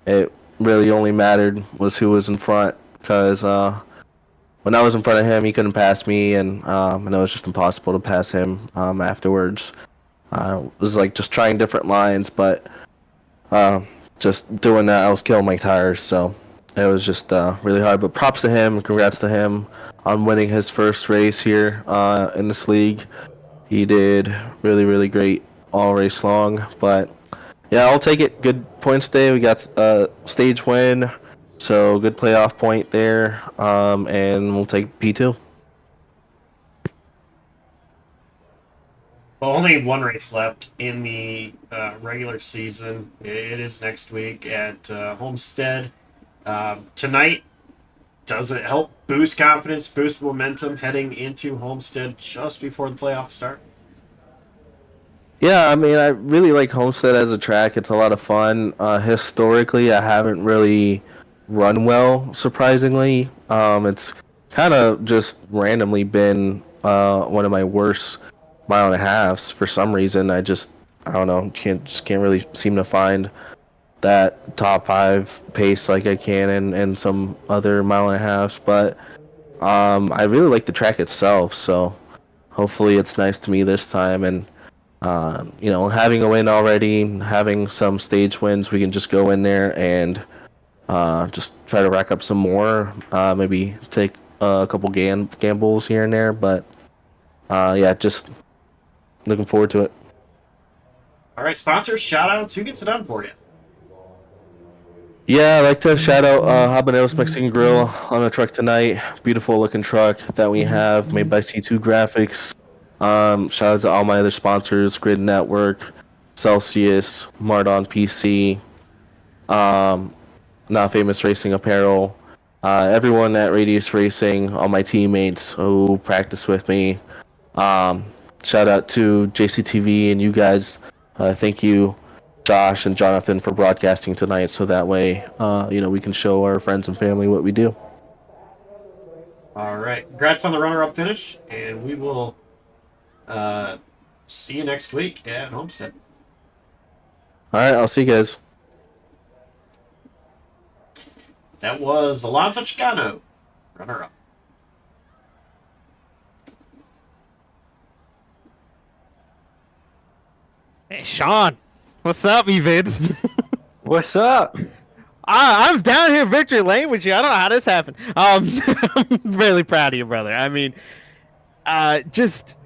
It really only mattered was who was in front, because when I was in front of him, he couldn't pass me, and it was just impossible to pass him afterwards. It was like just trying different lines, but just doing that, I was killing my tires, so it was just really hard. But props to him, congrats to him on winning his first race here in this league. He did really, really great all race long, but yeah, I'll take it. Good points day. We got a stage win, so good playoff point there, and we'll take P2. Well, only one race left in the regular season. It is next week at Homestead. Tonight, does it help boost confidence, boost momentum heading into Homestead just before the playoffs start? Yeah, I mean, I really like Homestead as a track. It's a lot of fun. Historically, I haven't really run well, surprisingly. It's kind of just randomly been one of my worst mile and a halves for some reason. I don't know, can't really seem to find that top 5 pace like I can in some other mile and a halves. But I really like the track itself, so hopefully it's nice to me this time. And having a win already, having some stage wins, we can just go in there and just try to rack up some more. Maybe take a couple gambles here and there, but yeah, just looking forward to it. All right, sponsors, shout-outs. Who gets it done for you? Yeah, I'd like to shout out Habaneros Mexican Grill on the truck tonight. Beautiful looking truck that we have, made by C2 Graphics. Shout out to all my other sponsors, Grid Network, Celsius, Mardon PC, Not Famous Racing Apparel, everyone at Radius Racing, all my teammates who practice with me. Shout out to JCTV and you guys. Thank you, Josh and Jonathan, for broadcasting tonight, so that way we can show our friends and family what we do. All right. Congrats on the runner-up finish, and we will see you next week at Homestead. All right, I'll see you guys. That was Alonso Chicano, runner-up. Hey, Sean. What's up, Evids? What's up? I'm down here victory lane with you. I don't know how this happened. I'm really proud of you, brother. I mean, just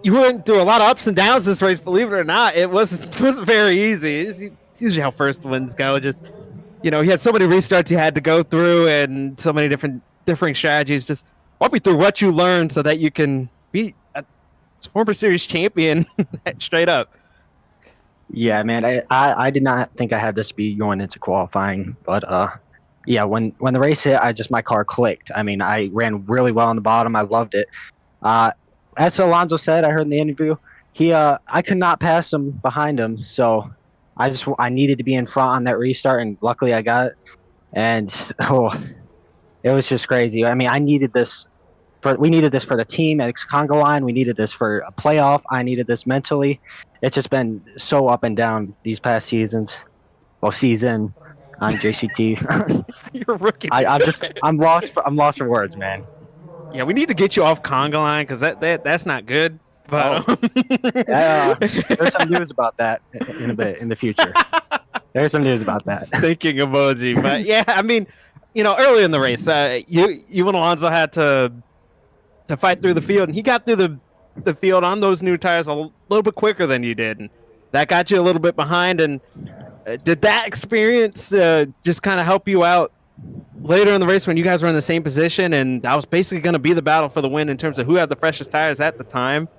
you went through a lot of ups and downs this race. Believe it or not, it wasn't very easy. It's usually how first wins go. Just you had so many restarts you had to go through, and so many different strategies. Just walk me through what you learned so that you can be a former series champion straight up. Yeah, man, I did not think I had this speed going into qualifying, but yeah, when the race hit, my car clicked. I mean, I ran really well on the bottom. I loved it. As Alonso said, I heard in the interview, I could not pass him behind him, so I needed to be in front on that restart, and luckily I got it. And it was just crazy. I mean, I needed this. We needed this for the team at Chicagoland. We needed this for a playoff. I needed this mentally. It's just been so up and down these past seasons. Well, season on JCT. You're a rookie. I'm lost for words, man. Yeah, we need to get you off Congoline because that's not good. But there's some news about that in a bit in the future. There's some news about that. Thinking emoji, but yeah, I mean, early in the race, you and Alonso had to fight through the field, and he got through the field on those new tires a little bit quicker than you did, and that got you a little bit behind. And did that experience just kind of help you out later in the race when you guys were in the same position, and that was basically going to be the battle for the win in terms of who had the freshest tires at the time?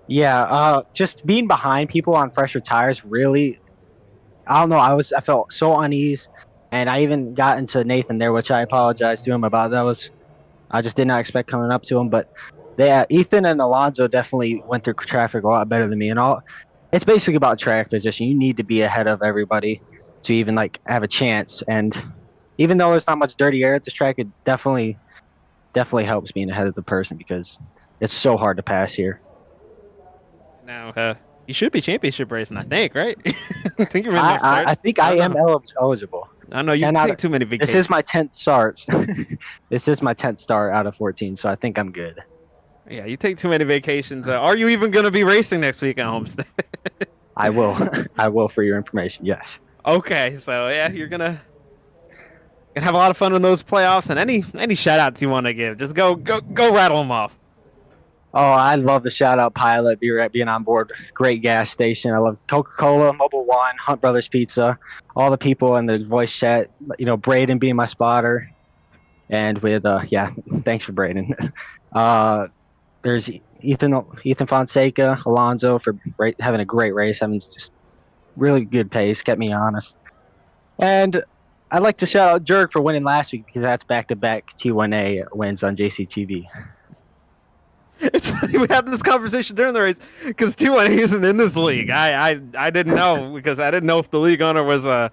Yeah, just being behind people on fresher tires really, I don't know, I felt so unease, and I even got into Nathan there, which I apologized to him about. I just did not expect coming up to him, but Ethan and Alonso definitely went through traffic a lot better than me. And it's basically about track position. You need to be ahead of everybody to even have a chance. And even though there's not much dirty air at this track, it definitely helps being ahead of the person because it's so hard to pass here. Now, you should be championship racing, I think, right? I think you're I think I am eligible. I know you take too many vacations. This is my 10th start. This is my 10th start out of 14, so I think I'm good. Yeah, you take too many vacations. Are you even going to be racing next week at Homestead? I will. I will, for your information, yes. Okay, so yeah, you're gonna have a lot of fun in those playoffs. And any shout outs you want to give, just go rattle them off. Oh, I love the shout out Pilot being on board. Great gas station. I love Coca-Cola, Mobile One, Hunt Brothers Pizza, all the people in the voice chat. Braden being my spotter, and with thanks for Braden. There's Ethan Fonseca, Alonso for having a great race, having just really good pace, kept me honest. And I'd like to shout out Jerk for winning last week because that's back-to-back T1A wins on JCTV. It's funny we had this conversation during the race because T1A isn't in this league. I didn't know because I didn't know if the league owner was got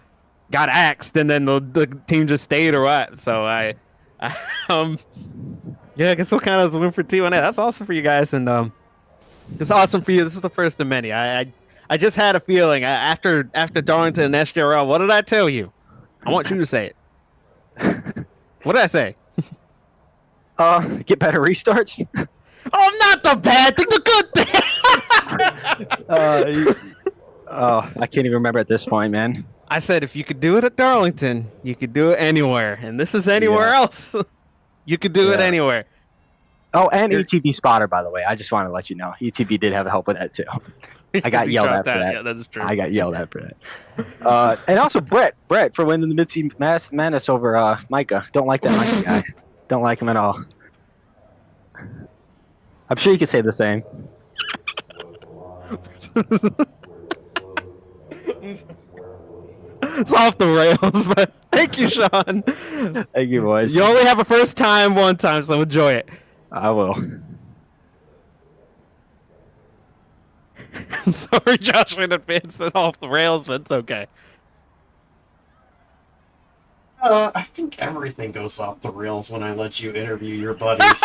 axed and then the team just stayed or what. So I guess we'll kind of win for T1A. That's awesome for you guys, and it's awesome for you. This is the first of many. I just had a feeling after Darlington and SJRL. What did I tell you? I want you to say it. What did I say? Get better restarts. Oh, not the bad thing, the good thing. I can't even remember at this point, man. I said if you could do it at Darlington, you could do it anywhere, and this is anywhere else. You could do it anywhere. Oh, and ETB spotter, by the way. I just want to let you know, ETB did have help with that too. I got yelled at for that. Yeah, that's true. I got yelled at for that. And also Brett for winning the Mid-Sea Madness over Micah. Don't like that Micah guy. Don't like him at all. I'm sure you could say the same. It's off the rails, but thank you, Sean. Thank you, boys. You only have a first time one time, so enjoy it. I will. I'm sorry, Joshua, in advance that's off the rails, but it's okay. I think everything goes off the rails when I let you interview your buddies.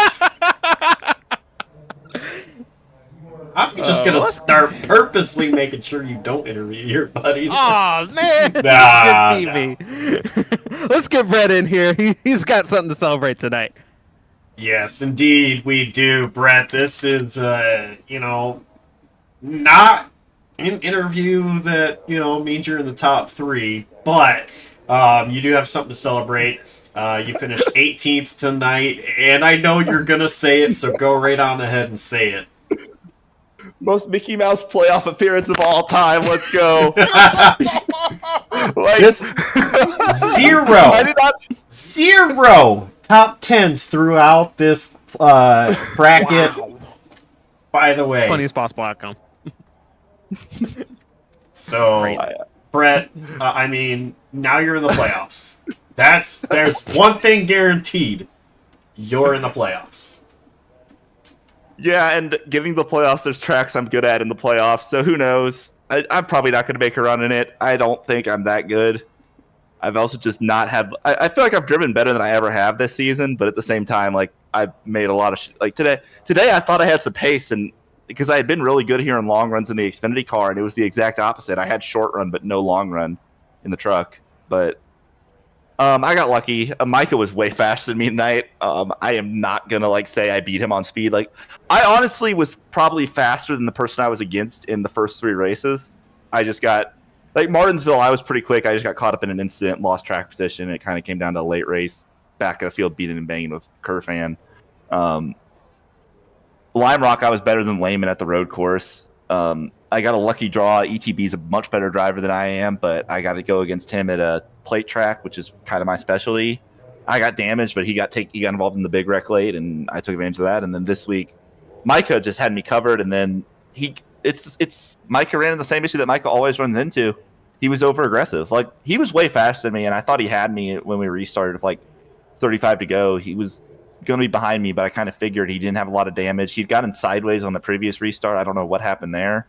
I'm just gonna start purposely making sure you don't interview your buddies. Oh man, good TV. Let's get Brett in here. He's got something to celebrate tonight. Yes, indeed, we do, Brett. This is, not an interview that, means you're in the top 3, but You do have something to celebrate. You finished 18th tonight, and I know you're gonna say it, so go right on ahead and say it. Most Mickey Mouse playoff appearance of all time. Let's go. This zero top 10s throughout this bracket. Wow. By the way, Funniest possible outcome. So, Brett, I mean, now you're in the playoffs. There's one thing guaranteed: you're in the playoffs. Yeah, and giving the playoffs, there's tracks I'm good at in the playoffs, so who knows? I'm probably not going to make a run in it. I don't think I'm that good. I've also just not had... I feel like I've driven better than I ever have this season, but at the same time, like, I've made a lot of... like, today I thought I had some pace, and because I had been really good here in long runs in the Xfinity car, and it was the exact opposite. I had short run, but no long run in the truck. But I got lucky. Micah was way faster than me tonight. I am not going to, like, say I beat him on speed. Like, I honestly was probably faster than the person I was against in the first 3 races. I just got... like, Martinsville, I was pretty quick. I just got caught up in an incident, lost track position, and it kind of came down to a late race. Back of the field, beating and banging with Kerfan. Lime Rock, I was better than Lehman at the road course. I got a lucky draw. ETB's a much better driver than I am, but I got to go against him at a plate track, which is kind of my specialty. I got damaged, but he got involved in the big wreck late, and I took advantage of that. And then this week, Micah just had me covered, and then it's Micah ran into the same issue that Micah always runs into. He was over aggressive. Like, he was way faster than me, and I thought he had me when we restarted with like 35 to go. He was going to be behind me, but I kind of figured he didn't have a lot of damage. He'd gotten sideways on the previous restart. I don't know what happened there.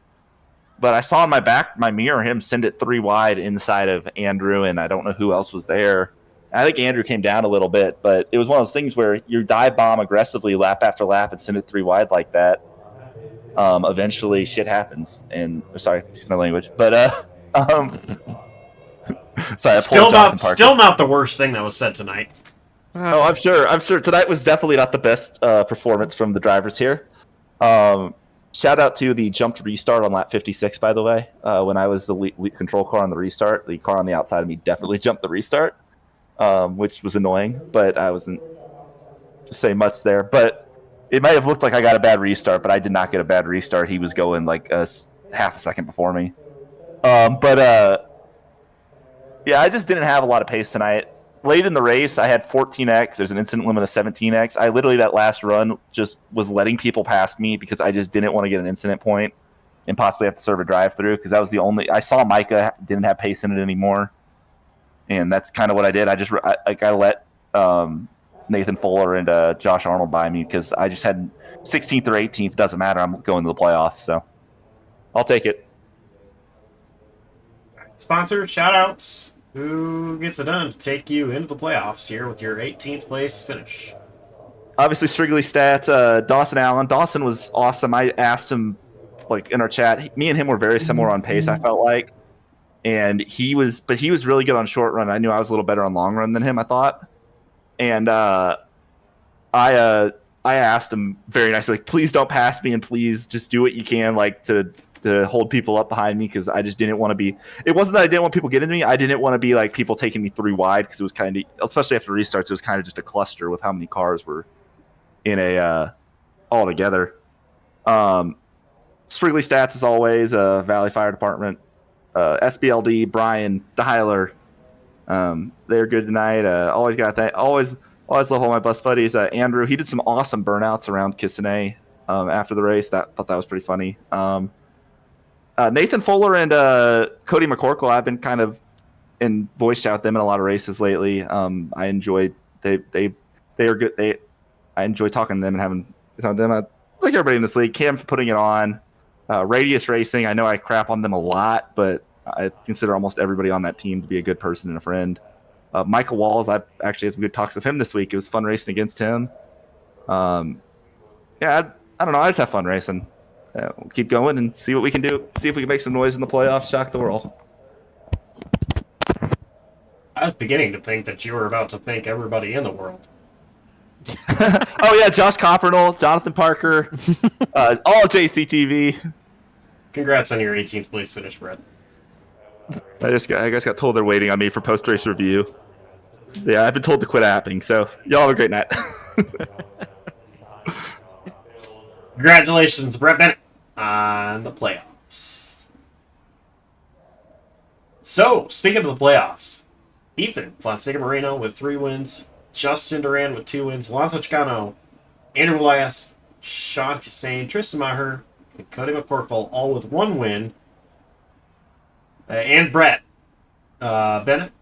But I saw in my mirror, him send it 3 wide inside of Andrew, and I don't know who else was there. I think Andrew came down a little bit, but it was one of those things where you dive bomb aggressively lap after lap and send it 3 wide like that. Eventually shit happens. And sorry, excuse my language. But sorry, still not the worst thing that was said tonight. Oh, I'm sure tonight was definitely not the best performance from the drivers here. Shout out to the jumped restart on lap 56, by the way. When I was the lead control car on the restart, the car on the outside of me definitely jumped the restart, which was annoying, but I wasn't saying much there. But it might have looked like I got a bad restart, but I did not get a bad restart. He was going like half a second before me. Yeah, I just didn't have a lot of pace tonight. Late in the race, I had 14x. There's an incident limit of 17x. I literally, that last run, just was letting people pass me because I just didn't want to get an incident point and possibly have to serve a drive-through, because that was the only... I saw Micah didn't have pace in it anymore, and that's kind of what I did. I let Nathan Fuller and Josh Arnold by me because I just had 16th or 18th. Doesn't matter. I'm going to the playoffs, so I'll take it. Sponsor shout-outs. Who gets it done to take you into the playoffs here with your 18th place finish? Obviously, Strigley Stats, Dawson Allen. Dawson was awesome. I asked him, like, in our chat. Me and him were very similar on pace, I felt like. And he was really good on short run. I knew I was a little better on long run than him, I thought. And I asked him very nicely, like, please don't pass me, and please just do what you can, like, to hold people up behind me, because I just didn't want to be... It wasn't that I didn't want people getting to me. I didn't want to be like people taking me 3 wide, because it was kind of... Especially after restarts, it was kind of just a cluster with how many cars were in a... all together. Strigley Stats, as always, Valley Fire Department, SBLD, Brian, Tyler. They're good tonight. Always got that. Always love all my bus buddies. Andrew, he did some awesome burnouts around Kissane after the race. Thought that was pretty funny. Nathan Fuller and Cody McCorkle, I've been kind of in voice chat with them in a lot of races lately. I enjoy they are good. I enjoy talking to them and having them. I like everybody in this league. Cam for putting it on. Radius Racing, I know I crap on them a lot, but I consider almost everybody on that team to be a good person and a friend. Michael Walls, I actually had some good talks with him this week. It was fun racing against him. Yeah, I don't know. I just have fun racing. We'll keep going and see what we can do. See if we can make some noise in the playoffs, shock the world. I was beginning to think that you were about to thank everybody in the world. Oh, yeah, Josh Coppernell, Jonathan Parker, all JCTV. Congrats on your 18th place finish, Brett. I guys got told they're waiting on me for post race review. Yeah, I've been told to quit apping. So y'all have a great night. Congratulations, Brett Bennett, on the playoffs. So, speaking of the playoffs, Ethan Fonseca Moreno with 3 wins, Justin Duran with 2 wins, Alonso Chicano, Andrew Elias, Sean Cassane, Tristan Maher, and Cody McCorkle all with 1 win. And Brett Bennett,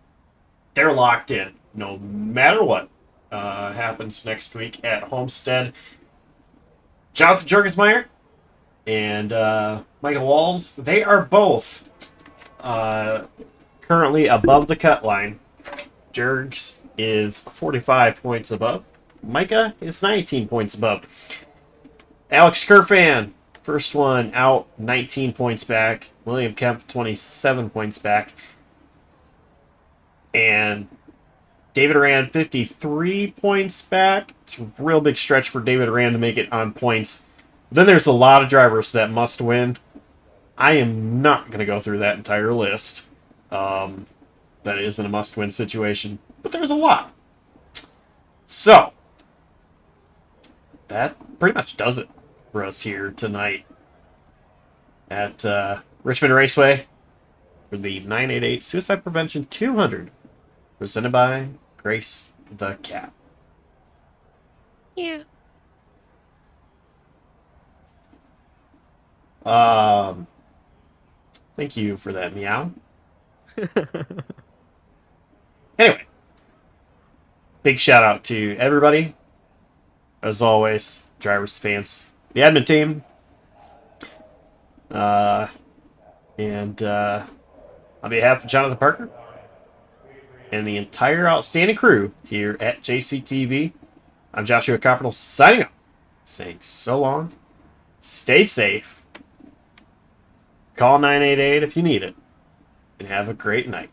they're locked in no matter what happens next week at Homestead. Jonathan Jurgensmeyer and Michael Walls, they are both currently above the cut line. Jurgs is 45 points above. Micah is 19 points above. Alex Skurfan, first one out, 19 points back. William Kemp, 27 points back. And David Rand, 53 points back. It's a real big stretch for David Rand to make it on points. Then there's a lot of drivers that must win. I am not going to go through that entire list. That isn't a must-win situation. But there's a lot. So, that pretty much does it for us here tonight at Richmond Raceway for the 988 Suicide Prevention 200, presented by Grace the Cat. Yeah. Thank you for that, meow. Anyway, big shout out to everybody. As always, drivers, fans, the admin team, and on behalf of Jonathan Parker and the entire outstanding crew here at JCTV, I'm Joshua Copperl signing off, saying so long, stay safe, call 988 if you need it, and have a great night.